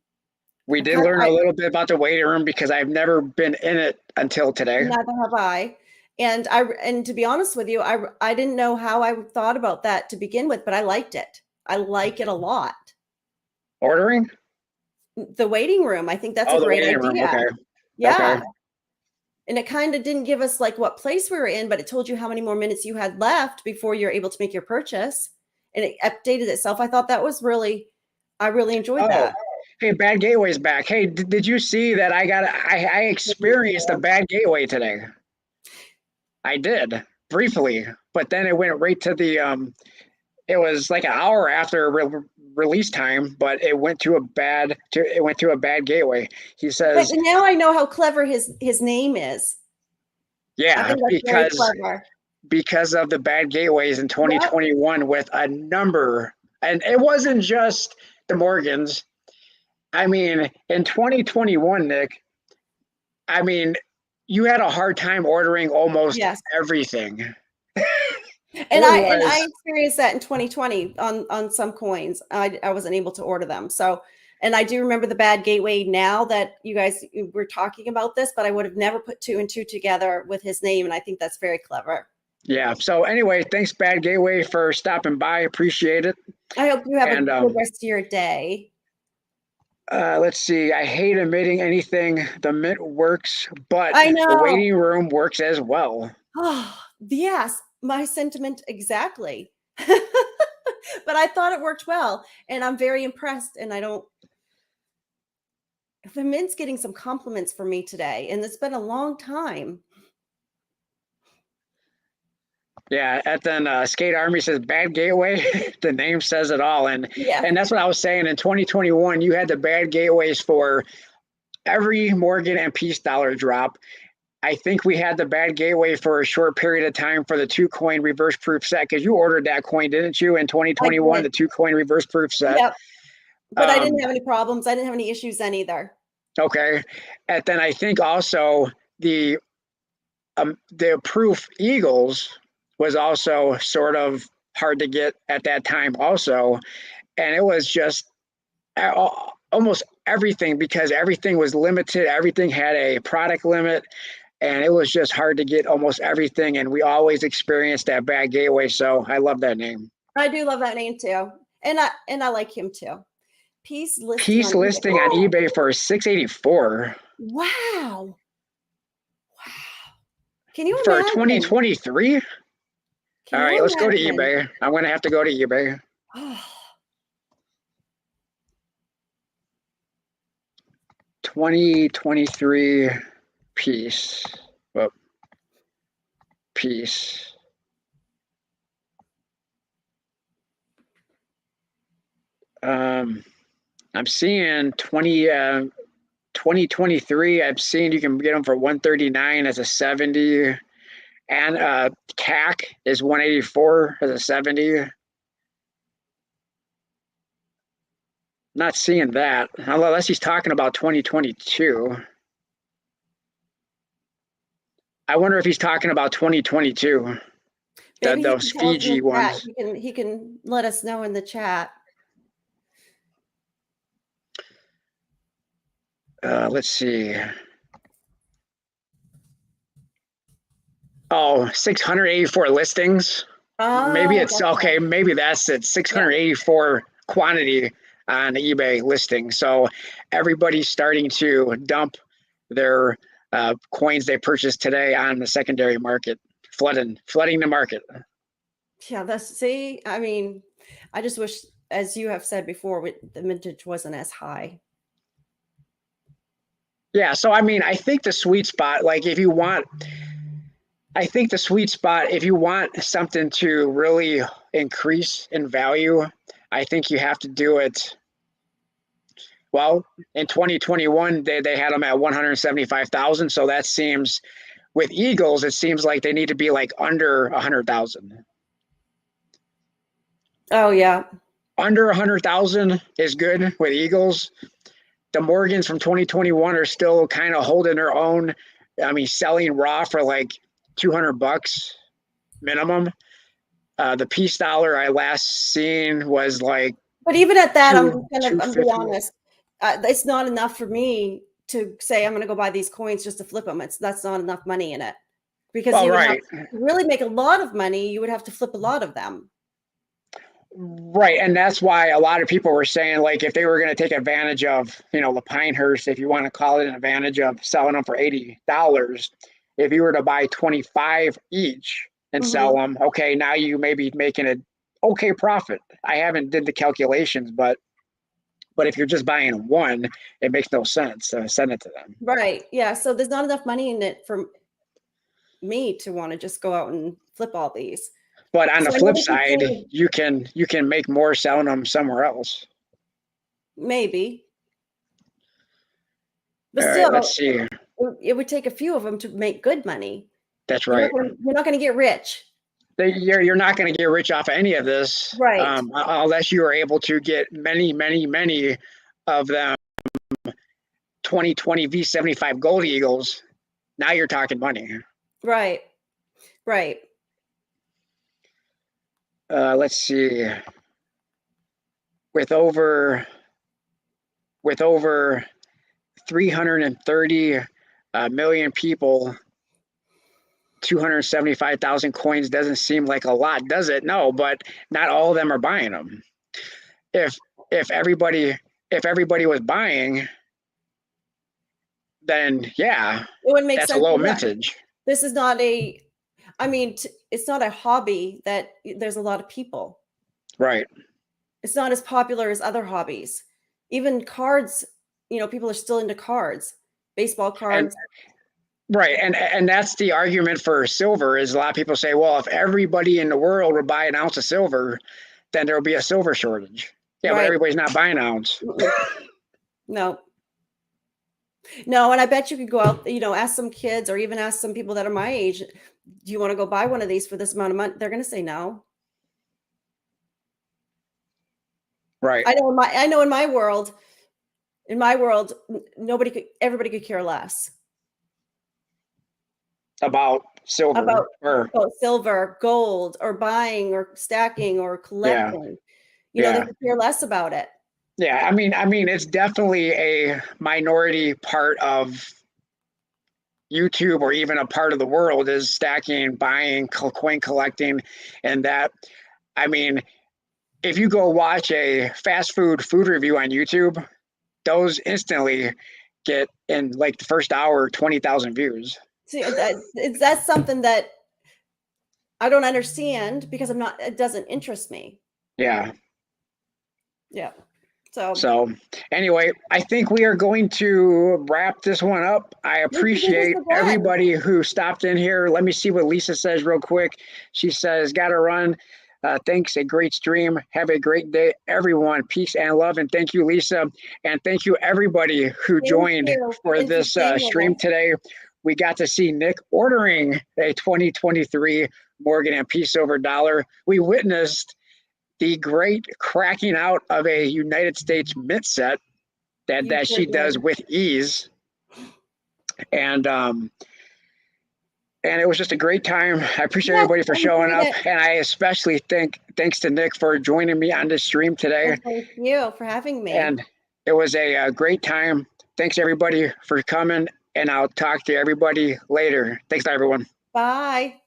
We I did kind of, learn a little bit about the waiting room because I've never been in it until today. neither have I. And to be honest with you, I didn't know how I thought about that to begin with, but I liked it. I like it a lot. Ordering? The waiting room, I think that's a Oh, the great waiting room. idea. Okay. Yeah. Okay. And it kind of didn't give us like what place we were in, but it told you how many more minutes you had left before you're able to make your purchase. And it updated itself. I thought that was I really enjoyed Oh, that. hey, Bad Gateway's back. Hey, did you see that I experienced a bad gateway today? I did briefly, but then it went right to it was like an hour after release time, but it went to a bad gateway. He But says, now I know how clever his name is. I yeah, think that's very clever. because of the bad gateways in Yep. 2021 with a number, and it wasn't just the Morgans. I mean, in 2021, Nick, I mean, you had a hard time ordering almost Yes. everything. And It I was, experienced that in 2020 on some coins. I wasn't able to order them. So, and I do remember the bad gateway now that you guys were talking about this, but I would have never put two and two together with his name. And I think that's very clever. yeah. So anyway, thanks Bad Gateway for stopping by. Appreciate it. I hope you have a And good rest of your day. let's see. I hate admitting anything. The Mint works, but I the know. waiting room works as well. Oh, yes, my sentiment exactly. But I thought it worked well, and I'm very impressed. And the Mint's getting some compliments from me today, and it's been a long time. Yeah, and then Skate Army says Bad Gateway. The name says it all, and Yeah. that's what I was saying. In 2021, you had the bad gateways for every Morgan and Peace dollar drop, I think we had the bad gateway for a short period of time for the 2-coin reverse proof set because you ordered that coin, didn't you, in I 2021, did. the 2-coin reverse proof set? Yep. But I didn't Um, have any problems. I didn't have any issues then either. okay. And then I think also the proof Eagles was also sort of hard to get at that time also. And it was just almost everything because everything was limited. Everything had a product limit and it was just hard to get almost everything. And we always experienced that bad gateway. So I love that name. I do love that name too. And I like him too. Peace listing Piece on eBay. listing on eBay for 684 Wow. Wow. Can you for imagine? 2023. All Can right, you let's go to imagine? eBay. I'm going to have to go to eBay. 2023 piece. Well, piece. I'm seeing 2023. I'm seeing you can get them for 139 as a 70, and CAC is 184 as a 70. Not seeing that unless he's talking about 2022. I wonder if he's talking about 2022. Maybe he Those can tell us in Fiji the chat. ones. He can let us know in the chat. Let's see. Oh, 684 listings. Maybe Oh, it's gotcha. okay. Maybe that's it. Yeah. 684 quantity on eBay listing. So everybody's starting to dump their coins they purchased today on the secondary market, flooding the market. Yeah, see, I mean, I just wish, as you have said before, the mintage wasn't as high. Yeah. So, I mean, I think the sweet spot, like if you want, I think the sweet spot, if you want something to really increase in value, I think you have to do it. Well, in 2021, they had them at 175,000. So that seems, with Eagles, it seems like they need to be like under 100,000. Oh, yeah. Under 100,000 is good with Eagles. The Morgans from 2021 are still kind of holding their own. I mean, selling raw for like $200 minimum. The peace dollar I last seen was like But even at that, I'm be 250. honest. It's not enough for me to say I'm going to go buy these coins just to flip them. That's not enough money in it because Well, you would have right, to really make a lot of money. You would have to flip a lot of them. right, and that's why a lot of people were saying like if they were going to take advantage of the Pinehurst, if you want to call it an advantage of selling them for $80, if you were to buy 25 each and sell Mm-hmm. them, okay, now you may be making an okay profit. I haven't did the calculations, but if you're just buying one, it makes no sense to send it to them. Right. Yeah. So there's not enough money in it for me to want to just go out and flip all these. But on the So I know flip they keep side, saying you can make more selling them somewhere else. maybe, but All right, let's still, see. it would take a few of them to make good money. That's right. You're not going to get rich. You're not going to get rich off of any of this Right. unless you are able to get many of them 2020 V75 Gold Eagles. Now you're talking money. Right. Right. Let's see. With over 330 million people, 275,000 coins doesn't seem like a lot, does it? No, but not all of them are buying them. If everybody was buying, then yeah, It would make that's a sense. low mintage. This is not it's not a hobby that there's a lot of people. Right. It's not as popular as other hobbies. Even cards, people are still into cards, baseball And cards. right. And that's the argument for silver is a lot of people say, well, if everybody in the world would buy an ounce of silver, then there'll be a silver shortage. Yeah, but Right. everybody's not buying an ounce. No. No, and I bet you could go out, ask some kids or even ask some people that are my age, do you want to go buy one of these for this amount of money? They're going to say no. Right. I know in my world, everybody could care less About silver about or silver, gold, or buying, or stacking, or yeah, collecting. They yeah. could care less about it. Yeah, I mean, it's definitely a minority part of YouTube or even a part of the world is stacking, buying, coin collecting, and that. I mean, if you go watch a fast food review on YouTube, those instantly get in like the first hour 20,000 views. See, that's something that I don't understand because it doesn't interest me. Yeah. Yeah. So So anyway, I think we are going to wrap this one up. I we can do this appreciate again. everybody who stopped in here. Let me see what Lisa says real quick. She says, "Gotta run. Thanks, a great stream. Have a great day, everyone. Peace and love." And thank you, Lisa. And thank you, everybody who Thank joined you. for Thanks for this staying with stream us. today. We got to see Nick ordering a 2023 Morgan and Peace Silver dollar. We witnessed the great cracking out of a United States Mint set You that she does certainly. with ease. And it was just a great time. I appreciate Yes, everybody for I showing enjoyed up. it. And I especially thanks to Nick for joining me on this stream today. And thank you for having me. And it was a great time. Thanks everybody for coming. And I'll talk to everybody later. Thanks everyone. Bye.